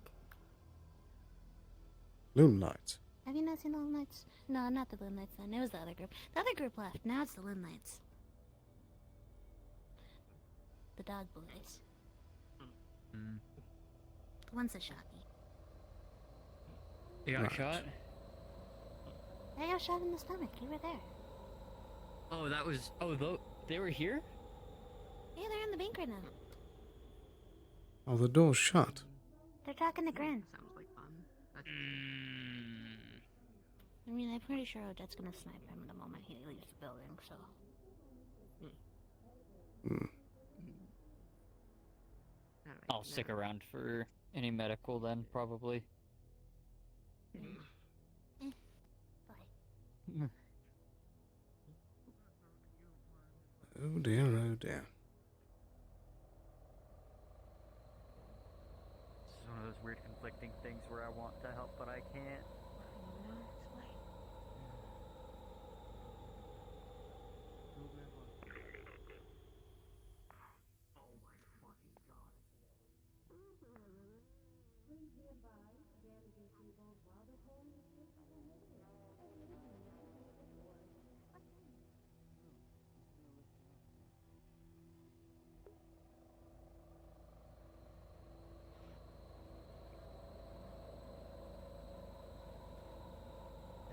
S1: Loon Knights.
S17: Have you not seen the Loon Knights? No, not the Loon Knights then. It was the other group. The other group left. Now it's the Loon Knights. The dog boys. The ones that shot me.
S21: You got shot?
S17: I got shot in the stomach. You were there.
S21: Oh, that was. Oh,
S7: They were here?
S17: Yeah, they're in the bank right now.
S1: Oh, the door's shut.
S17: They're talking to Grin.
S2: Sounds like fun.
S17: I mean, I'm pretty sure Odette's gonna snipe him the moment he leaves the building, so.
S1: Hmm.
S7: I'll stick around for any medical then, probably.
S1: Oh dear, oh dear.
S8: This is one of those weird conflicting things where I want to help, but I can't.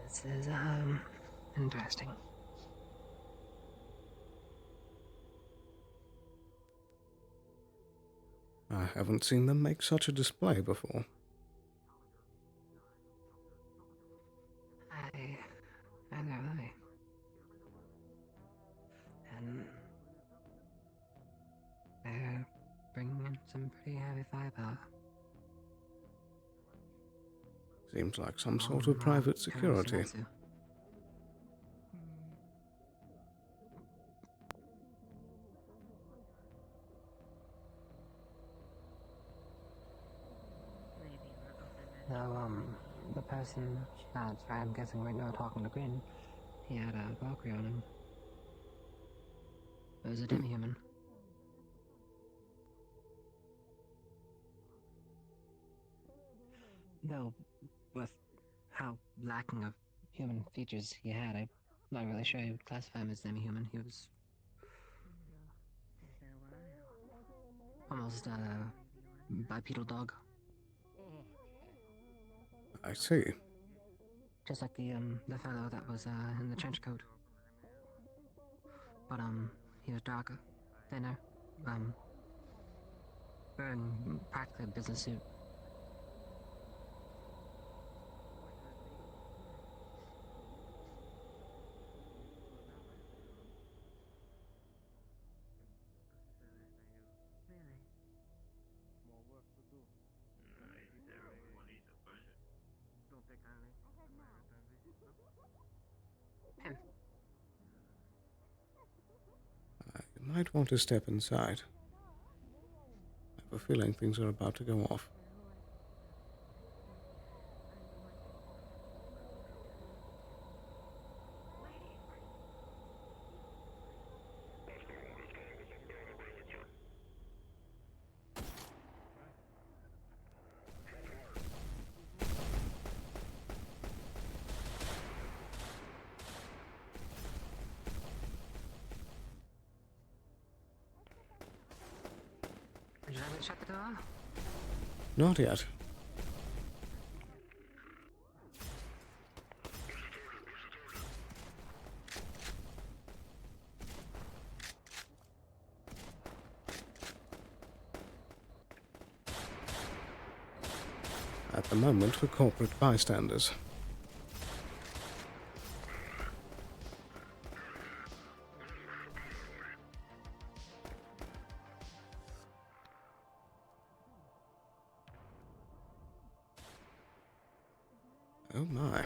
S4: This is, interesting.
S1: I haven't seen them make such a display before.
S4: I know, right? And they're bringing in some pretty heavy firepower.
S1: Seems like some sort of private security.
S4: No, the person that's I'm guessing right now talking to Grin, he had a Valkyrie on him. It was a demi-human. Though, with how lacking of human features he had, I'm not really sure I would classify him as demi-human. He was almost a bipedal dog.
S1: I see.
S4: Just like the fellow that was in the trench coat. But he was darker, thinner, wearing practically a business suit. Him.
S1: I might want to step inside. I have a feeling things are about to go off.
S4: Would you like to shut the door?
S1: Not yet. At the moment for corporate bystanders. Oh my.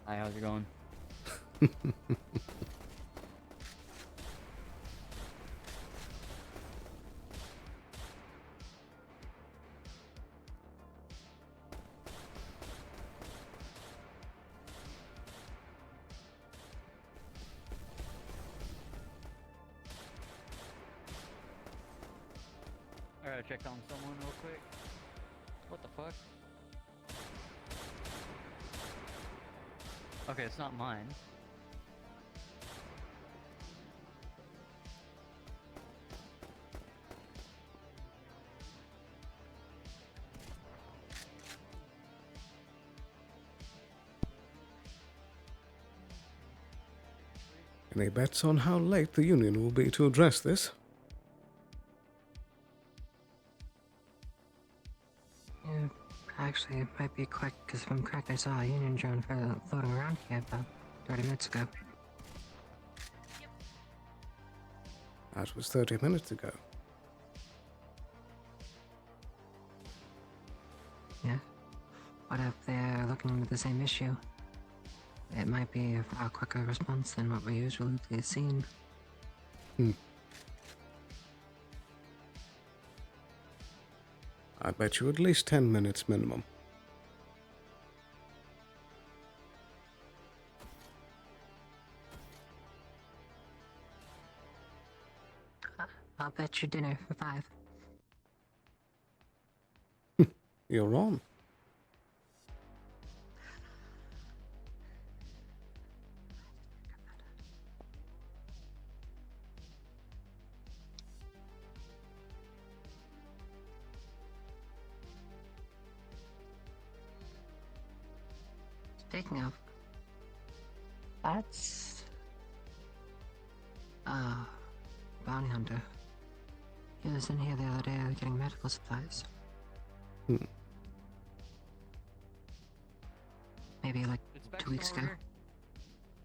S7: Hi, how's it going? I gotta check on someone real quick. What the fuck? Okay, it's not mine.
S1: Any bets on how late the Union will be to address this?
S4: Yeah, actually, it might be quick, because if I'm correct, I saw a Union drone floating around here about 30 minutes ago.
S1: That was 30 minutes ago.
S4: Yeah? What if they're looking at the same issue? It might be a far quicker response than what we usually see.
S1: I bet you at least 10 minutes minimum.
S4: I'll bet you dinner for 5.
S1: You're on.
S4: Speaking of, that's bounty hunter. He was in here the other day getting medical supplies. Maybe like 2 weeks ago.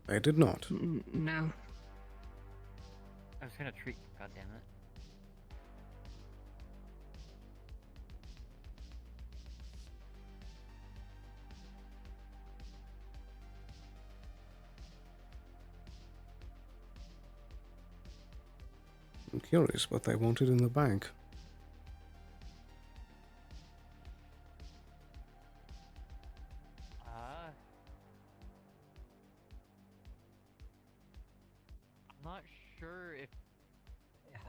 S1: I did not.
S4: No.
S7: I was gonna treat. God damn it.
S1: I'm curious what they wanted in the bank.
S7: I'm not sure if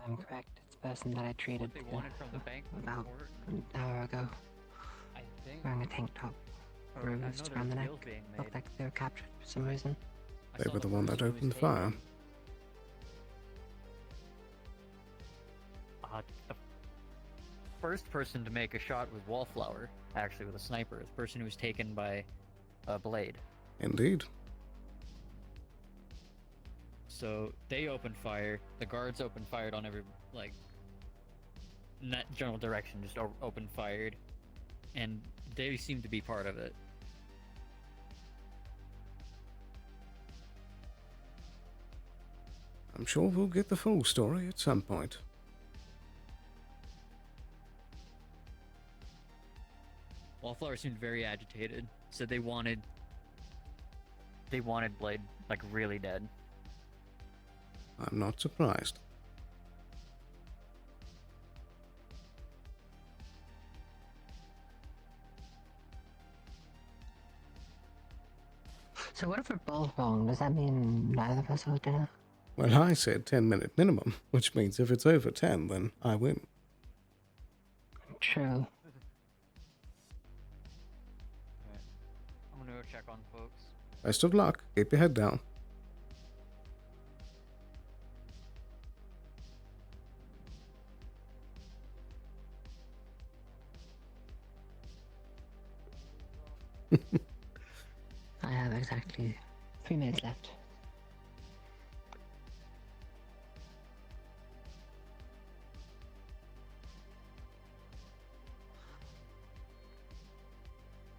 S4: I'm correct, it's the person that I treated
S7: what they wanted from the bank
S4: about
S7: report.
S4: an hour ago.
S7: I think
S4: Wearing a tank top,
S7: I know
S4: bruised
S7: there's
S4: around the neck.
S7: deals being made.
S4: Looked like they were captured for some reason.
S1: They were the one that opened fire.
S7: The first person to make a shot was Wallflower, actually with a sniper. The person who was taken by a blade.
S1: Indeed.
S7: So they opened fire. The guards opened fired on every in that general direction, just opened fired, and they seemed to be part of it.
S1: I'm sure we'll get the full story at some point.
S7: Wallflower seemed very agitated. Said they wanted Blade really dead.
S1: I'm not surprised.
S4: So what if we're both wrong? Does that mean neither of us will dinner?
S1: Well, I said 10-minute minimum, which means if it's over 10, then I win.
S4: True.
S7: I'm gonna go check on folks.
S1: Best of luck. Keep your head down.
S4: I have exactly 3 minutes left.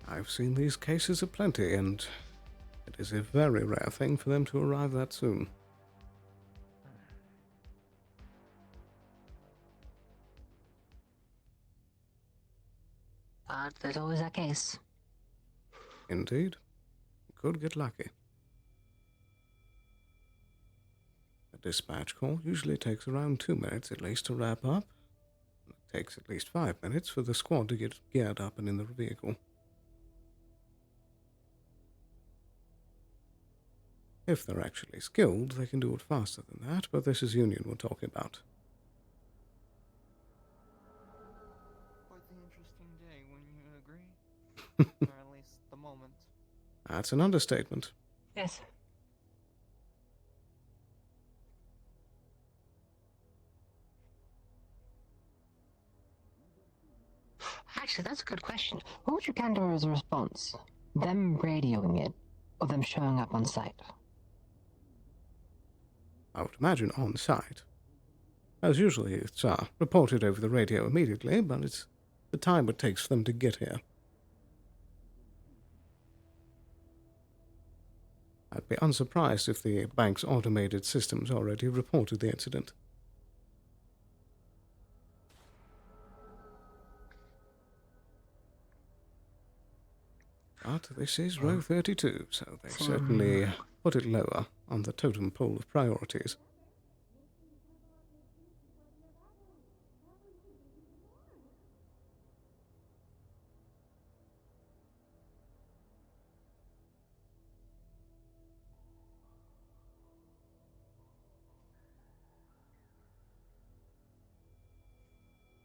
S1: I've seen these cases aplenty, and it is a very rare thing for them to arrive that soon.
S4: But there's always that case.
S1: Indeed. Could get lucky. A dispatch call usually takes around 2 minutes at least to wrap up. It takes at least 5 minutes for the squad to get geared up and in the vehicle. If they're actually skilled, they can do it faster than that, but this is Union we're talking about.
S12: Quite the interesting day, wouldn't you agree? Or at least the moment.
S1: That's an understatement.
S4: Yes. Actually, that's a good question. What would you counter as a response? Them radioing it, or them showing up on site?
S1: I would imagine on site. As usually, it's reported over the radio immediately, but it's the time it takes for them to get here. I'd be unsurprised if the bank's automated systems already reported the incident. But this is row 32, so they certainly put it lower on the totem pole of priorities.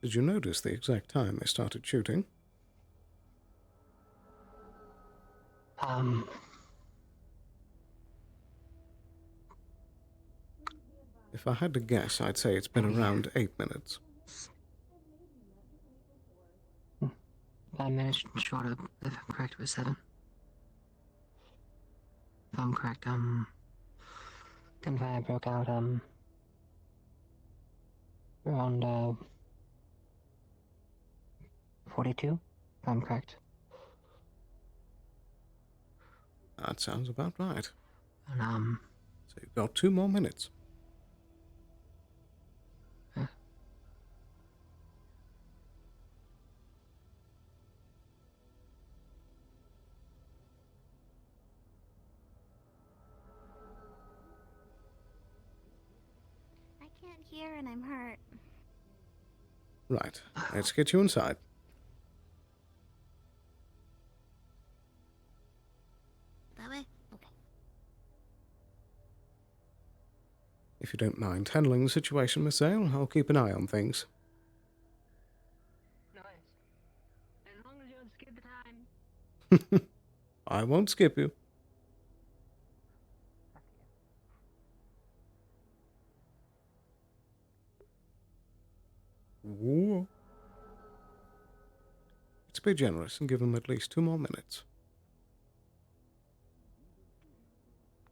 S1: Did you notice the exact time they started shooting? If I had to guess, I'd say it's been around 8 minutes.
S4: 5 minutes short of, if I'm correct, it was 7. If I'm correct, gunfire broke out, around, 42, if I'm correct.
S1: That sounds about right.
S4: And,
S1: so you've got 2 more minutes.
S17: I can't hear and I'm hurt.
S1: Right, let's get you inside.
S17: That way? Okay.
S1: If you don't mind handling the situation, Miss Sale, I'll keep an eye on things.
S4: Nice. As long as you don't skip the time.
S1: I won't skip you. Whoa. Let's be generous and give them at least 2 more minutes.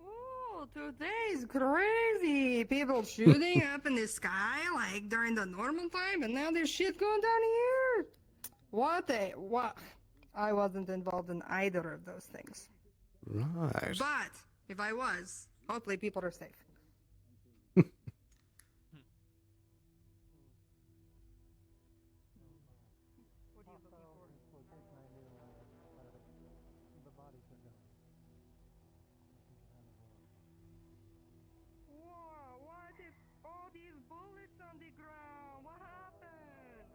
S2: Oh, today's crazy. People shooting up in the sky like during the normal time, and now there's shit going down here. What? I wasn't involved in either of those things.
S1: Right.
S2: But if I was, hopefully people are safe. Whoa, what is all these bullets on the ground? What happened?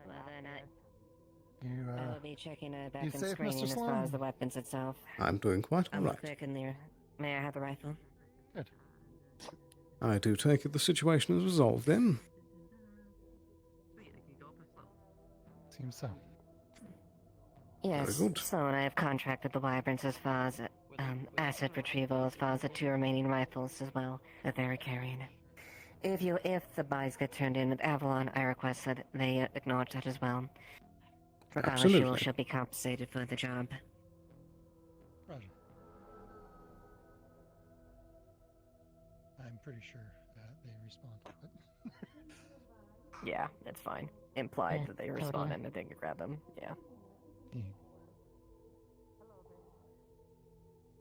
S4: Well, then
S6: You,
S4: I will be checking back
S6: you
S4: and
S6: safe,
S4: screening
S6: Mr.
S4: as far
S6: Sloan?
S4: as the weapons itself.
S1: I'm doing quite all
S4: I'm
S1: right.
S4: quick in there. May I have the rifle?
S6: Good.
S1: I do take it the situation is resolved then.
S6: Seems so.
S4: Yes,
S1: Very good.
S4: Sloan, I have contracted the Wyverns as far as asset retrieval, as far as the 2 remaining rifles as well that they were carrying. If the bodies get turned in with Avalon, I request that they acknowledge that as well. Regardless,
S1: Absolutely.
S4: she'll be compensated for the job.
S6: Roger. I'm pretty sure they responded, but...
S4: Yeah, that's fine. Implied
S6: Yeah,
S4: that they
S6: totally.
S4: respond and that they can grab them. Yeah.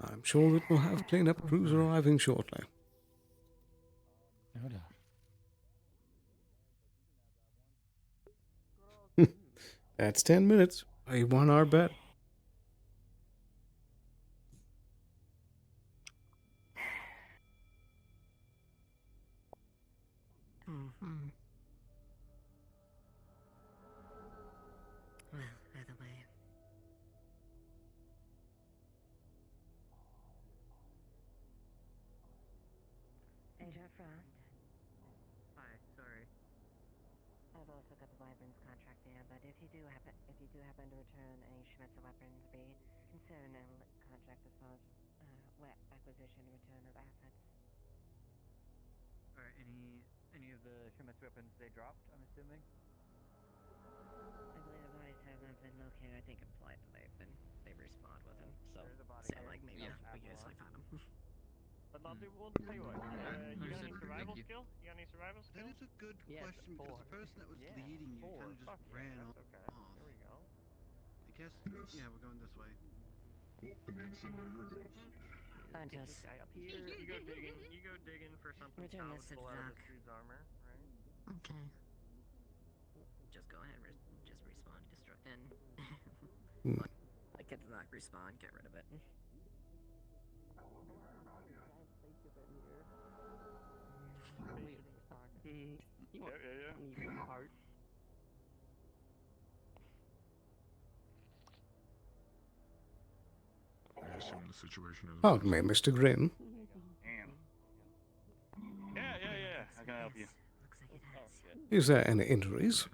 S1: I'm sure that we'll have cleanup crews arriving shortly.
S6: No doubt.
S1: That's 10 minutes. We won our bet.
S4: Mm-hmm. Well, either way. Agent Frost.
S21: Hi, sorry.
S4: I've also got the Wyvern's contract there, but if you do happen to return any Schmetzer weapons, be consider an contract as far as acquisition and return of assets.
S21: Are any of the Shemetz weapons they dropped, I'm assuming?
S4: I believe the bodies have not been located. I think implied that they
S13: respawn with him. So, say like maybe we guys like found him.
S10: But we'll tell you what. You got any survival skill? You got any survival skill?
S18: That is a good question because the person that was leading you kind of just ran off.
S10: Okay. There we go.
S18: I guess. Yeah, we're going this way.
S13: I just
S10: Guy up here. You go digging. You go digging for something
S13: We're doing this
S10: salvageable out of
S13: at
S10: this dude's armor, right?
S13: okay. Just go ahead and just respawn, destroy, and like it does not respawn. Get rid of it.
S12: You want need a heart.
S22: I assume the situation is.
S1: Pardon me, Mr. Grimm.
S12: Damn. Yeah. How can I help you?
S1: Is there any injuries?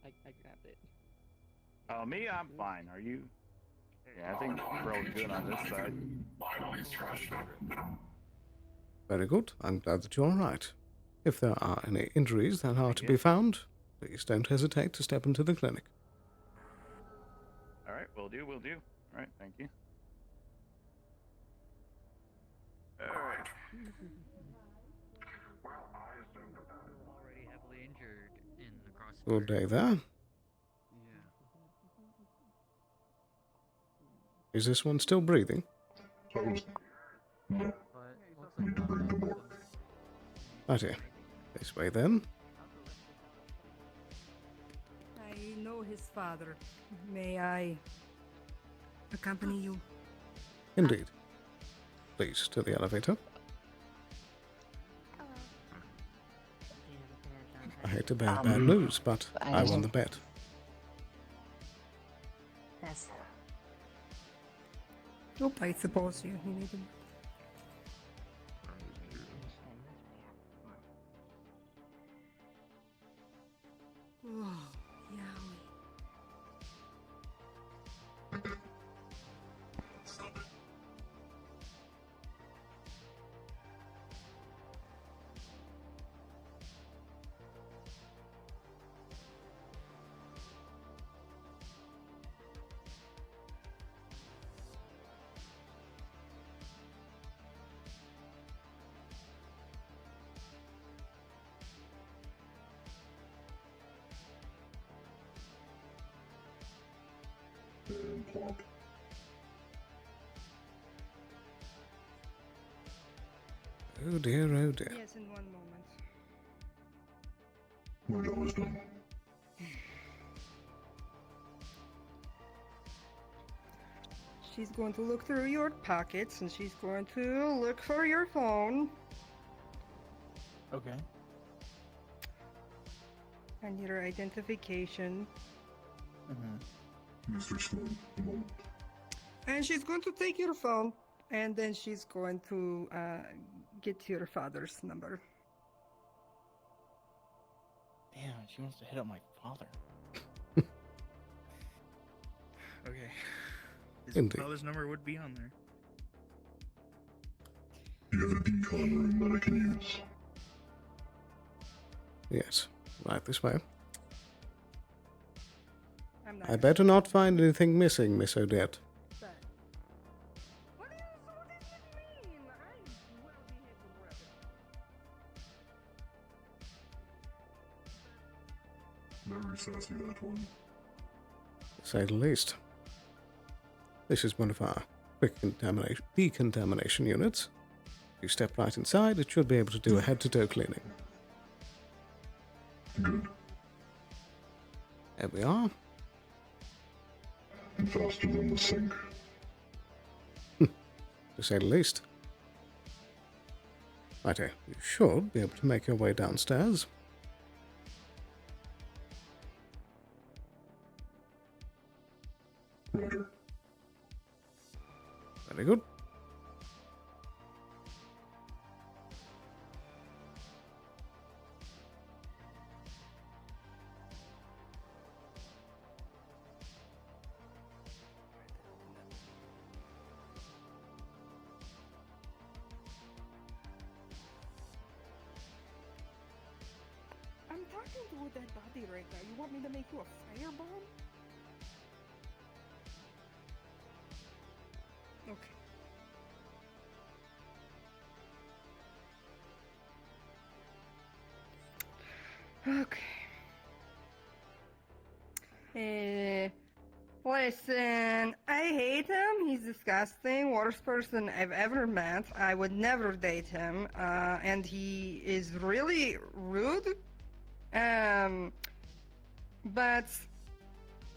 S12: I grabbed it. Oh, me? I'm fine. Are you? Yeah, I think we're all good on this side.
S1: Very good. I'm glad that you're all right. If there are any injuries that are to be found, please don't hesitate to step into the clinic.
S12: All right, will do. All right, thank you. All right.
S21: Already heavily injured in the cross.
S1: Good day there. Is this one still breathing? Righty. This way then.
S2: I know his father. May I accompany you?
S1: Indeed. Please, to the elevator. I hate to bear bad news, but I won the bet.
S13: Yes.
S2: Nope, I suppose you need to. Oh, Yowie.
S1: Oh dear, oh dear.
S2: Yes, in one moment.
S22: We're always done.
S2: She's going to look through your pockets and she's going to look for your phone.
S12: Okay.
S2: And your identification.
S22: Mr. Sloan, a moment.
S2: And she's going to take your phone and then she's going to get your father's number.
S12: Damn, she wants to hit up my father. Okay. His
S1: Indeed.
S12: father's number would be on there.
S22: You have a decon room that I can use.
S1: Yes, right this way.
S2: I'm not
S1: I better not find anything missing, Miss Odette.
S2: But what does it mean? I'm well behaved.
S22: Very sassy, that one.
S1: To say the least. This is one of our quick decontamination units. If you step right inside, it should be able to do a head-to-toe cleaning.
S22: Good.
S1: There we are.
S22: And faster than the sink.
S1: To say the least. Righto, you should be able to make your way downstairs.
S22: Roger.
S1: Very good.
S2: I'm talking to that body right now. You want me to make you a firebomb? Listen, I hate him. He's disgusting. Worst person I've ever met. I would never date him. And he is really rude. But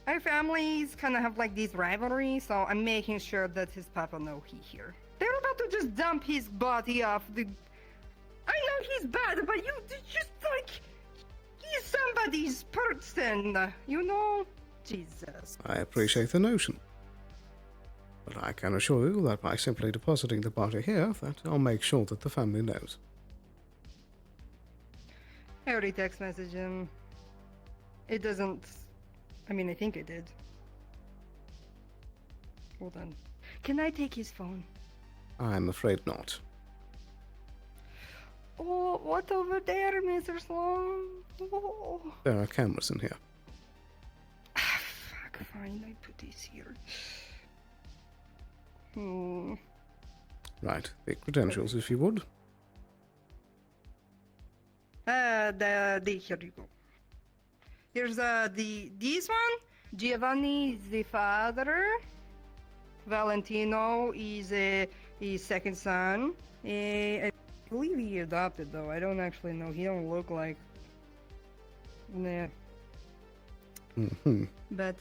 S2: our families kind of have like these rivalries, so I'm making sure that his papa know he here. They're about to just dump his body off the... I know he's bad, but you just like... He's somebody's person, you know? Jesus.
S1: I appreciate the notion. But I can assure you that by simply depositing the body here, that I'll make sure that the family knows.
S2: I already text messaged him. It doesn't... I mean, I think I did. Hold on. Can I take his phone?
S1: I'm afraid not.
S2: Oh, what over there, Mr. Sloan? Oh.
S1: There are cameras in here.
S2: Fuck, fine, I put this here.
S1: Right, the credentials, if you would.
S2: Here you go. Here's this one. Giovanni is the father. Valentino is his second son. I believe he adopted though. I don't actually know. He don't look like. Nah. But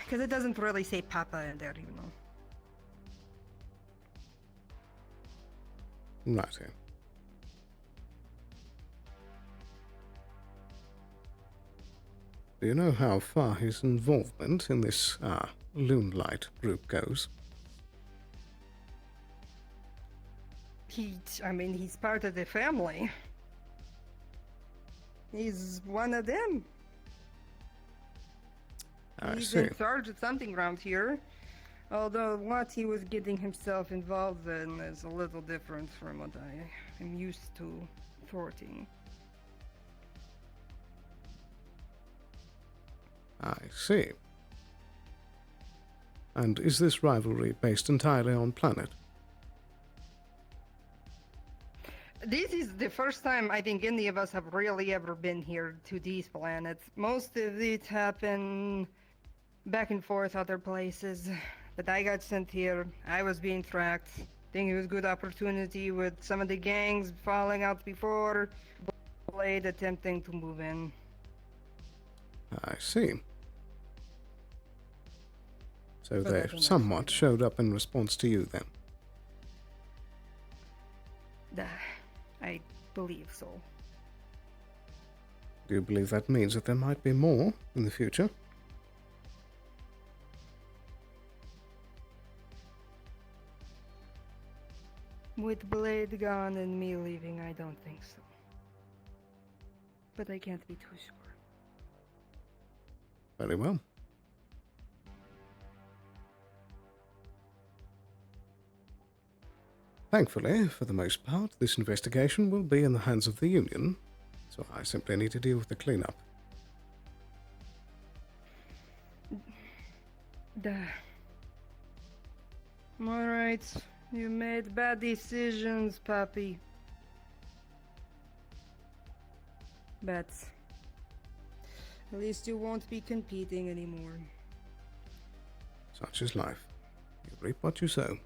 S2: because it doesn't really say Papa in there, you know.
S1: Right here. Do you know how far his involvement in this Loonlight group goes?
S2: I mean, he's part of the family. He's one of them. He's in charge of something around here. Although what he was getting himself involved in is a little different from what I am used to thwarting.
S1: I see. And is this rivalry based entirely on planet?
S2: This is the first time I think any of us have really ever been here to these planets. Most of it happened back and forth other places. But I got sent here. I was being tracked. Think it was a good opportunity with some of the gangs falling out before. Blade attempting to move in.
S1: I see. So they somewhat showed up in response to you then?
S2: I believe so.
S1: Do you believe that means that there might be more in the future?
S2: With Blade gone and me leaving, I don't think so. But I can't be too sure.
S1: Very well. Thankfully, for the most part, this investigation will be in the hands of the Union, so I simply need to deal with the cleanup.
S2: Alright, you made bad decisions, Papi. But at least you won't be competing anymore.
S1: Such is life. You reap what you sow.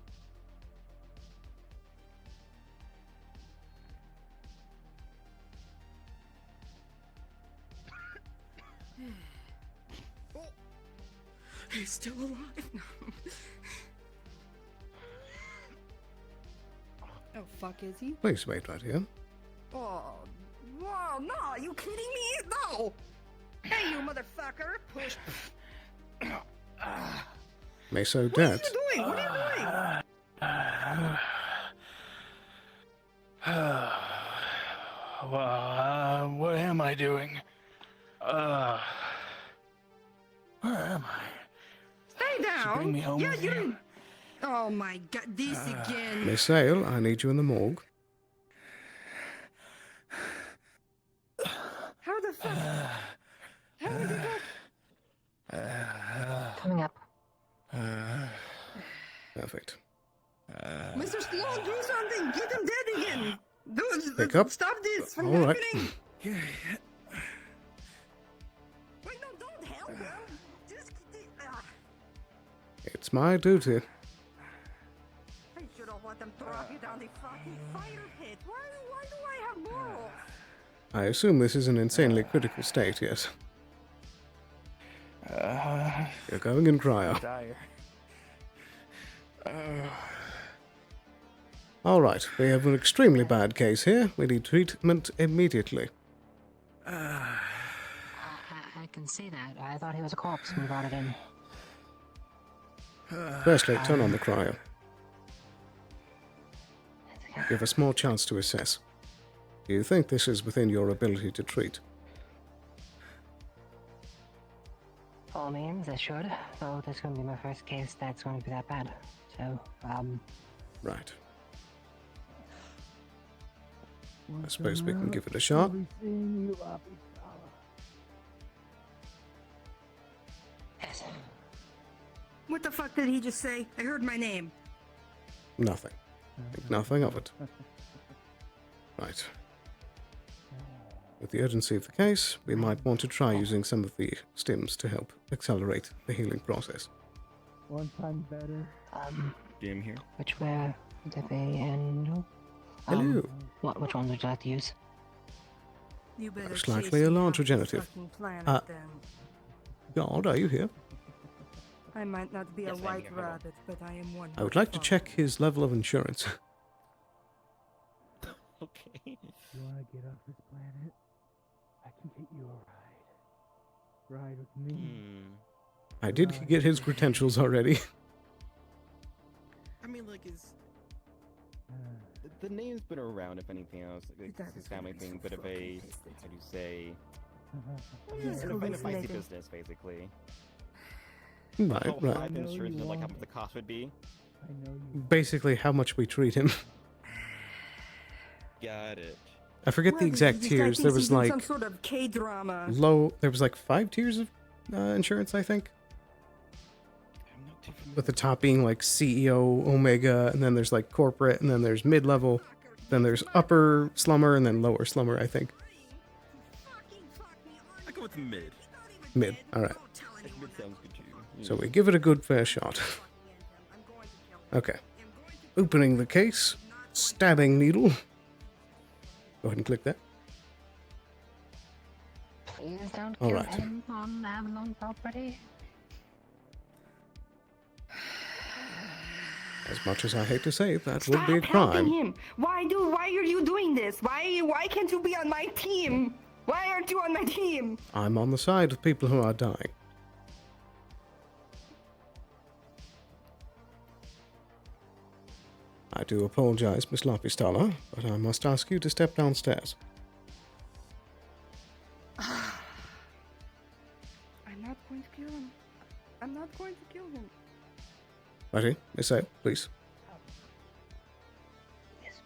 S2: He's still alive. Oh, fuck, is he?
S1: Please wait right here.
S2: Oh, whoa, no, are you kidding me? No! Hey, you motherfucker! Push.
S1: May so
S2: What
S1: dat.
S2: are you doing? What are you doing?
S12: Well, what am I doing? Where am I?
S2: Stay down.
S12: bring me home
S2: Yeah,
S12: with
S2: you
S12: you?
S2: didn't. Oh my god, this again.
S1: Miss Sale, I need you in the morgue.
S2: How the fuck? How did you go?
S4: Coming up.
S1: Perfect.
S2: Mr. Sloan, do something! Get him dead again!
S1: Pick up.
S2: Stop this from
S1: All right.
S2: happening!
S1: It's my duty.
S2: I should have let them drop you down the fucking fire pit. Why do I have morals?
S1: I assume this is an insanely critical state, yes. You're going in cryo.
S12: Dire.
S1: Alright, we have an extremely bad case here. We need treatment immediately.
S4: I can see that. I thought he was a corpse when we brought it in.
S1: Firstly, turn on the cryo. Give a small chance to assess. Do you think this is within your ability to treat?
S4: All means, I should. Though this is going to be my first case that's going to be that bad. So,
S1: Right. I suppose we can give it a shot.
S2: What the fuck did he just say? I heard my name.
S1: Nothing. Think nothing of it. Right. With the urgency of the case, we might want to try using some of the stims to help accelerate the healing process.
S18: One time better.
S5: Jim here.
S4: Which way would they be in?
S1: Hello.
S4: Which ones would you like to use?
S2: You better
S1: Most
S2: chase
S1: likely
S2: me
S1: a
S2: off
S1: large
S2: this
S1: regenerative.
S2: fucking planet, then.
S1: God, are you here?
S2: I might not be a
S5: Yes, I'm
S2: white
S5: here. Hello.
S2: rabbit, but I am one.
S1: I would like to check his level of insurance.
S5: Okay.
S18: You wanna get off this planet? I can get you a ride. Ride with me.
S1: I did get his credentials already.
S11: I mean, like, the name's been around, if anything else. Like, it's his family being a bit of a, how do you say, an feisty business, basically.
S1: Right,
S11: How
S1: right.
S11: high the insurance and, like, how much the cost would be.
S1: Basically, how much we treat him.
S11: Got it.
S1: I forget the exact tiers. There was like
S2: some sort of K-drama.
S1: there was like 5 tiers of insurance, I think. With the top being like CEO, Omega, and then there's like corporate, and then there's mid-level, then there's upper slumber, and then lower slumber, I think.
S11: I go with mid.
S1: Mid, alright.
S11: Mid sounds good to you.
S1: So we give it a good fair shot. Okay. Opening the case. Stabbing needle. Go ahead and click that.
S4: Please don't
S1: All
S4: kill
S1: right.
S4: him on Avalon property.
S1: As much as I hate to say, that would
S2: Stop
S1: be a
S2: helping
S1: crime.
S2: him. Why are you doing this? Why can't you be on my team? Why aren't you on my team?
S1: I'm on the side of people who are dying. I do apologize, Miss Lapistala, but I must ask you to step downstairs.
S2: I'm not going to kill him. I'm not going to kill him.
S1: Ready? Miss A, please.
S4: Yes.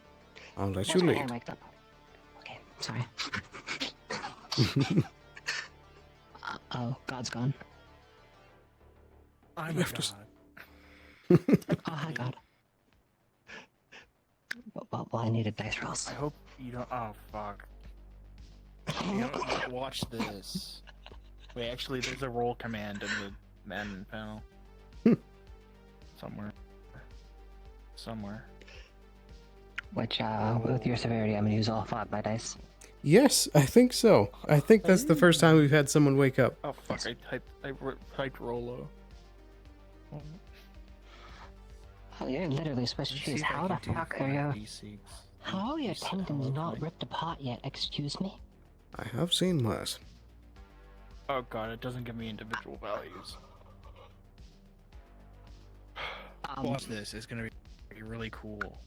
S1: I'll let
S4: Once
S1: you
S4: my
S1: lead.
S4: hand waked up. Okay, sorry. Oh, God's gone.
S12: I'm
S1: left us.
S4: Oh, hi, God. Well, I needed dice rolls.
S12: I hope you don't. Oh fuck. You don't watch this. Wait, actually, there's a roll command in the admin panel. Somewhere.
S4: Which, with your severity, I'm gonna use all 5 my dice.
S1: Yes, I think so. I think that's the first time we've had someone wake up.
S12: Oh fuck! I typed Rolo.
S4: Oh, you're literally supposed to choose. How the fuck are your... How are your tendons not ripped apart yet? Excuse me?
S1: I have seen worse.
S12: Oh god, it doesn't give me individual values. Watch this. It's gonna be really cool.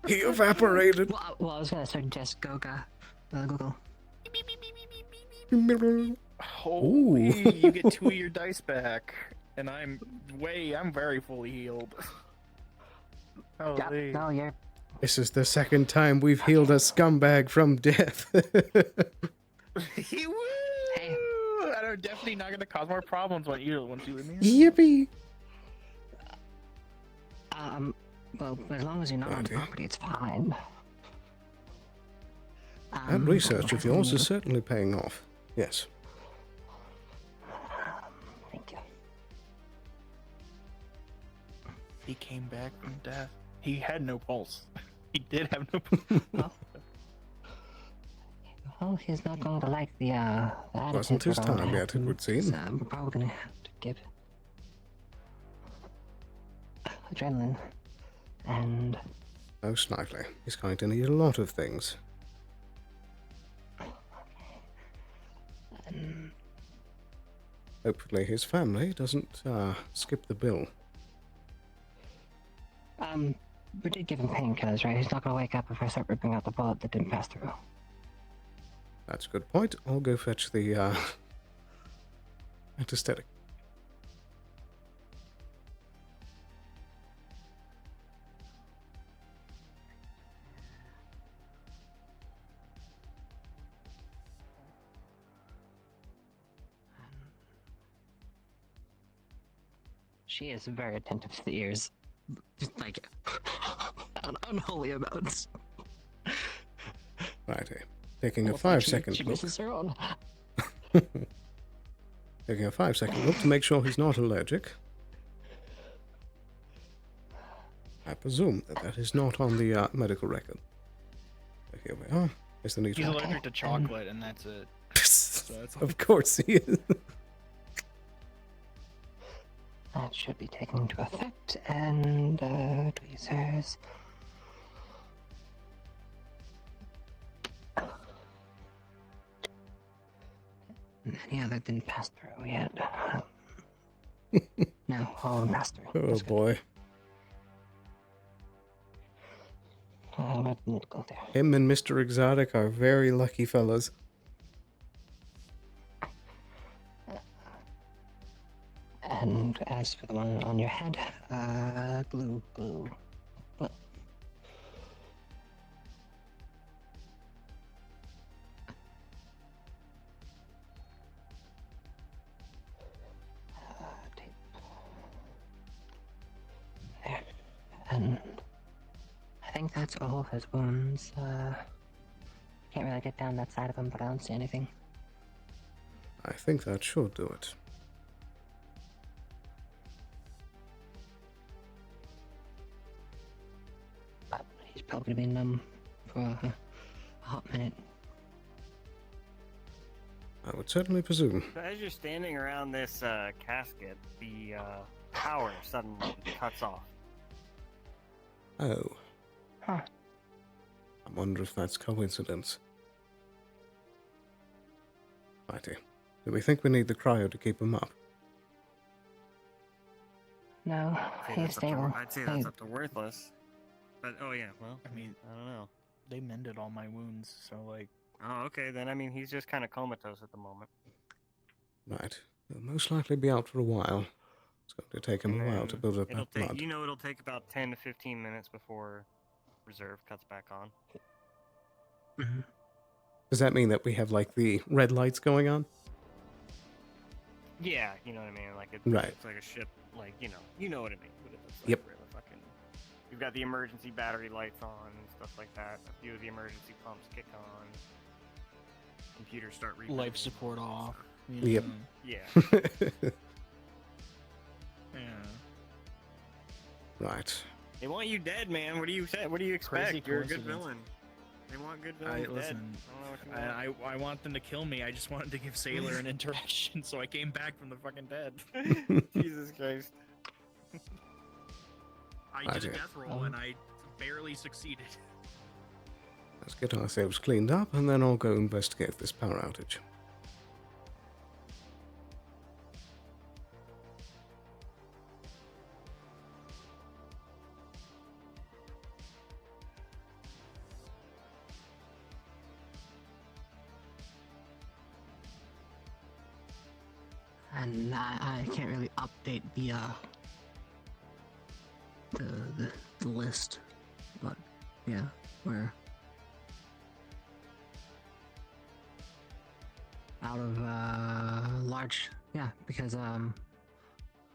S1: He evaporated.
S4: Well, I was gonna suggest Google.
S12: Holy, you get 2 of your dice back, and I'm very fully healed. Holy.
S4: No, you're...
S1: This is the second time we've healed a scumbag from death.
S12: Hey. I'm definitely not gonna cause more problems once you leave me.
S1: Yippee!
S4: Well, as long as you're not on the property, it's fine.
S1: That research of yours is certainly paying off. Yes.
S12: He came back from death. He had no pulse. He did have no pulse.
S4: Well, he's not going to like the attitude
S1: Wasn't his
S4: we're going to
S1: time
S4: have
S1: yet, it
S4: to-
S1: would seem.
S4: So we're probably going to have to give adrenaline and
S1: Most likely. He's going to need a lot of things. Hopefully his family doesn't skip the bill.
S4: we did give him painkillers, right? He's not going to wake up if I start ripping out the bullet that didn't pass through.
S1: That's a good point. I'll go fetch the anesthetic.
S4: She is very attentive to the ears. Just like unholy amounts.
S1: Righty. Taking a
S4: Almost like
S1: 5-second
S4: she
S1: look.
S4: misses her own.
S1: Taking a 5-second look to make sure he's not allergic. I presume that that is not on the medical record. So here we are. Is the
S12: He's
S1: needle?
S12: allergic to chocolate, and that's it. So that's all.
S1: Of course he is.
S4: That should be taken into effect, and tweezers. Any other didn't pass through yet. No, all passed through.
S1: Oh boy.
S4: Where did it go there?
S1: Him and Mr. Exotic are very lucky fellas.
S4: And as for the one on your head, glue. Well, tape. There. And I think that's all of his wounds. Can't really get down that side of him, but I don't see anything.
S1: I think that should do it.
S4: But he's probably gonna be numb for a hot minute.
S1: I would certainly presume.
S5: So as you're standing around this casket, the power suddenly cuts off.
S1: Oh.
S4: Huh.
S1: I wonder if that's coincidence. Righty. Do we think we need the cryo to keep him up?
S4: No, he's stable.
S5: I'd say that's up to worthless. But oh yeah, well,
S12: I mean,
S5: I don't know.
S12: They mended all my wounds, so like.
S5: Oh, okay. Then I mean, he's just kind of comatose at the moment.
S1: Right. He'll most likely be out for a while. It's going to take him a while to build up
S5: It'll
S1: that
S5: take,
S1: blood.
S5: you know, it'll take about 10 to 15 minutes before reserve cuts back on.
S1: Does that mean that we have, like, the red lights going on?
S5: Yeah, you know what I mean. Like
S1: Right.
S5: it's like a ship. Like you know what I mean. But it's like
S1: Yep.
S5: really fucking. You've got the emergency battery lights on and stuff like that. A few of the emergency pumps kick on. Computers start rebooting.
S12: Life support off.
S1: Yep.
S5: Yeah.
S12: Yeah.
S1: Right.
S5: They want you dead, man. What do you say? What do you expect?
S12: Crazy
S5: You're a good
S12: coincidence.
S5: villain. They want good villains dead.
S12: Listen,
S5: I don't know what you want.
S12: I want them to kill me. I just wanted to give Sailor an interaction, so I came back from the fucking dead.
S5: Jesus Christ.
S12: I did a
S1: Okay.
S12: death roll and I barely succeeded.
S1: Let's get ourselves cleaned up, and then I'll go investigate this power outage.
S4: And I can't really update the list, but yeah, we're out of large, yeah, because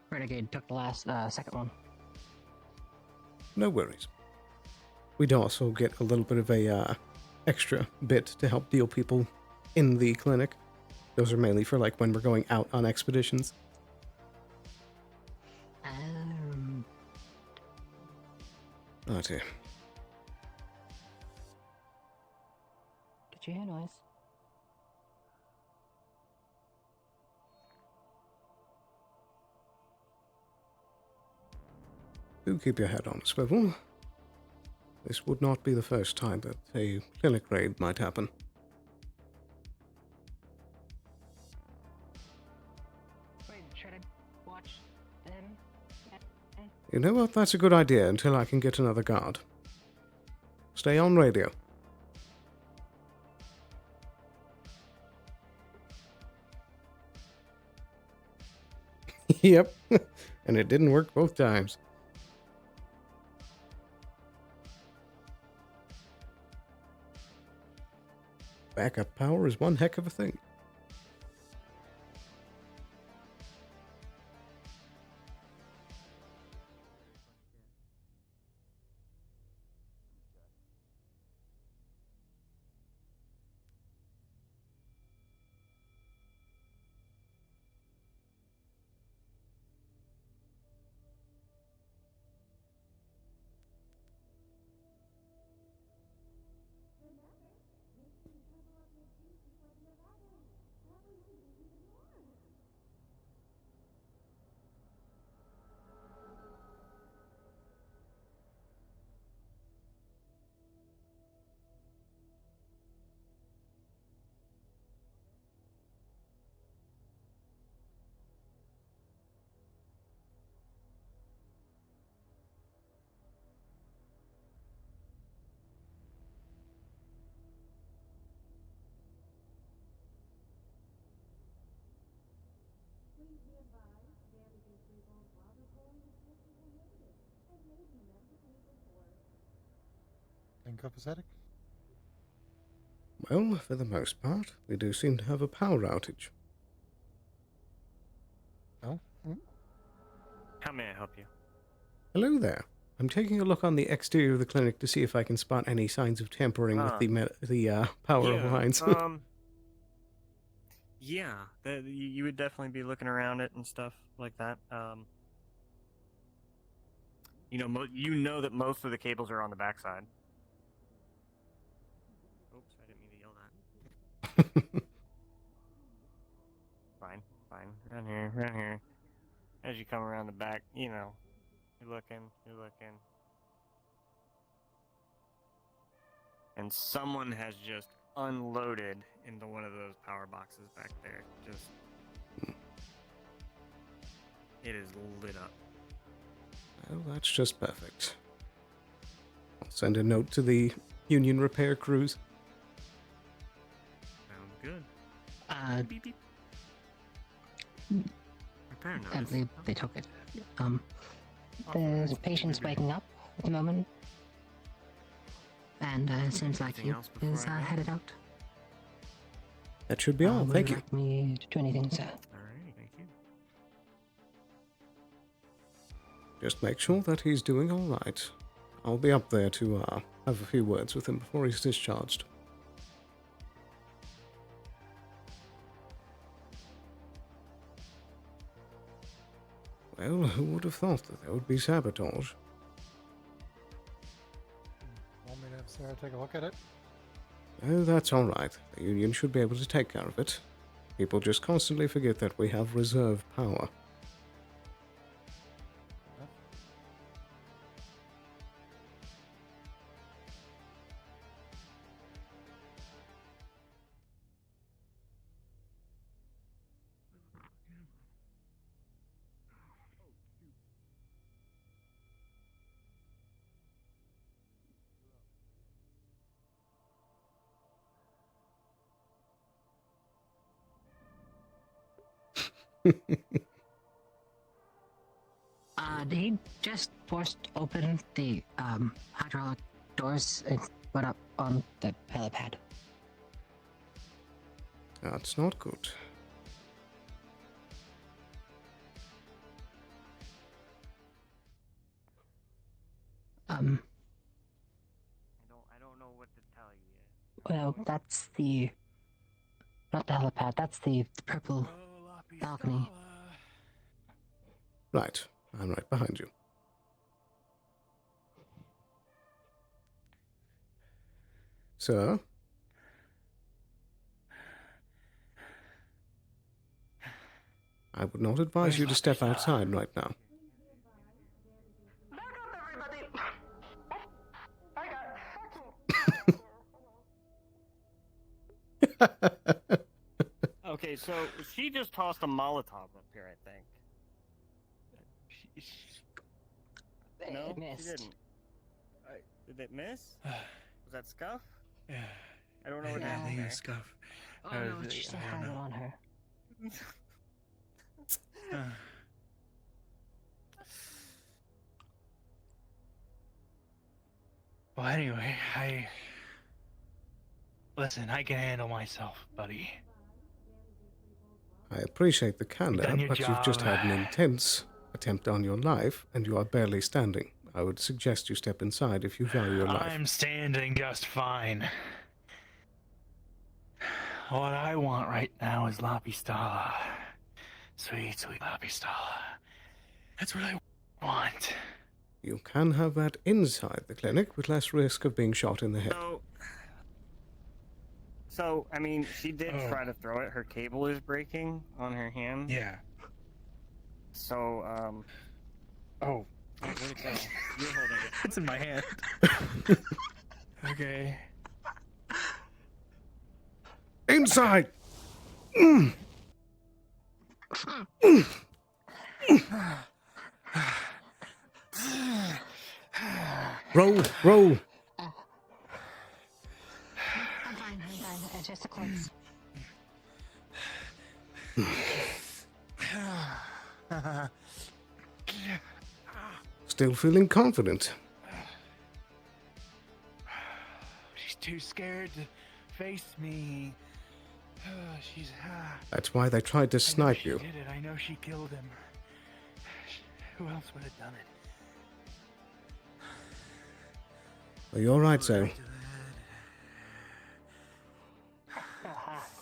S4: Renegade took the last second one.
S1: No worries. We'd also get a little bit of a extra bit to help deal people in the clinic. Those are mainly for like when we're going out on expeditions. Righty.
S4: Did you hear noise?
S1: Do keep your head on a swivel. This would not be the first time that a clinic raid might happen.
S4: Wait, should I watch them?
S1: You know what? That's a good idea until I can get another guard. Stay on radio. Yep. And it didn't work both times. Backup power is one heck of a thing.
S6: Incopacetic?
S1: Well, for the most part, we do seem to have a power outage.
S6: Oh?
S5: How may I help you?
S1: Hello there. I'm taking a look on the exterior of the clinic to see if I can spot any signs of tampering with the power lines.
S5: Yeah, you would definitely be looking around it and stuff like that. You know that most of the cables are on the backside. Oops, I didn't mean to yell that. Fine. Right here. As you come around the back, you're looking. And someone has just unloaded into one of those power boxes back there. It is lit up.
S1: Well, that's just perfect. I'll send a note to the Union repair crews.
S5: Sounds good. Beep, beep. Repair
S4: I
S5: notice.
S4: believe they took it. There's patients waking up at the moment. And seems like he is headed out.
S1: That should be all.
S4: Would
S1: Thank
S4: you
S1: you.
S4: like me to do anything, sir?
S5: Alright, thank you.
S1: Just make sure that he's doing all right. I'll be up there to have a few words with him before he's discharged. Well, who would have thought that there would be sabotage?
S6: Want me to have Sarah take a look at it?
S1: Oh, that's all right. The Union should be able to take care of it. People just constantly forget that we have reserve power.
S4: He just forced open the hydraulic doors and went up on the helipad.
S1: That's not good.
S5: I don't know what to tell you.
S4: Well, that's the... Not the helipad, that's the purple balcony.
S1: Right. I'm right behind you. Sir? I would not advise you to step outside right now.
S5: Okay, so she just tossed a Molotov up here, I think. No,
S4: It missed.
S5: she didn't. Did it miss? Was that Scuff?
S12: Yeah.
S5: I don't know what
S12: I
S5: happened
S12: think
S5: there.
S12: it's Scuff.
S4: Oh no, she still has it on her.
S12: Well, anyway, Listen, I can handle myself, buddy.
S1: I appreciate the candor,
S12: Done your
S1: but you've just
S12: job.
S1: had an intense attempt on your life, and you are barely standing. I would suggest you step inside if you value your life.
S12: I'm standing just fine. What I want right now is La Pistola. Sweet, sweet La Pistola. That's what I want.
S1: You can have that inside the clinic with less risk of being shot in the head.
S5: So, I mean, she did try to throw it. Her cable is breaking on her hand.
S12: Yeah.
S5: So,
S12: Oh.
S5: Where'd it go? You're holding it.
S12: It's in my hand. Okay.
S1: Inside! Roll, roll!
S4: I'm fine. Just a close.
S1: Still feeling confident.
S12: She's too scared to face me. She's.
S1: That's why they tried to snipe you.
S12: She did it. I know she killed him. Who else would have done it?
S1: Well, you're right, Zoe.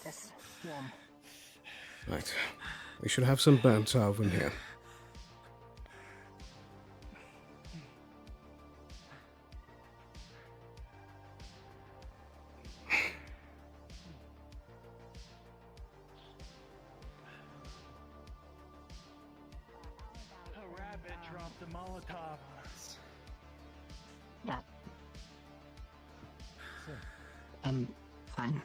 S4: This warm.
S1: Right. We should have some burnt salve in here.
S12: A rabbit dropped a Molotov on us.
S4: Fine.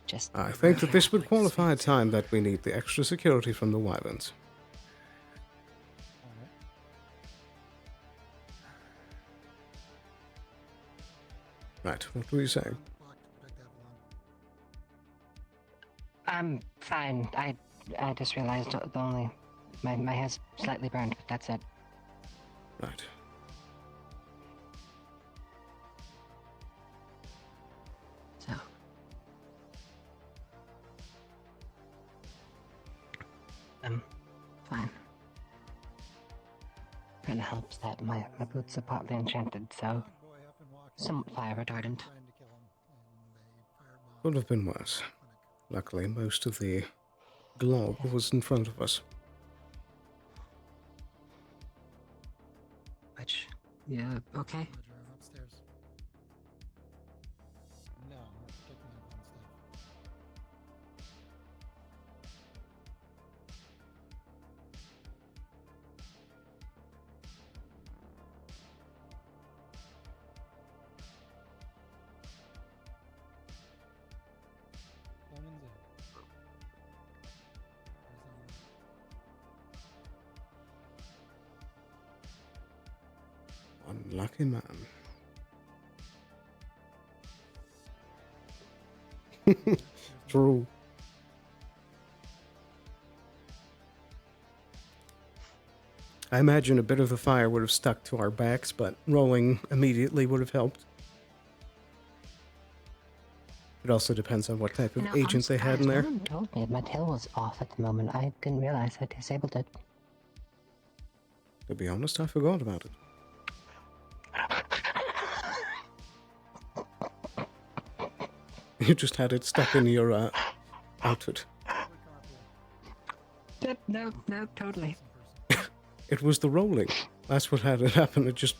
S4: Just.
S1: I think that this would qualify a time that we need the extra security from the Wyverns. Right, what were you saying?
S4: I'm fine. I just realized the only my hair's slightly burned, but that's it.
S1: Right.
S4: So. Fine. Kinda helps that my boots are partly enchanted, so somewhat fire retardant.
S1: Could have been worse. Luckily, most of the glob was in front of us.
S4: Which, yeah, okay.
S6: Upstairs. No, we're taking that fun stuff. Sloan and Zoe.
S1: Unlucky man. True. I imagine a bit of the fire would have stuck to our backs, but rolling immediately would have helped. It also depends on what type of
S4: You know,
S1: agent they had in there.
S4: Someone told me my tail was off at the moment. I didn't realize I disabled it.
S1: To be honest, I forgot about it. You just had it stuck in your outfit.
S4: No, totally.
S1: It was the rolling. That's what had it happen. It just...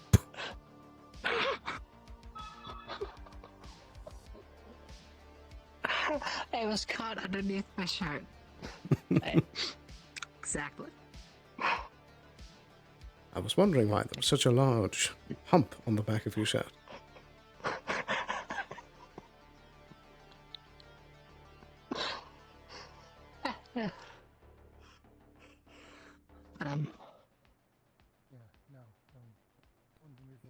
S13: spot underneath my shirt. Exactly.
S1: I was wondering why there was such a large hump on the back of your shirt.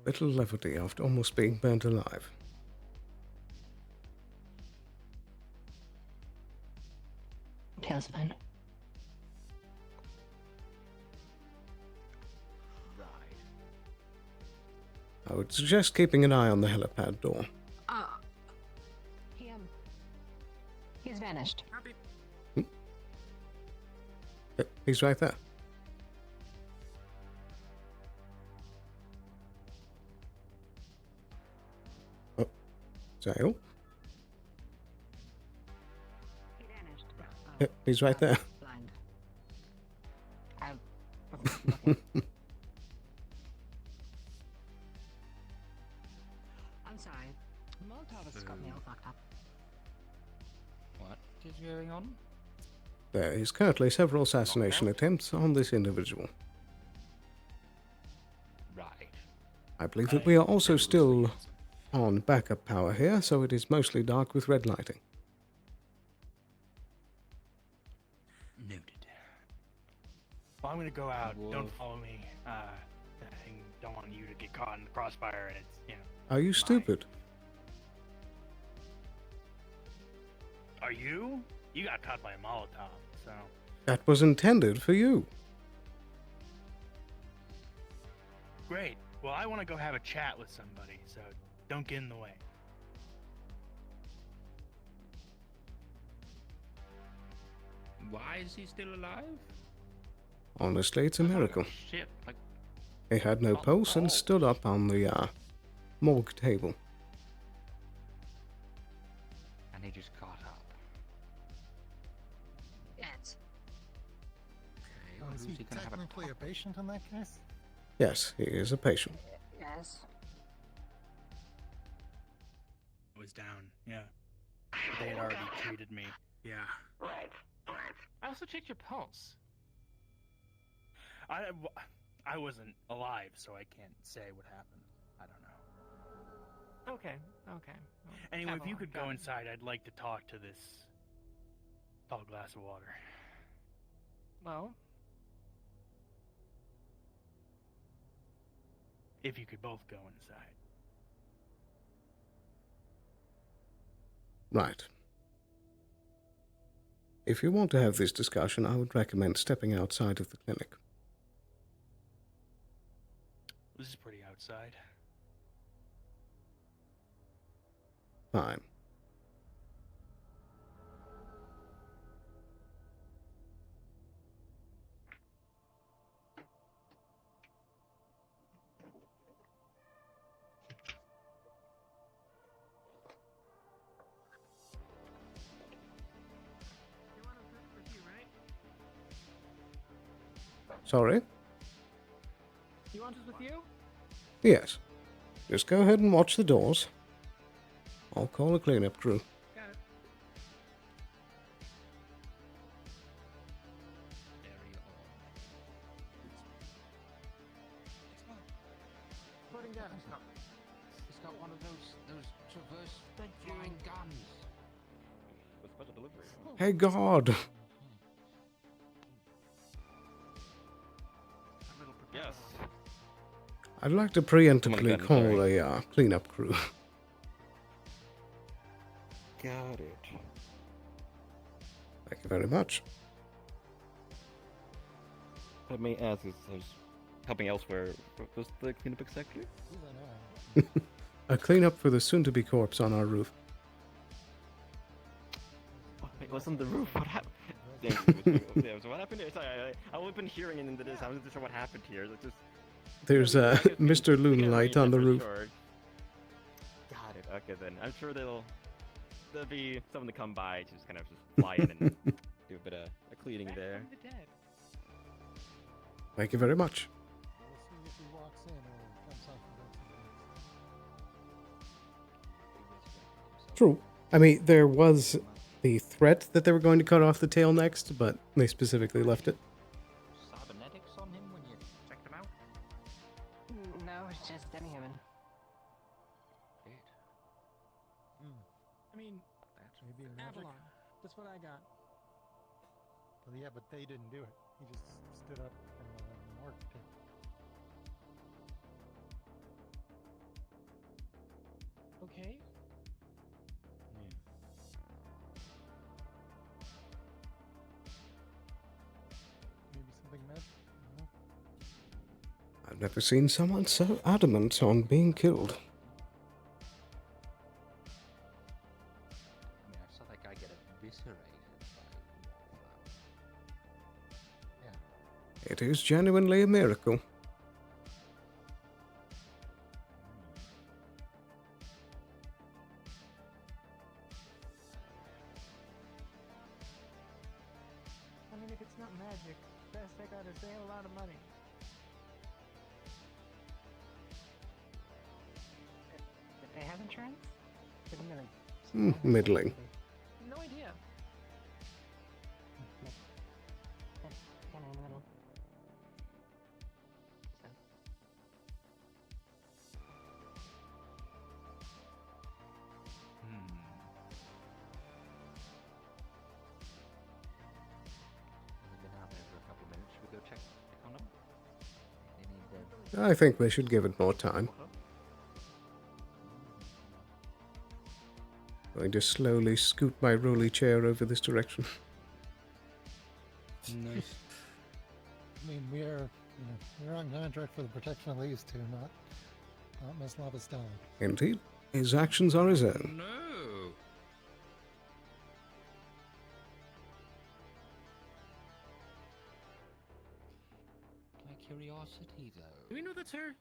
S1: Little levity after almost being burnt alive.
S4: Tail's fine.
S1: I would suggest keeping an eye on the helipad door.
S4: He's vanished.
S1: He's right there. Oh, Sail.
S4: He vanished.
S1: He's right there.
S4: Blind. I'm sorry. Molotov has got me all fucked up.
S9: What is going on?
S1: There is currently several assassination attempts on this individual.
S9: Right.
S1: I believe that we are also still on backup power here, so it is mostly dark with red lighting.
S12: Noted. Well, I'm gonna go out. Don't follow me. I don't want you to get caught in the crossfire, and it's, you know.
S1: Are you stupid?
S12: Are you? You got caught by a Molotov, so.
S1: That was intended for you.
S12: Great. Well, I want to go have a chat with somebody, so don't get in the way.
S9: Why is he still alive?
S1: Honestly, it's a miracle.
S9: Shit, like,
S1: He had no pulse and stood up on the morgue table.
S9: and he just got up.
S13: Yes.
S9: Okay,
S6: Oh,
S9: well,
S6: is
S9: who's
S6: he
S9: gonna have a
S6: technically a patient in that case?
S1: Yes, he is a patient.
S13: Yes.
S12: I was down, yeah. They had already treated me. Yeah.
S13: Right.
S19: I also checked your pulse.
S12: I wasn't alive, so I can't say what happened. I don't know.
S19: Okay. Well,
S12: Anyway, if you
S19: Avalon,
S12: could
S19: got
S12: go
S19: it.
S12: inside, I'd like to talk to this tall glass of water.
S19: Well,
S12: If you could both go inside.
S1: Right. If you want to have this discussion, I would recommend stepping outside of the clinic.
S12: This is pretty outside.
S1: Fine. Sorry?
S19: you want us with you?
S1: Yes. Just go ahead and watch the doors. I'll call a cleanup crew.
S19: Got it. Putting down.
S9: It's got one of those traverse flying guns.
S11: With special delivery.
S1: Hey, God!
S11: Yes.
S1: I'd like to
S11: Come on,
S1: preemptively
S11: Glenn,
S1: call
S11: sorry.
S1: a cleanup crew.
S11: Got it.
S1: Thank you very much.
S11: Let me ask, is helping elsewhere, what was the cleanup executive?
S1: A cleanup for the soon-to-be corpse on our roof.
S11: Wait, wasn't the roof? What happened? Yeah, so what happened here? Sorry, I've only been hearing into this. I'm not sure what happened here. It's just...
S1: There's Mr. Loonlight on the roof.
S11: Sure. Got it. Okay then. I'm sure there'll be someone to come by to just kind of just fly in and do a bit of cleaning there.
S1: Thank you very much.
S6: We'll see if he walks in or jumps off the
S1: True. I mean, there was the threat that they were going to cut off the tail next, but they specifically left it.
S9: Cybernetics on him when you checked him out?
S4: No, it's just demi-human.
S9: Shit.
S19: I mean,
S6: That's maybe a magic.
S19: Avalon. That's what I got.
S6: Well, yeah, but they didn't do it. He just stood up from the morgue pit.
S19: Okay.
S6: Maybe something magic. I don't know.
S1: I've never seen someone so adamant on being killed.
S9: I mean, I saw that guy get eviscerated by yeah.
S1: It is genuinely a miracle.
S19: I mean, if it's not magic, best I got is they have a lot of money.
S4: Did they have insurance? Didn't really.
S1: Middling.
S19: No idea.
S4: Kind of in the middle. So.
S9: We've been out there for a couple of minutes. Should we go check on them? They need
S1: I think we should give it more time. Going to slowly scoot my rolly chair over this direction.
S9: Nice.
S6: I mean, we're on contract for the protection of these two, not Miss Lavastella.
S1: Indeed, his actions are his own.
S9: No. My curiosity, though.
S19: Do we know that's her?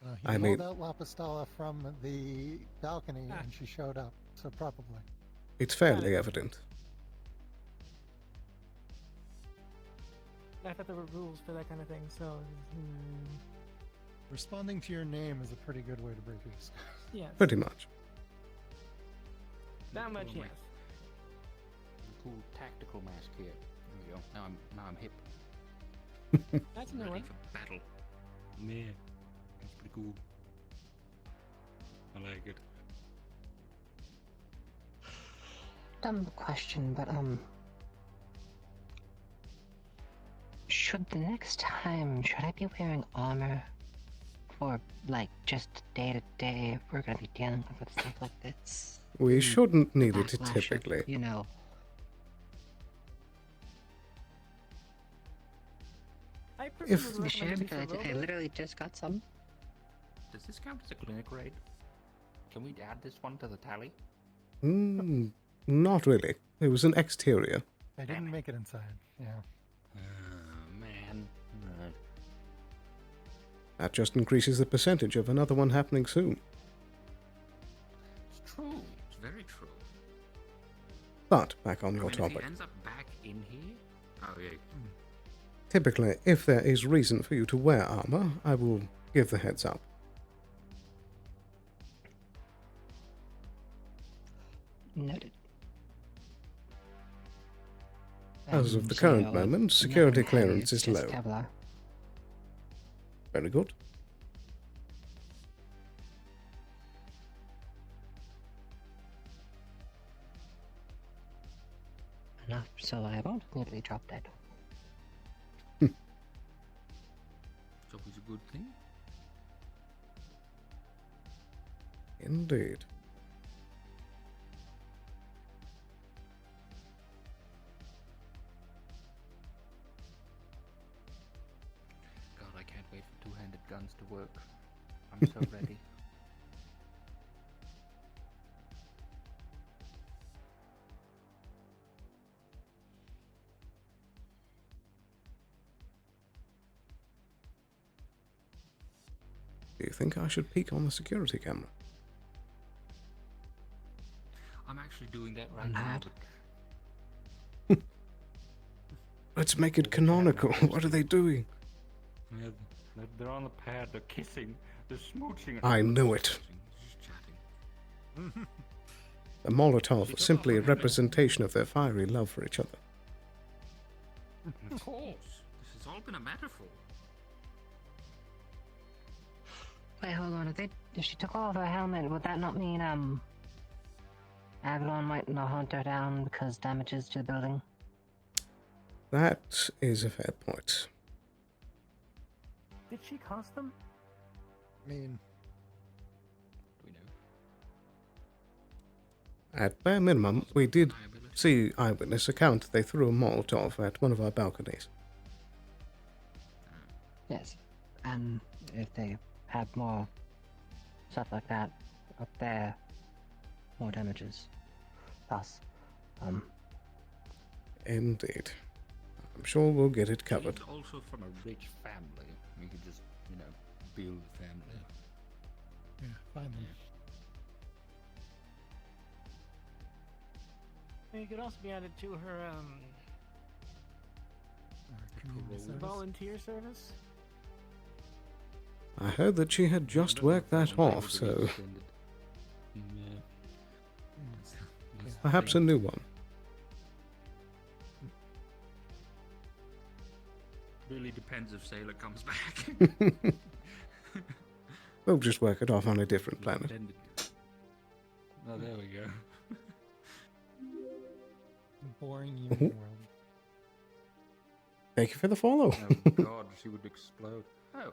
S6: He
S1: I
S6: pulled
S1: mean-
S6: out Lapistella from the balcony and she showed up, so probably.
S1: It's fairly evident.
S19: I thought there were rules for that kind of thing, so.
S6: Responding to your name is a pretty good way to break your disguise.
S19: Yes.
S1: Pretty much.
S19: That much,
S9: Cool,
S19: yes.
S9: Cool tactical mask here. There we go. Now I'm hip.
S19: That's a new
S9: Ready
S19: one.
S9: for battle. Yeah, that's pretty cool. I like it.
S4: Dumb question, but should the next time I be wearing armor for like just day to day if we're gonna be dealing with stuff like this?
S1: We shouldn't need it
S4: Backlash of,
S1: typically.
S4: you know.
S19: I
S1: If-
S4: You sure? Because I literally just got some.
S9: Does this count as a clinic raid? Can we add this one to the tally?
S1: Not really. It was an exterior.
S6: I didn't make it inside, yeah.
S9: Oh, man. Right.
S1: That just increases the percentage of another one happening soon.
S9: It's true. It's very true.
S1: But, back on
S9: I
S1: your
S9: mean,
S1: topic.
S9: If he ends up back in here? Oh, yeah.
S1: Typically, if there is reason for you to wear armor, I will give the heads up.
S4: Noted.
S1: As of the
S4: So,
S1: current moment, security
S4: no,
S1: clearance
S4: it's
S1: is
S4: just
S1: low.
S4: Kevlar.
S1: Very good.
S4: Enough so I won't nearly drop dead.
S9: It's always a good thing.
S1: Indeed.
S9: God, I can't wait for two-handed guns to work. I'm so ready.
S1: Do you think I should peek on the security camera?
S9: I'm actually doing that right now.
S4: Mad.
S1: Let's make it canonical. What are they doing?
S9: Yeah, they're on the pad. They're kissing. They're smooching.
S1: I knew it.
S9: Just chatting.
S1: A Molotov was simply a representation of their fiery love for each other.
S9: Of course. This has all been a metaphor.
S4: Wait, hold on. If she took off her helmet, would that not mean, Avalon might not hunt her down because damages to the building?
S1: That is a fair point.
S19: Did she cost them?
S6: I mean,
S9: Do we know?
S1: At bare minimum, we did see eyewitness account they threw a Molotov at one of our balconies.
S4: Yes. And if they have more stuff like that up there, more damages. Thus,
S1: Indeed. I'm sure we'll get it covered.
S9: She's also from a rich family. We could just, build a family.
S6: yeah, finally.
S19: You could also be added to her
S6: Community service.
S19: volunteer service.
S1: I heard that she had just worked that off, so perhaps a new one.
S9: Really depends if Sailor comes back.
S1: We'll just work it off on a different planet.
S9: Oh, there we go.
S6: Boring union world.
S1: Thank you for the follow.
S9: Oh God, she would explode. Oh,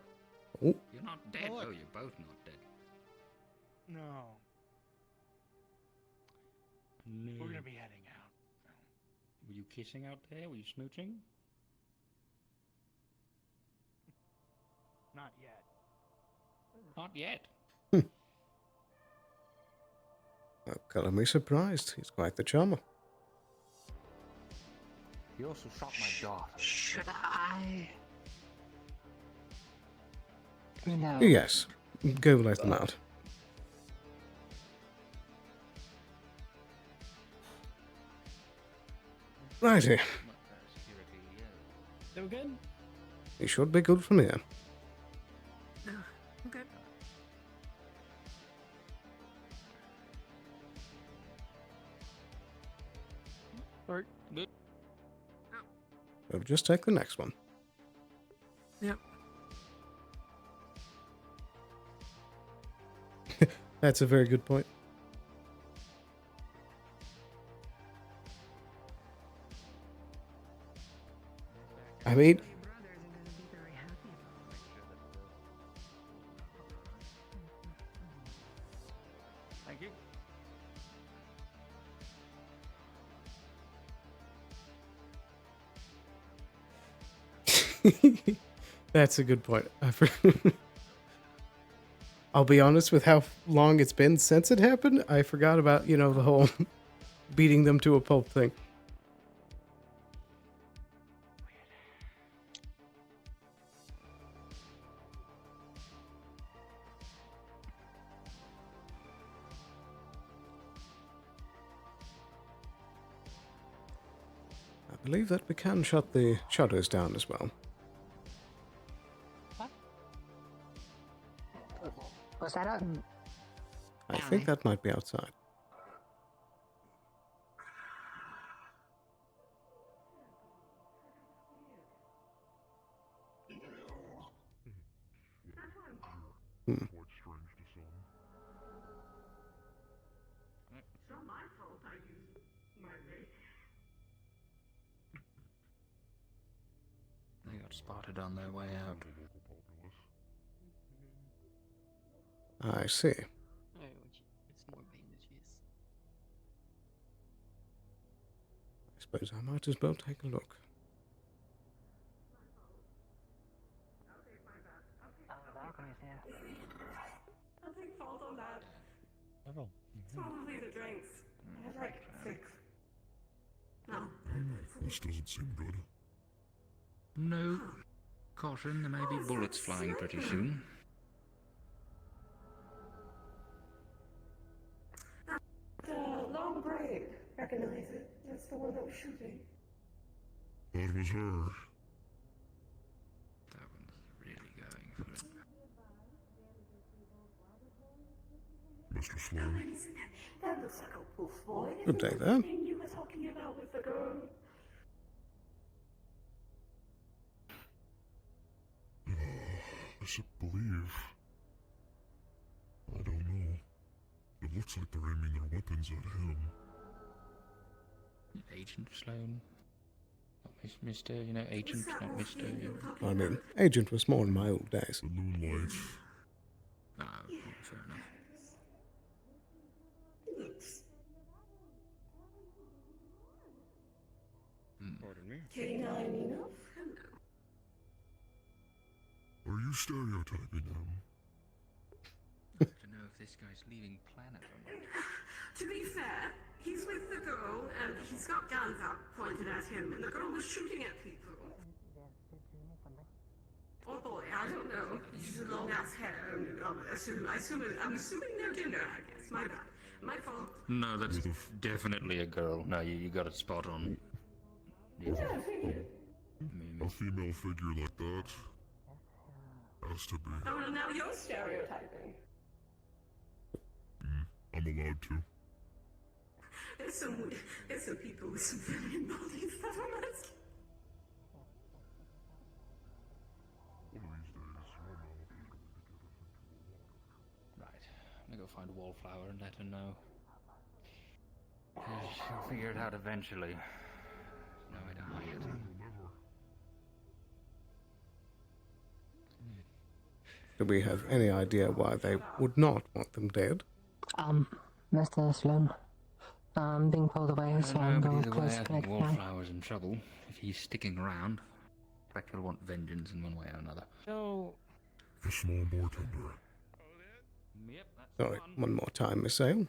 S1: Oh.
S9: you're not dead. Oh, you're both not dead.
S12: No.
S9: No.
S12: We're gonna be heading out.
S9: Were you kissing out there? Were you smooching?
S12: Not yet.
S9: Not yet.
S1: Oh, color me surprised. He's quite the charmer.
S9: He also shot my daughter.
S4: Should I? No.
S1: Yes. Go let them out. Righty.
S19: They were good?
S1: You should be good from here.
S19: Okay. Alright.
S9: Good.
S1: We'll just take the next one.
S19: Yep.
S1: That's a very good point. I mean,
S9: Thank you.
S1: that's a good point. I'll be honest, with how long it's been since it happened, I forgot about, the whole beating them to a pulp thing. I believe that we can shut the shutters down as well.
S4: Was that out?
S1: I think that might be outside. Hmm.
S22: Quite strange to some.
S2: It's not my fault I used my leg.
S9: They got spotted on their way out.
S1: I see.
S13: It's more bandages.
S1: I suppose I might as well take a look.
S2: I'll take fault on that.
S6: Several.
S2: It's probably the drinks. I had like 6. No.
S22: This doesn't seem good.
S9: No. Caution, there may be bullets flying pretty soon.
S2: The long break. Recognize it. That's the one that was shooting.
S22: That was her.
S9: That one's really going for it.
S22: Mr. Sloan.
S15: That looks like a wolf boy.
S1: Good day there.
S15: The thing you were talking about with the girl.
S22: I should believe. I don't know. It looks like they're aiming their weapons at him.
S9: Agent Sloan. Not Mr. You know, Agent, not Mr.
S1: I mean, Agent was more in my old days.
S22: The moonlight.
S9: Ah, fair enough.
S11: Pardon me.
S15: K9 enough?
S22: Are you stereotyping him?
S9: I don't know if this guy's leaving planet or not.
S15: To be fair, he's with the girl and he's got guns out pointed at him and the girl was shooting at people. Oh boy, I don't know. He's a long ass hair. I'm assuming they're dinner, I guess. My bad. My fault.
S9: No, that's definitely a girl. No, you got it spot on.
S15: Yeah, I figured.
S22: A female figure like that has to be.
S15: Oh, well, now you're stereotyping.
S22: I'm allowed to.
S15: There's some people with civilian bodies that are asking.
S9: Right. I'm gonna go find Wallflower and let her know. She'll figure it out eventually. No way to hide it.
S1: Do we have any idea why they would not want them dead?
S4: Mr. Sloan, I'm being pulled away, so I'm
S9: but
S4: going
S9: either
S4: to
S9: way,
S4: close
S9: I
S4: connect
S9: think
S4: now.
S9: Wallflower's in trouble. If he's sticking around, Spectre will want vengeance in one way or another.
S19: So,
S22: A small bartender.
S9: Yep,
S1: Sorry, one more time, Miss Sale.
S22: It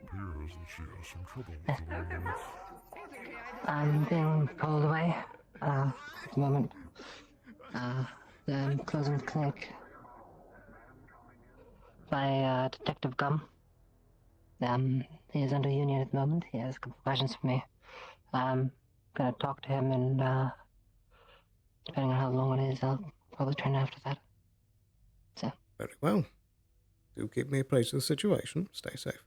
S22: appears that she has some trouble with the moonlight.
S4: I'm being pulled away, at the moment. I'm closing the clinic by, Detective Gum. He is under union at the moment. He has a couple questions for me. I'm gonna talk to him and, depending on how long it is, I'll probably turn after that. So.
S1: Very well. Do keep me appraised of the situation. Stay safe.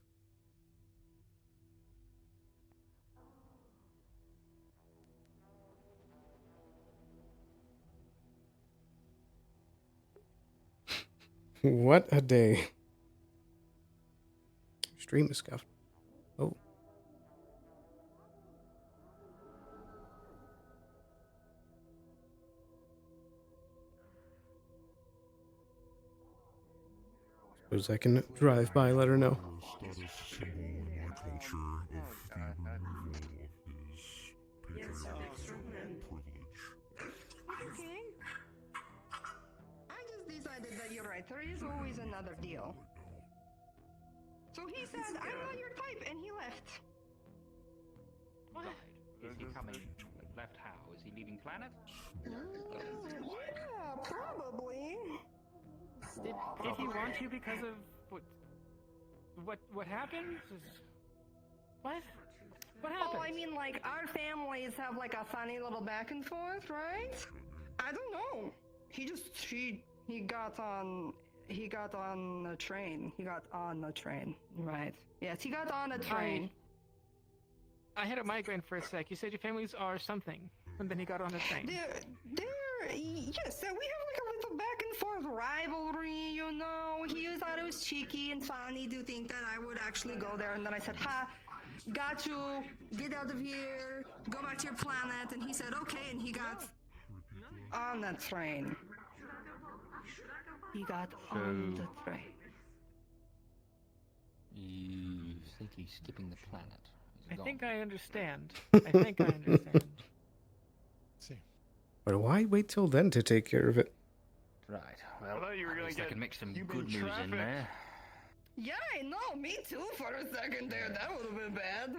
S1: What a day. Stream is scuffed. Oh. Suppose I can drive by, let her know.
S22: Status symbol in my culture of the removal of his patriarchal privilege.
S2: Okay. I just decided that you're right. There is always another deal. So he said, I'm not your type, and he left.
S9: What? Is he coming? Left how? Is he leaving planet?
S2: Yeah, probably.
S19: did he want you because of what happened? What? What happened?
S2: Oh, I mean, like, our families have, like, a funny little back and forth, right? I don't know. He got on the train. He got on the train. Right. Yes, he got on a train.
S19: I had a migraine for a sec. You said your families are something, and then he got on a train.
S2: Yes, we have like a little back and forth rivalry, you know. He thought it was cheeky and funny to think that I would actually go there, and then I said, ha, got you, get out of here, go back to your planet, and he said, okay, and he got on that train. He got on the train.
S9: You think he's skipping the planet?
S19: I think I understand. I think I understand.
S1: But why wait till then to take care of it?
S9: Right. Well,
S10: I thought you were
S9: at least I can mix some
S10: Cuban
S9: good news in
S10: traffic.
S9: there.
S2: Yeah, I know, me too for a second there. That would have been bad.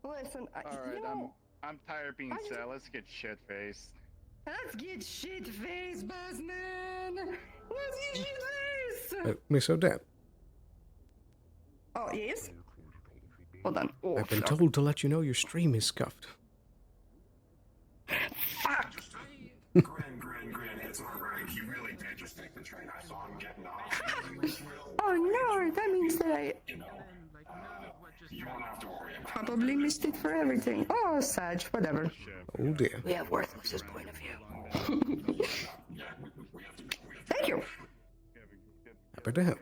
S2: Listen,
S16: Alright, I'm tired of being sad. Let's get shit faced.
S2: Let's get shit faced, boss man. Let's get shit faced.
S1: Miss Odette,
S2: Oh, yes? Hold on. Oh,
S1: I've been
S2: fuck.
S1: told to let you know your stream is scuffed.
S22: It's alright. He really did just take the train. I saw him getting off.
S2: Oh no, that means that I
S22: You don't have to worry about
S2: probably missed it for everything. Oh, Sag, whatever.
S1: Oh dear.
S2: We have Worthless's point of view. Thank you.
S1: Happy to help.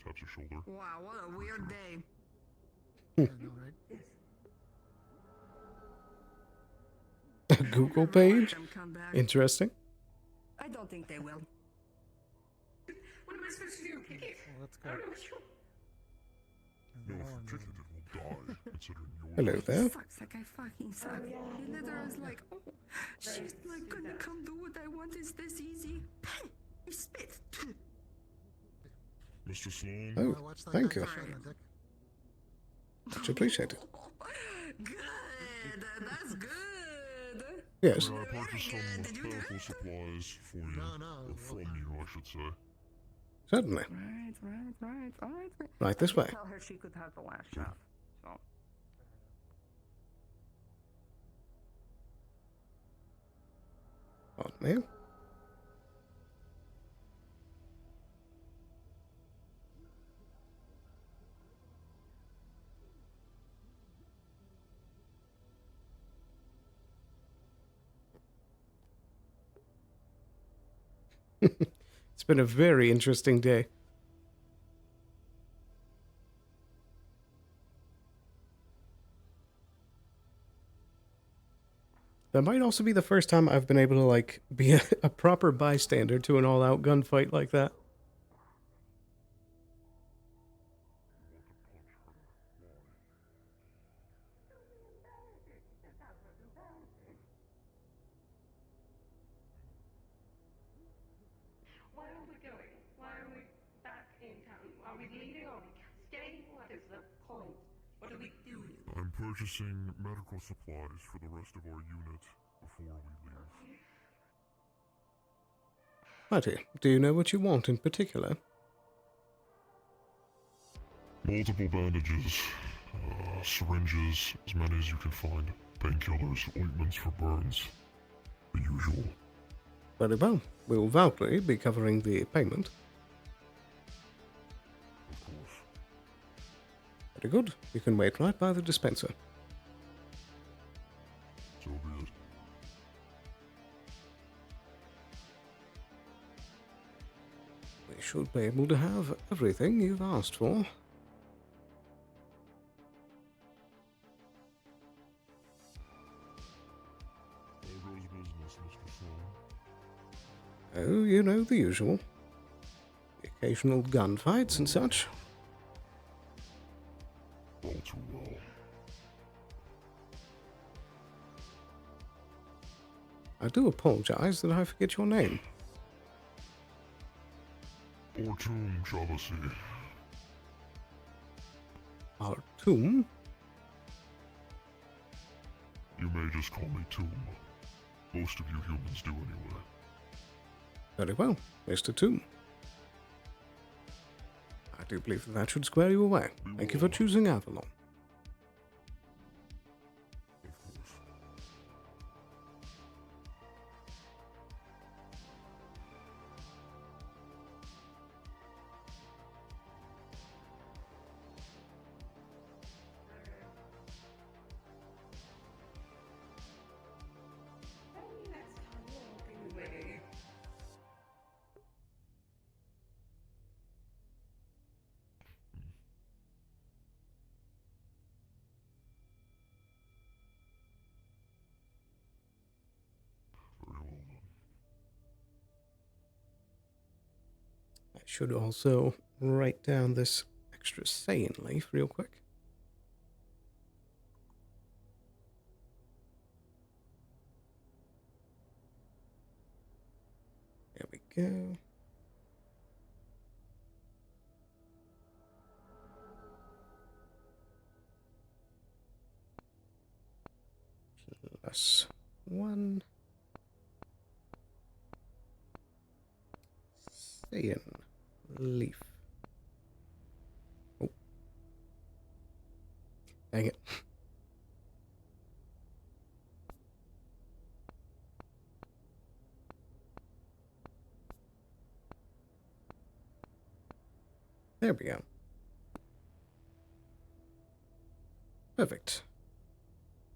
S22: Taps your shoulder.
S2: Wow, what a weird day.
S1: A Google page? Interesting.
S2: I don't think they will.
S15: What am I supposed to do? Kick it?
S6: Let's
S15: I
S6: go.
S15: don't know what you
S22: No, if you kick it, it will die, considering your
S1: Hello there.
S2: Sucks like I fucking suck. He literally was like, oh, she's like gonna come do what I want. Is this easy? He spit.
S22: Mr. Sloan.
S1: Oh, thank you. Much appreciated.
S2: Good. That's good.
S1: Yes.
S22: May I purchase some medical supplies for you? Or from you, I should say.
S1: Certainly.
S2: Right.
S1: Right this way.
S2: Tell her she could have the last shot. So.
S1: Pardon me. It's been a very interesting day. That might also be the first time I've been able to, like, be a proper bystander to an all-out gunfight like that.
S15: Why are we going? Why are we back in town? Are we leaving? Are we staying? What is the point? What are we doing?
S22: I'm purchasing medical supplies for the rest of our unit before we leave.
S1: Righty, do you know what you want in particular?
S22: Multiple bandages, syringes, as many as you can find, painkillers, ointments for burns, the usual.
S1: Very well. We'll vouchly be covering the payment.
S22: Of course.
S1: Very good. You can wait right by the dispenser.
S22: So be it.
S1: We should be able to have everything you've asked for.
S22: How goes business, Mr. Sloan?
S1: Oh, you know the usual. The occasional gunfights and such.
S22: All too well.
S1: I do apologize that I forget your name.
S22: Ortum Chavasi.
S1: Artum?
S22: You may just call me Tomb. Most of you humans do anyway.
S1: Very well, Mr. Tomb. I do believe that should square you away. Thank you for choosing Avalon.
S22: Of course. Very well done.
S1: I should also write down this extra saying leaf real quick. There we go. +1. Saying leaf. Oh. Dang it. There we go. Perfect.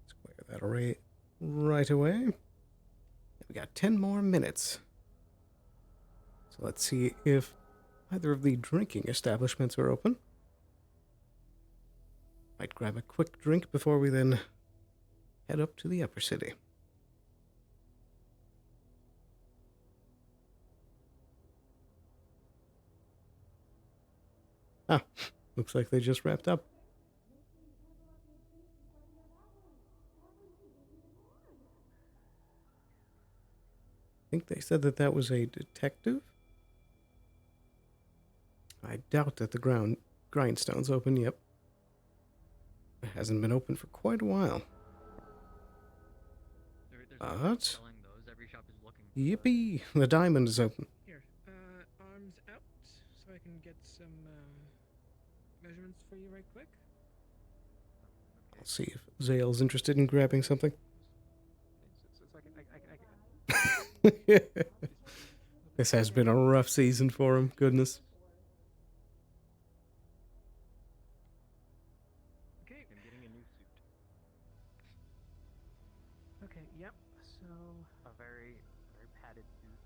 S1: Let's clear that array right away. We got 10 more minutes. So let's see if either of the drinking establishments are open. Might grab a quick drink before we then head up to the upper city. Ah, looks like they just wrapped up. I think they said that that was a detective. I doubt that the grindstone's open. Yep. It hasn't been open for quite a while. But yippee! The diamond is open.
S19: Here, arms out, so I can get some measurements for you right quick.
S1: I'll see if Zale's interested in grabbing something. This has been a rough season for him. Goodness.
S19: Okay. I'm getting a new suit. Okay. Yep. So a very padded suit.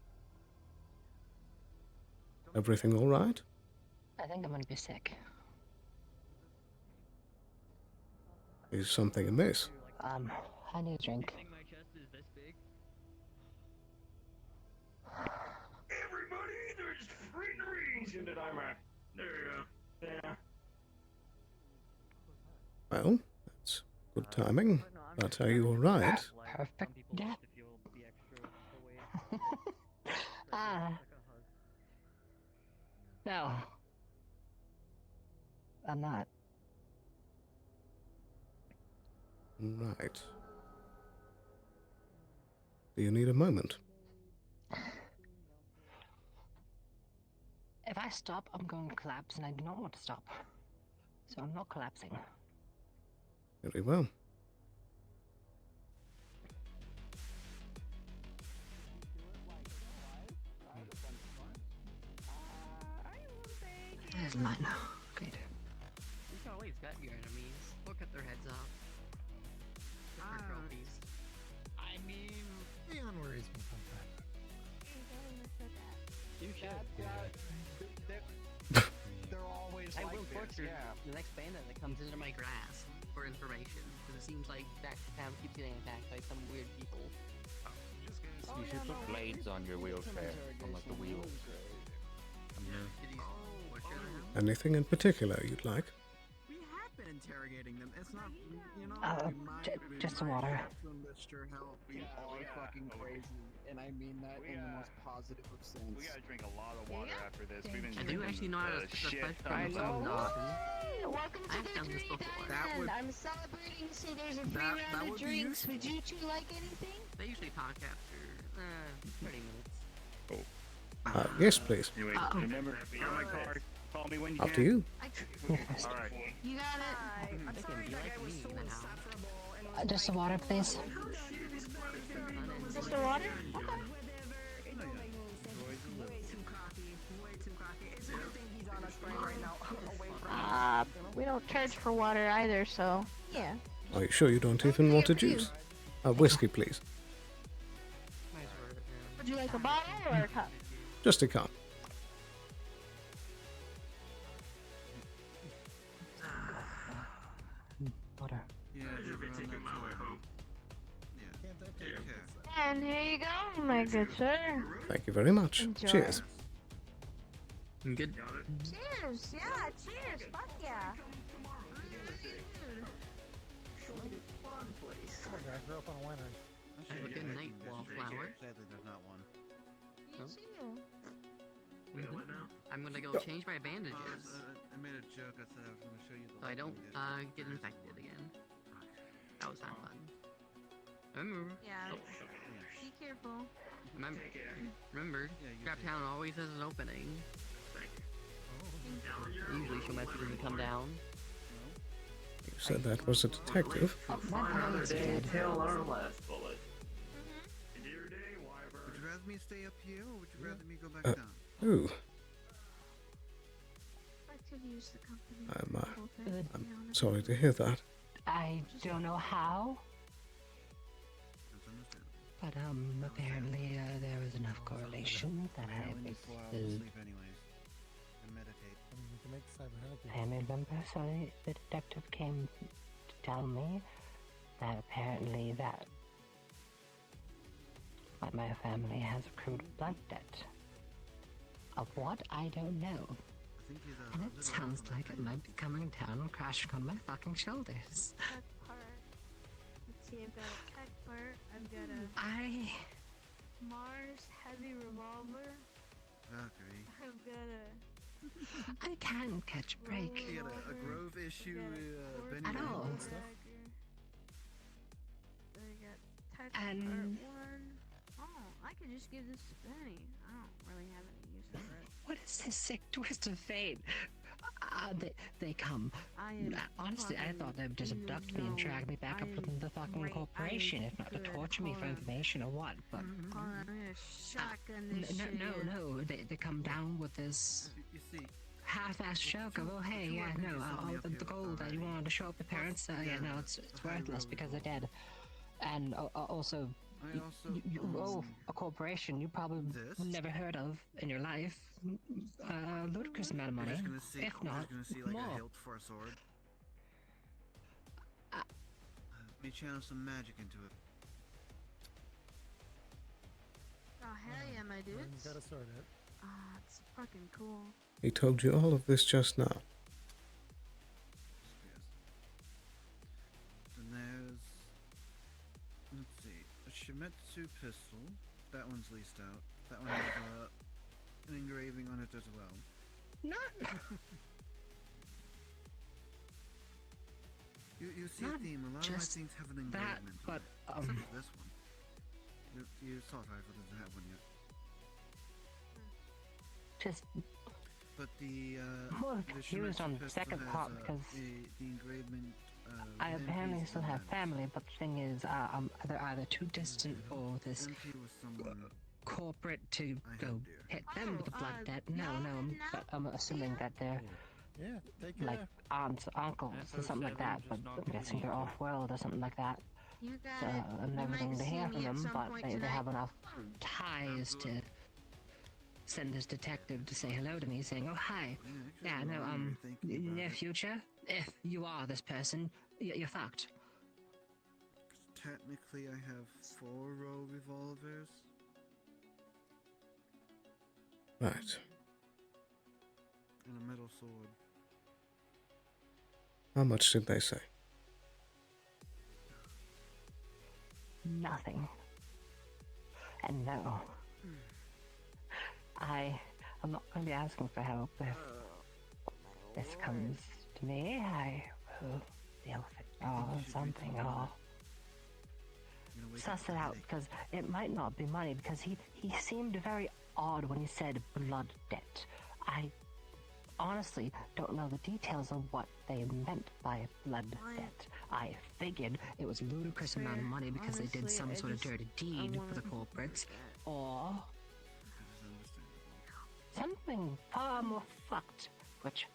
S1: Everything all right?
S4: I think I'm gonna be sick.
S1: Is something amiss?
S4: I need a drink.
S7: My chest is this big.
S10: Everybody, there's free drinks in the diamond. There you go. Yeah.
S1: Well, that's good timing. But are you all right?
S4: Perfect. Yeah. No. I'm not.
S1: Right. Do you need a moment?
S4: If I stop, I'm going to collapse, and I do not want to stop. So I'm not collapsing.
S1: Very well.
S4: There's a line now. Great.
S13: You can always vet your enemies. Or cut their heads off. Just for trophies.
S6: I mean, Leon worries me sometimes.
S13: You should.
S12: They're always
S13: I
S12: like
S13: will
S12: this,
S13: torture
S12: yeah.
S13: the next bandit that comes into my grass for information. Because it seems like that town keeps getting attacked by some weird people.
S9: You should put blades on your wheelchair, on like the wheels.
S1: Anything in particular you'd like?
S3: We have been interrogating them. It's not, you know,
S4: just some water.
S3: Mr. Help, we are fucking crazy, and I mean that in the most positive of sense.
S16: We gotta drink a lot of water after this. We've been
S13: I
S16: drinking
S13: do actually know how to
S16: the
S13: split
S16: shit
S13: the
S16: ton of
S13: flesh from
S16: stuff.
S17: Welcome to
S13: I've
S17: the
S13: done this
S17: drink
S13: before.
S17: diamond. I'm celebrating, so there's a free
S3: That
S17: round of
S3: would be
S17: drinks.
S3: useful.
S17: Would you two like anything?
S13: They usually talk after 30 minutes.
S1: Yes, please.
S16: Anyway, remember, you're my card. Call me when you
S1: After
S16: can.
S1: you.
S16: Alright.
S17: You got it.
S13: They can be like me in the house.
S4: Just some water, please.
S17: Just the water? Okay. We don't charge for water either, so yeah.
S1: Are you sure you don't even want a juice? Whiskey, please.
S17: Would you like a bottle or a cup?
S1: Just a cup.
S4: Water.
S17: And here you go, my good sir.
S1: Thank you very much.
S17: Enjoy.
S1: Cheers.
S7: Good.
S17: Cheers, yeah, cheers, fuck yeah.
S6: I grew up on a winner.
S13: Have a good night, wallflower.
S3: Sadly, there's not one.
S17: You too.
S13: I'm gonna go change my bandages.
S3: I made a joke. I said I was going to show you the
S13: So I don't get infected again. That was not fun. Remember?
S17: Yeah. Be careful.
S13: Remember, Craptown always has an opening. Usually she'll message me to come down.
S1: You said that was a detective.
S10: Another day until our last bullet.
S3: Would you rather me stay up here, or would you rather me go back down?
S1: Ooh.
S17: could use the company.
S1: I'm sorry to hear that.
S4: I don't know how, but apparently there was enough correlation that I visited family member, so the detective came to tell me that apparently my family has accrued blood debt. Of what? I don't know. And it sounds like it might be coming down and crashing on my fucking shoulders.
S17: Tech part. Let's see, I've got a tech part. I've got a Mars heavy revolver.
S14: Okay.
S17: I've got a
S4: I can catch a break.
S14: You got a Grove issue, Benny
S4: At all.
S14: and stuff?
S17: I got tech part 1. Oh, I could just give this to Benny. I don't really have any use for it.
S4: What is this sick twist of fate? They come. Honestly, I thought they would just abduct me and drag me back up within the fucking corporation, if not to torture me for information or what. But
S17: Hold on, I'm gonna shotgun this shit.
S4: no. They come down with this half-assed joke of, oh hey, yeah, no, all the gold that you wanted to show up your parents, yeah, no, it's worthless because they're dead. And also, a corporation you probably never heard of in your life. A ludicrous amount of money, if not
S14: Like
S4: more.
S14: a hilt for a sword. Let me channel some magic into it.
S17: Oh hell yeah, my dudes.
S6: Got a sword, it.
S17: Ah, it's fucking cool.
S1: He told you all of this just now.
S14: Then there's, let's see, a Shimetsu pistol. That one's leased out. That one has an engraving on it as well.
S4: Not.
S14: You see a
S4: Not
S14: theme. A lot of my
S4: just
S14: things have an
S4: that,
S14: engraving.
S4: but
S14: Except for this one. Your assault rifle doesn't have one yet.
S4: Just
S14: But the
S4: more
S14: the
S4: confused
S14: Shimetsu
S4: on the
S14: pistol
S4: second
S14: has,
S4: part because
S14: the engraving.
S4: I
S14: with
S4: apparently
S14: MPs
S4: still
S14: on
S4: have
S14: them.
S4: family, but the thing is, they're either too distant or this
S14: MP was someone.
S4: corporate to go hit them with the blood debt. No, but I'm assuming that they're
S6: Yeah, take care.
S4: like aunts, uncles, or something like that. But I'm guessing they're off-world or something like that.
S17: You got
S4: So
S17: it.
S4: I'm
S17: You
S4: never
S17: might
S4: going to
S17: see
S4: hear
S17: me
S4: from
S17: at
S4: them,
S17: some
S4: but
S17: point
S4: they
S17: tonight.
S4: have enough ties to send this detective to say hello to me, saying, "Oh hi, yeah, no, near future, if you are this person, you're fucked."
S14: Technically, I have 4 row revolvers.
S1: Right.
S14: And a metal sword.
S1: How much did they say?
S4: Nothing. And no, I'm not going to be asking for help if this comes to me. I will deal with it or something or suss it out, because it might not be money, because he seemed very odd when he said blood debt. I honestly don't know the details of what they meant by blood debt. I figured it was a ludicrous amount of money because they did some sort of dirty deed for the corporates, or something far more fucked, which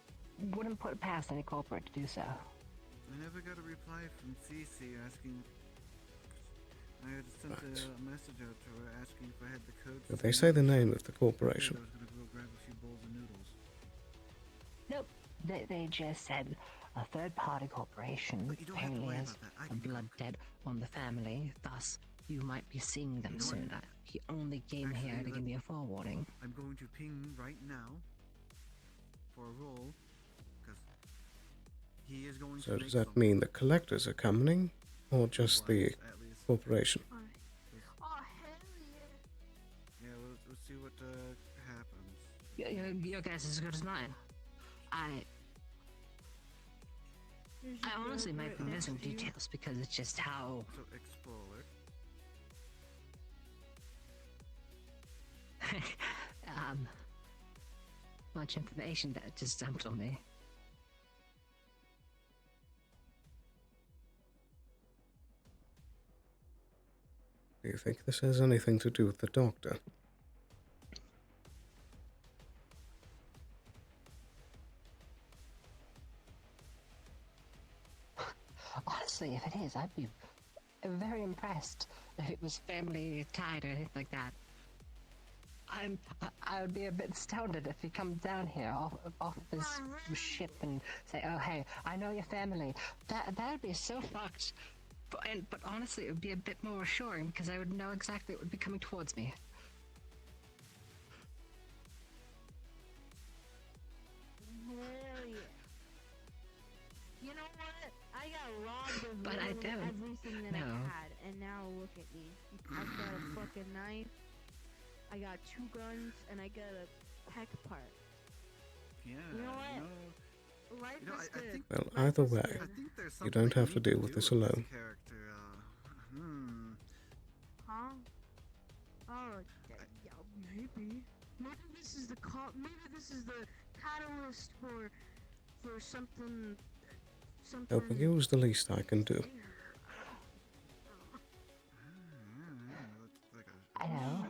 S4: wouldn't put it past any corporate to do so.
S14: I never got a reply from Cece asking. I had sent a message out to her asking if I had the code.
S1: Did they say the name of the corporation?
S14: I was gonna go grab a few bowls of noodles.
S4: Nope, they just said a third-party corporation apparently has a blood debt on the family, thus you might be seeing them soon. He only came here to give me a forewarning.
S14: I'm going to ping right now for a roll because he is going
S1: So
S14: to.
S1: does that mean the collectors are coming, or just the corporation?
S17: Oh hell yeah!
S14: Yeah, we'll see what happens.
S4: Your guess is as good as mine. I honestly might be missing details because it's just how.
S14: So explorer.
S4: Much information that just dumped on me.
S1: Do you think this has anything to do with the doctor?
S4: honestly, if it is, I'd be very impressed if it was family tied or anything like that. I would be a bit astounded if he comes down here off his ship and say, "Oh hey, I know your family." That would be so fucked. But honestly, it would be a bit more assuring because I would know exactly what would be coming towards me.
S8: Hell yeah. You know what? I got robbed of
S4: But I
S8: literally
S4: don't
S8: everything that I
S4: know.
S8: had, and now look at me. I've got a fucking knife, I got 2 guns, and I got a peck part.
S14: Yeah.
S8: You know what? Life is
S14: I
S8: good.
S14: think,
S1: Well,
S8: Life
S1: either
S8: is
S1: way,
S8: good.
S14: I think there's
S1: you
S14: something
S1: don't
S14: that
S1: have to
S14: need
S1: deal with
S14: do
S1: this
S14: with
S1: alone.
S14: Character,
S8: Huh? Oh, yeah, maybe. Maybe this is the maybe this is the catalyst for something.
S1: Helping you is the least I can do.
S4: I know.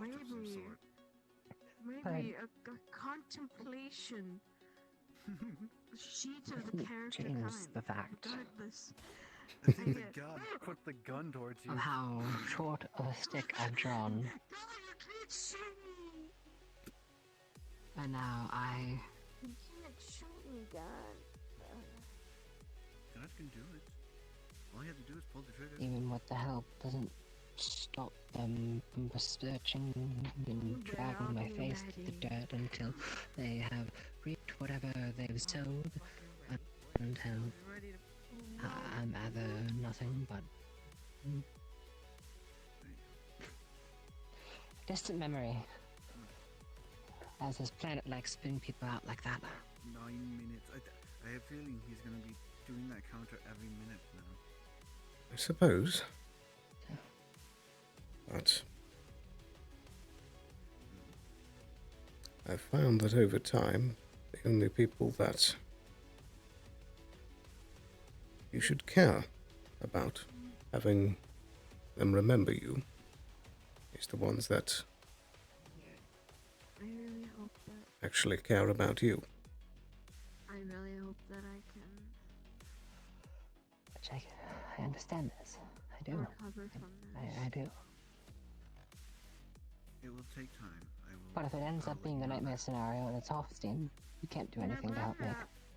S8: Maybe a contemplation sheet of the character
S4: Change
S8: kind.
S4: the fact
S8: Regardless.
S14: I think the gun put the gun towards you.
S4: of how short of a stick I've drawn. And now
S8: You can't shoot me, God.
S14: God can do it. All you have to do is pull the trigger.
S4: even with the help, doesn't stop them from searching and dragging my face to the dirt until they have reaped whatever they've sowed until I'm either nothing but distant memory. As this planet likes spin people out like that.
S14: 9 minutes. I have a feeling he's going to be doing that counter every minute now.
S1: I suppose. But I've found that over time, the only people that you should care about having them remember you is the ones that
S8: I really hope that.
S1: actually care about you.
S8: I really hope that I can
S4: Which I understand this. I do.
S8: recover from this.
S4: I do.
S14: It will take time. I will.
S4: But if it ends up being the nightmare scenario and it's off Steam, you can't do anything to help me.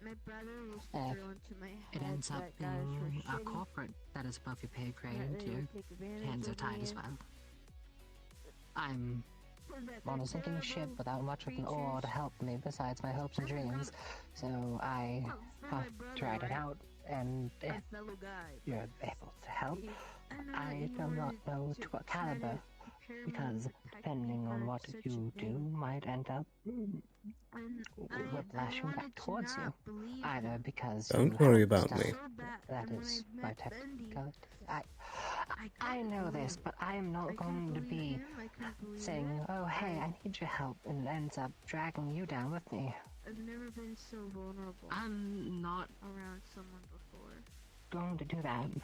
S8: My brother used
S4: If
S8: to drill into my head
S4: it ends up
S8: that guys were
S4: being a
S8: shitty,
S4: corporate that is above your pay grade,
S8: that they
S4: your
S8: would take advantage
S4: hands are
S8: of
S4: tied
S8: me,
S4: as well. I'm
S8: that
S4: on a sinking ship without much of an oar to help me besides my hopes and dreams, so I have to ride it out, and if
S8: a fellow guy.
S4: you're able to help, I do not know to what caliber, because depending on what you do might end up whiplashing back towards you, either because
S1: Don't
S4: you
S1: worry
S4: helped
S1: about
S4: stuff
S1: me.
S4: that is my technical. I know this, but I am not going to be saying, "Oh, hey, I need your help," and ends up dragging you down with me.
S8: I've never been so vulnerable.
S4: I'm not
S8: around someone before.
S4: going to do that.
S8: And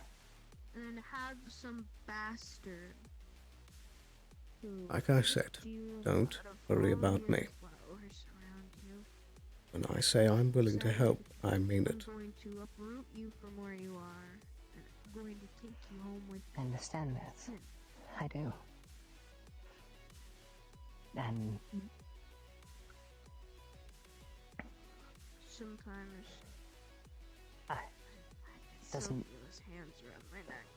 S8: then have some bastard who
S1: Like I said, don't worry about me.
S8: flowers around you.
S1: When I say I'm willing to help, I mean it.
S8: I'm going to uproot you from where you are, and I'm going to take you home with
S4: I understand this. I do. And
S8: sometimes
S4: doesn't
S8: feel his hands around my neck.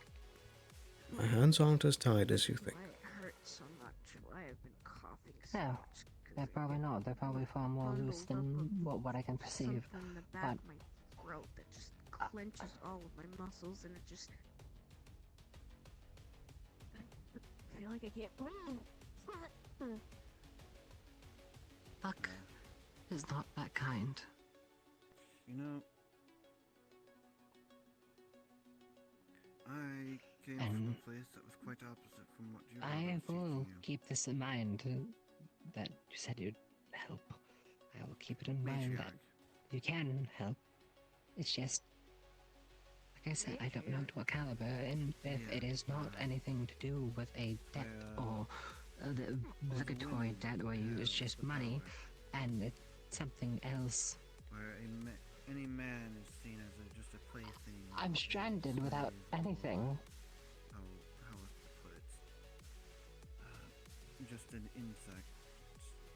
S1: My hands aren't as tied as you think.
S8: Why it hurts so much? Why I've been coughing so
S4: no,
S8: much?
S4: they're probably not. They're probably far more loose than what I can perceive.
S8: Something in the back
S4: But
S8: of my throat that just clenches all of my muscles, and it just I feel like I can't breathe.
S4: luck is not that kind.
S14: You know, I came from a place that was quite opposite from what you
S4: I
S14: were
S4: will
S14: seeking.
S4: keep this in mind, that you said you'd help. I will keep it in mind that you can help. It's just, like I said, I don't know to what caliber, and if it is not anything to do with a debt or the obligatory debt where it's just money, and it's something else.
S14: Where I met any man is seen as just a plaything.
S4: I'm stranded without anything.
S14: How was to put it? Just an insect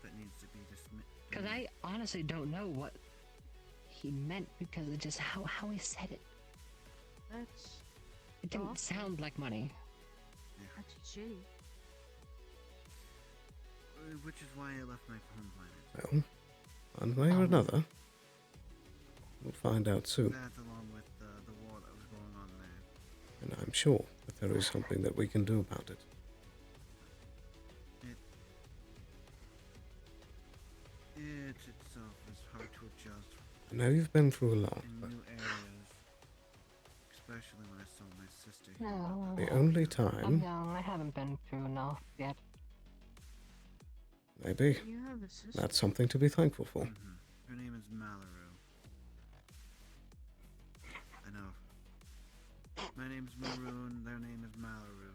S14: that needs to be dismissed.
S4: Because I honestly don't know what he meant because of just how he said it. It didn't
S8: awful.
S4: sound like money.
S8: That's shitty.
S14: Which is why I left my home planet.
S1: Well, one way or another, we'll find out soon.
S14: That along with the war that was going on there.
S1: And I'm sure that there is something that we can do about it.
S14: It itself is hard to adjust
S1: I know you've been through a lot,
S14: in
S1: but
S14: new areas. Especially when I saw my sister here.
S4: No.
S1: the only
S4: I'm
S1: time,
S4: young. I haven't been through enough yet.
S1: maybe,
S8: You have a sister.
S1: that's something to be thankful for.
S14: Her name is Malaru. I know. My name's Maroon, their name is Malaru.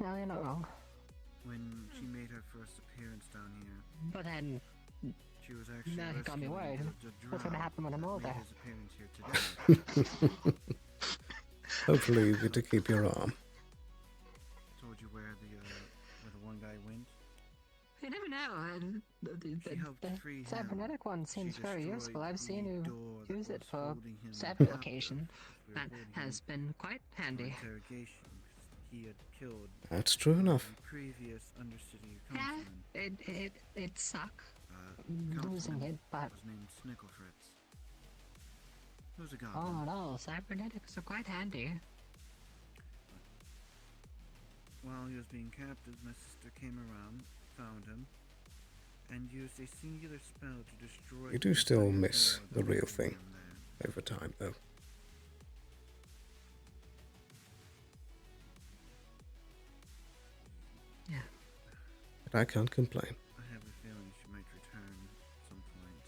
S4: No, you're not wrong.
S14: When she made her first appearance down here,
S4: But then,
S14: she was actually
S4: now you got me worried.
S14: the
S4: What's gonna happen when I'm
S14: that
S4: older?
S14: made his appearance here today.
S1: Hopefully you get to keep your arm.
S14: Told you where the one guy went?
S4: You never know.
S14: She helped free him.
S4: Cybernetic one seems very
S14: destroyed
S4: useful. I've seen
S14: the
S4: you
S14: door that
S4: use it
S14: was
S4: for
S14: holding him
S4: several
S14: captive.
S4: occasions.
S14: We were
S4: That
S14: holding
S4: has
S14: him
S4: been quite
S14: for
S4: handy.
S14: interrogation. He had killed
S1: That's true enough.
S14: the previous Undercity
S4: Yeah,
S14: councilman.
S4: it suck
S14: Councilman
S4: losing it, but
S14: was named Snicklefritz. He was a
S4: all
S14: goblin.
S4: in all, cybernetics are quite handy.
S14: While he was being captive, my sister came around, found him, and used a singular spell to destroy.
S1: You do
S14: the
S1: still
S14: entire
S1: miss
S14: door
S1: the
S14: that was
S1: real
S14: holding
S1: thing
S14: him there.
S1: over time, though.
S4: Yeah.
S1: But I can't complain.
S14: I have a feeling she might return at some point.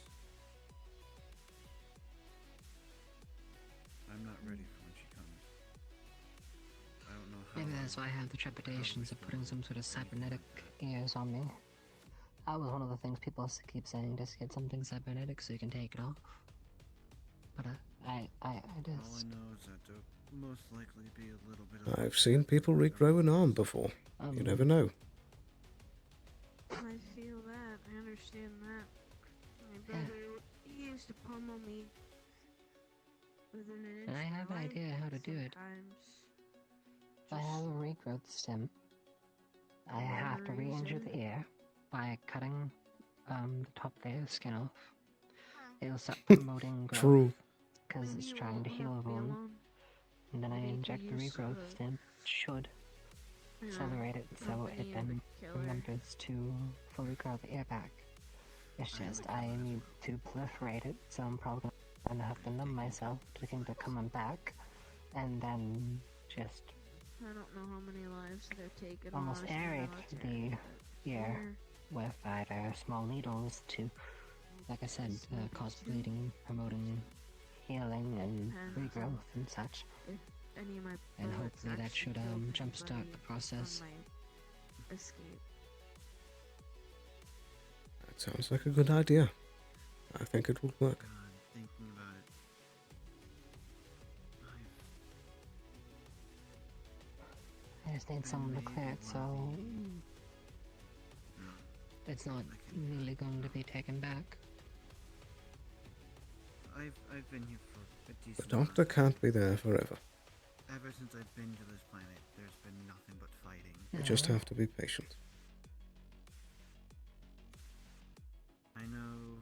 S14: I'm not ready for when she comes. I don't know how.
S4: Maybe that's why I have the trepidations of putting some sort of cybernetic ears on me. That was one of the things people keep saying, just get something cybernetic so you can take it off. But I
S14: All
S4: just...
S14: I know is that there'll most likely be a little bit of.
S1: I've seen people regrow an arm before. You never know.
S8: I feel that. I understand that. My brother he used to pummel me within an inch.
S4: And I have
S8: of
S4: an
S8: life
S4: idea how to do it.
S8: sometimes.
S4: If I have a regrowth stem, I have to re-injure the ear by cutting the top layer of skin off. It'll start promoting growth.
S1: True.
S4: Because it's trying to heal a wound. And then I inject the regrowth stem. Should accelerate it so it then remembers to fully grow the ear back. It's just I need to proliferate it, so I'm probably gonna have to numb myself to think they're coming back, and then just
S8: I don't know how many lives they've taken.
S4: almost
S8: while I was in
S4: aerate
S8: military,
S4: the ear with either small needles to, like I said, cause bleeding, promoting healing and regrowth and such.
S8: If any of my
S4: And
S8: bullets
S4: hopefully that
S8: actually
S4: should
S8: killed
S4: jumpstart
S8: anybody
S4: the process.
S8: on my escape.
S1: That sounds like a good idea. I think it will work.
S14: God, thinking about it.
S4: I just need someone to clear it so it's not really going to be taken back.
S14: I've been here for a
S1: The
S14: decent
S1: doctor can't be there forever.
S14: Ever since I've been to this planet, there's been nothing but fighting.
S1: You just have to be patient.
S14: I know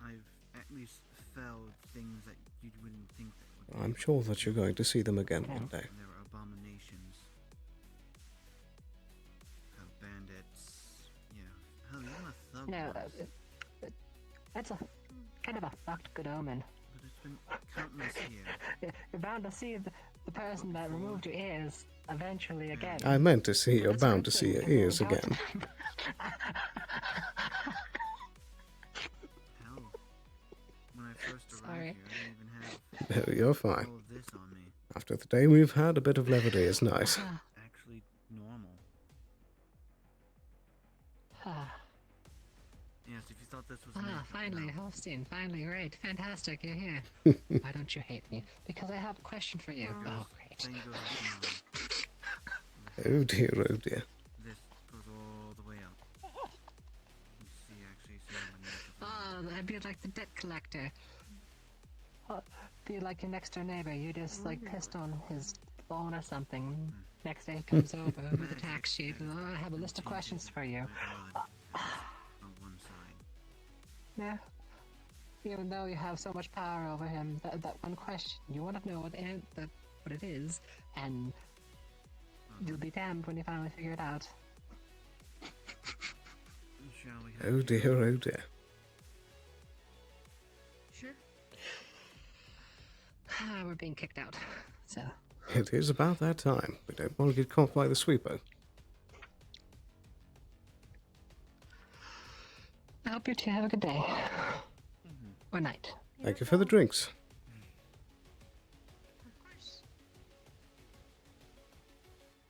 S14: I've at least felt things that you wouldn't think that would
S1: I'm sure that you're going to see them again one day.
S14: And there were abominations. Bandits. Yeah. Hell, even a thug
S4: No,
S14: was.
S4: that's a kind of a fucked good omen.
S14: But it's been countless here.
S4: You're bound to see the person that removed your ears eventually again.
S1: I meant to see you're bound to see your ears again.
S14: Hell, when I first arrived
S4: Sorry.
S14: here, I didn't even have
S1: No, you're fine.
S14: all of this on me.
S1: After the day we've had, a bit of levity is nice.
S14: Actually normal.
S4: Holstein, finally, great, fantastic, you're here. Why don't you hate me? Because I have a question for you. Oh, great.
S1: Oh dear, oh dear.
S14: This goes all the way up. You see, actually,
S4: Oh, I'd be like the debt collector. Be like your next door neighbor. You just like pissed on his lawn or something. Next day he comes over with a tax sheet. Oh, I have a list of questions for you.
S14: on one side.
S4: Yeah. Even though you have so much power over him, that one question, you want to know what it is, and you'll be damned when you finally figure it out.
S14: Shall we
S1: Oh dear, oh dear.
S4: Sure. We're being kicked out, so.
S1: It is about that time. We don't want to get caught by the sweeper.
S4: I hope you two have a good day. Or night.
S1: Thank you for the drinks.
S8: Of course.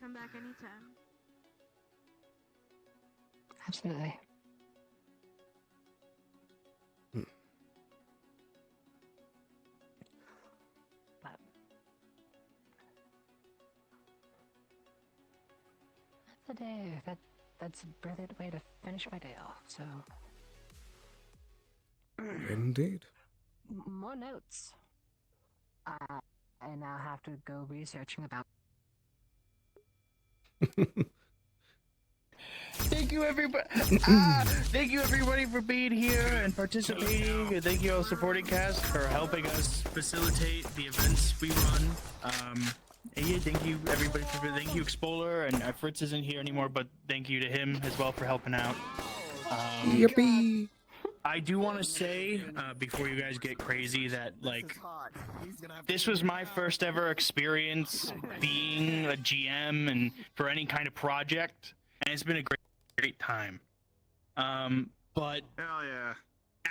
S8: Come back anytime.
S4: Absolutely. But that's a day. That's a brilliant way to finish my day off. So.
S1: Indeed.
S4: More notes. I now have to go researching about.
S12: Thank you, everybody. Thank you, everybody, for being here and participating. And thank you, all supporting cast, for helping us facilitate the events we run. And yeah, thank you, everybody, thank you, Explorer. And Fritz isn't here anymore, but thank you to him as well for helping out.
S1: Yippee!
S12: I do want to say, before you guys get crazy, that, like, this was my first ever experience being a GM and for any kind of project, and it's been a great time. But
S14: hell yeah.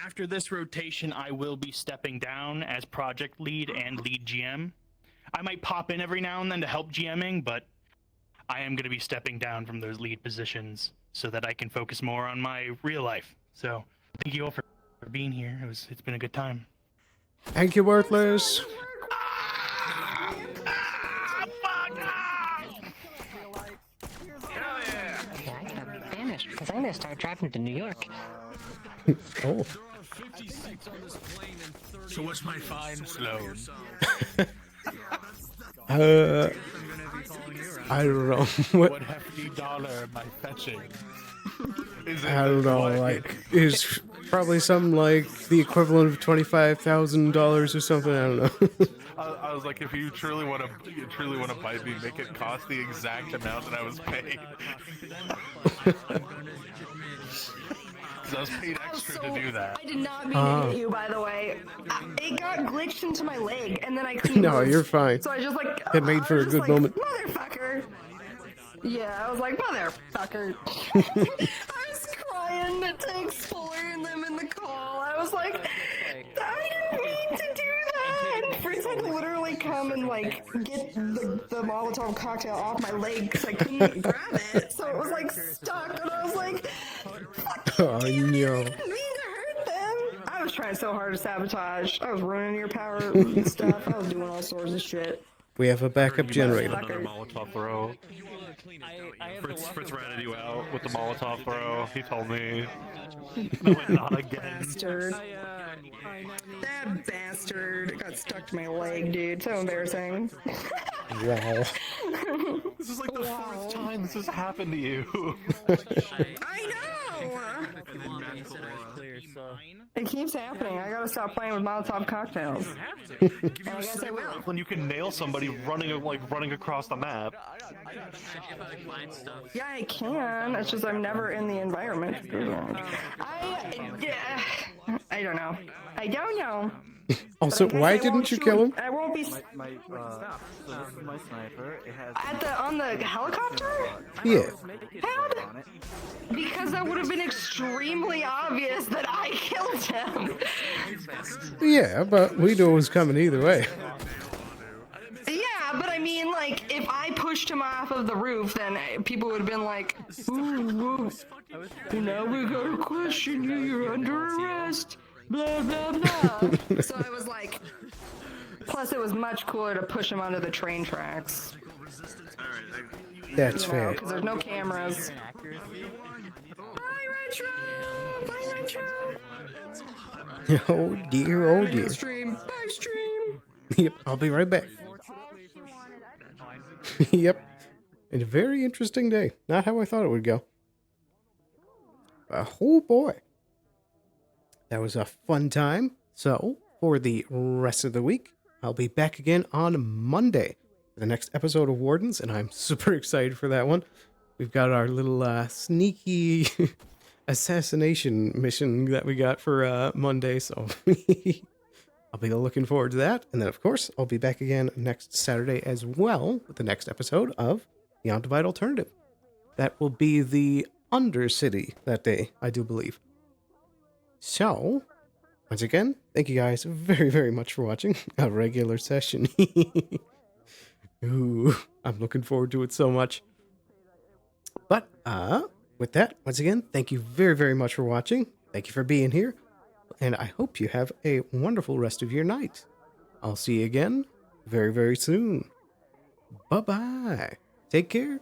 S12: After this rotation, I will be stepping down as project lead and lead GM. I might pop in every now and then to help GMing, but I am going to be stepping down from those lead positions so that I can focus more on my real life. So thank you all for being here. It's been a good time.
S1: Thank you, Worthless.
S4: Yeah, I gotta vanish because I'm gonna start driving to New York.
S1: Oh.
S12: So what's my fine, Sloan?
S1: I don't know.
S12: What hefty dollar am I fetching?
S1: I don't know, like, is probably something like the equivalent of $25,000 or something, I don't know.
S20: I was like, if you truly want to bite me, make it cost the exact amount that I was paid. Because I was paid extra to do that.
S2: I did not mean to hit you, by the way. It got glitched into my leg, and then I couldn't
S1: No,
S2: move.
S1: you're fine.
S2: So I just like...
S1: It made for a good moment.
S2: Motherfucker! Yeah, I was like, motherfucker. I was crying to Explorer and them in the call. I was like, I didn't mean to do that. And Fritz had to literally come and like get the Molotov cocktail off my leg because I couldn't grab it. So it was like stuck, and I was like,
S1: Oh, no.
S2: I didn't mean to hurt them. I was trying so hard to sabotage. I was ruining your power and stuff. I was doing all sorts of shit.
S1: We have a backup generator.
S20: Another Molotov throw. Fritz ratted you out with the Molotov throw. He told me. No, not again.
S2: Bastard. That bastard got stuck to my leg, dude. So embarrassing.
S1: Wow.
S20: This is like the fourth time this has happened to you.
S2: I know! It keeps happening. I gotta stop playing with Molotov cocktails. And I guess I will.
S20: When you can nail somebody running across the map.
S2: Yeah, I can. It's just I'm never in the environment. I don't know. I don't know.
S1: Also, why didn't you kill him?
S2: I won't be.
S14: So this is my sniper. It has
S2: On the helicopter?
S1: Yeah.
S2: Because that would have been extremely obvious that I killed him.
S1: Yeah, but we knew it was coming either way.
S2: Yeah, but I mean, like, if I pushed him off of the roof, then people would have been like, ooh, now we gotta question you, you're under arrest. blah blah blah. So I was like, plus it was much cooler to push him onto the train tracks.
S1: That's fair.
S2: Because there's no cameras. Bye, Retro! Bye, Retro!
S1: Oh dear, oh dear.
S2: Stream. Bye, stream.
S1: Yep, I'll be right back. Yep. And a very interesting day. Not how I thought it would go. Oh boy. That was a fun time. So, for the rest of the week, I'll be back again on Monday for the next episode of Wardens, and I'm super excited for that one. We've got our little sneaky assassination mission that we got for Monday, so I'll be looking forward to that. And then, of course, I'll be back again next Saturday as well with the next episode of The Undivided Alternative. That will be the Undercity that day, I do believe. So, once again, thank you guys very, very much for watching a regular session. Ooh, I'm looking forward to it so much. But, with that, once again, thank you very, very much for watching. Thank you for being here. And I hope you have a wonderful rest of your night. I'll see you again very, very soon. Bye-bye. Take care.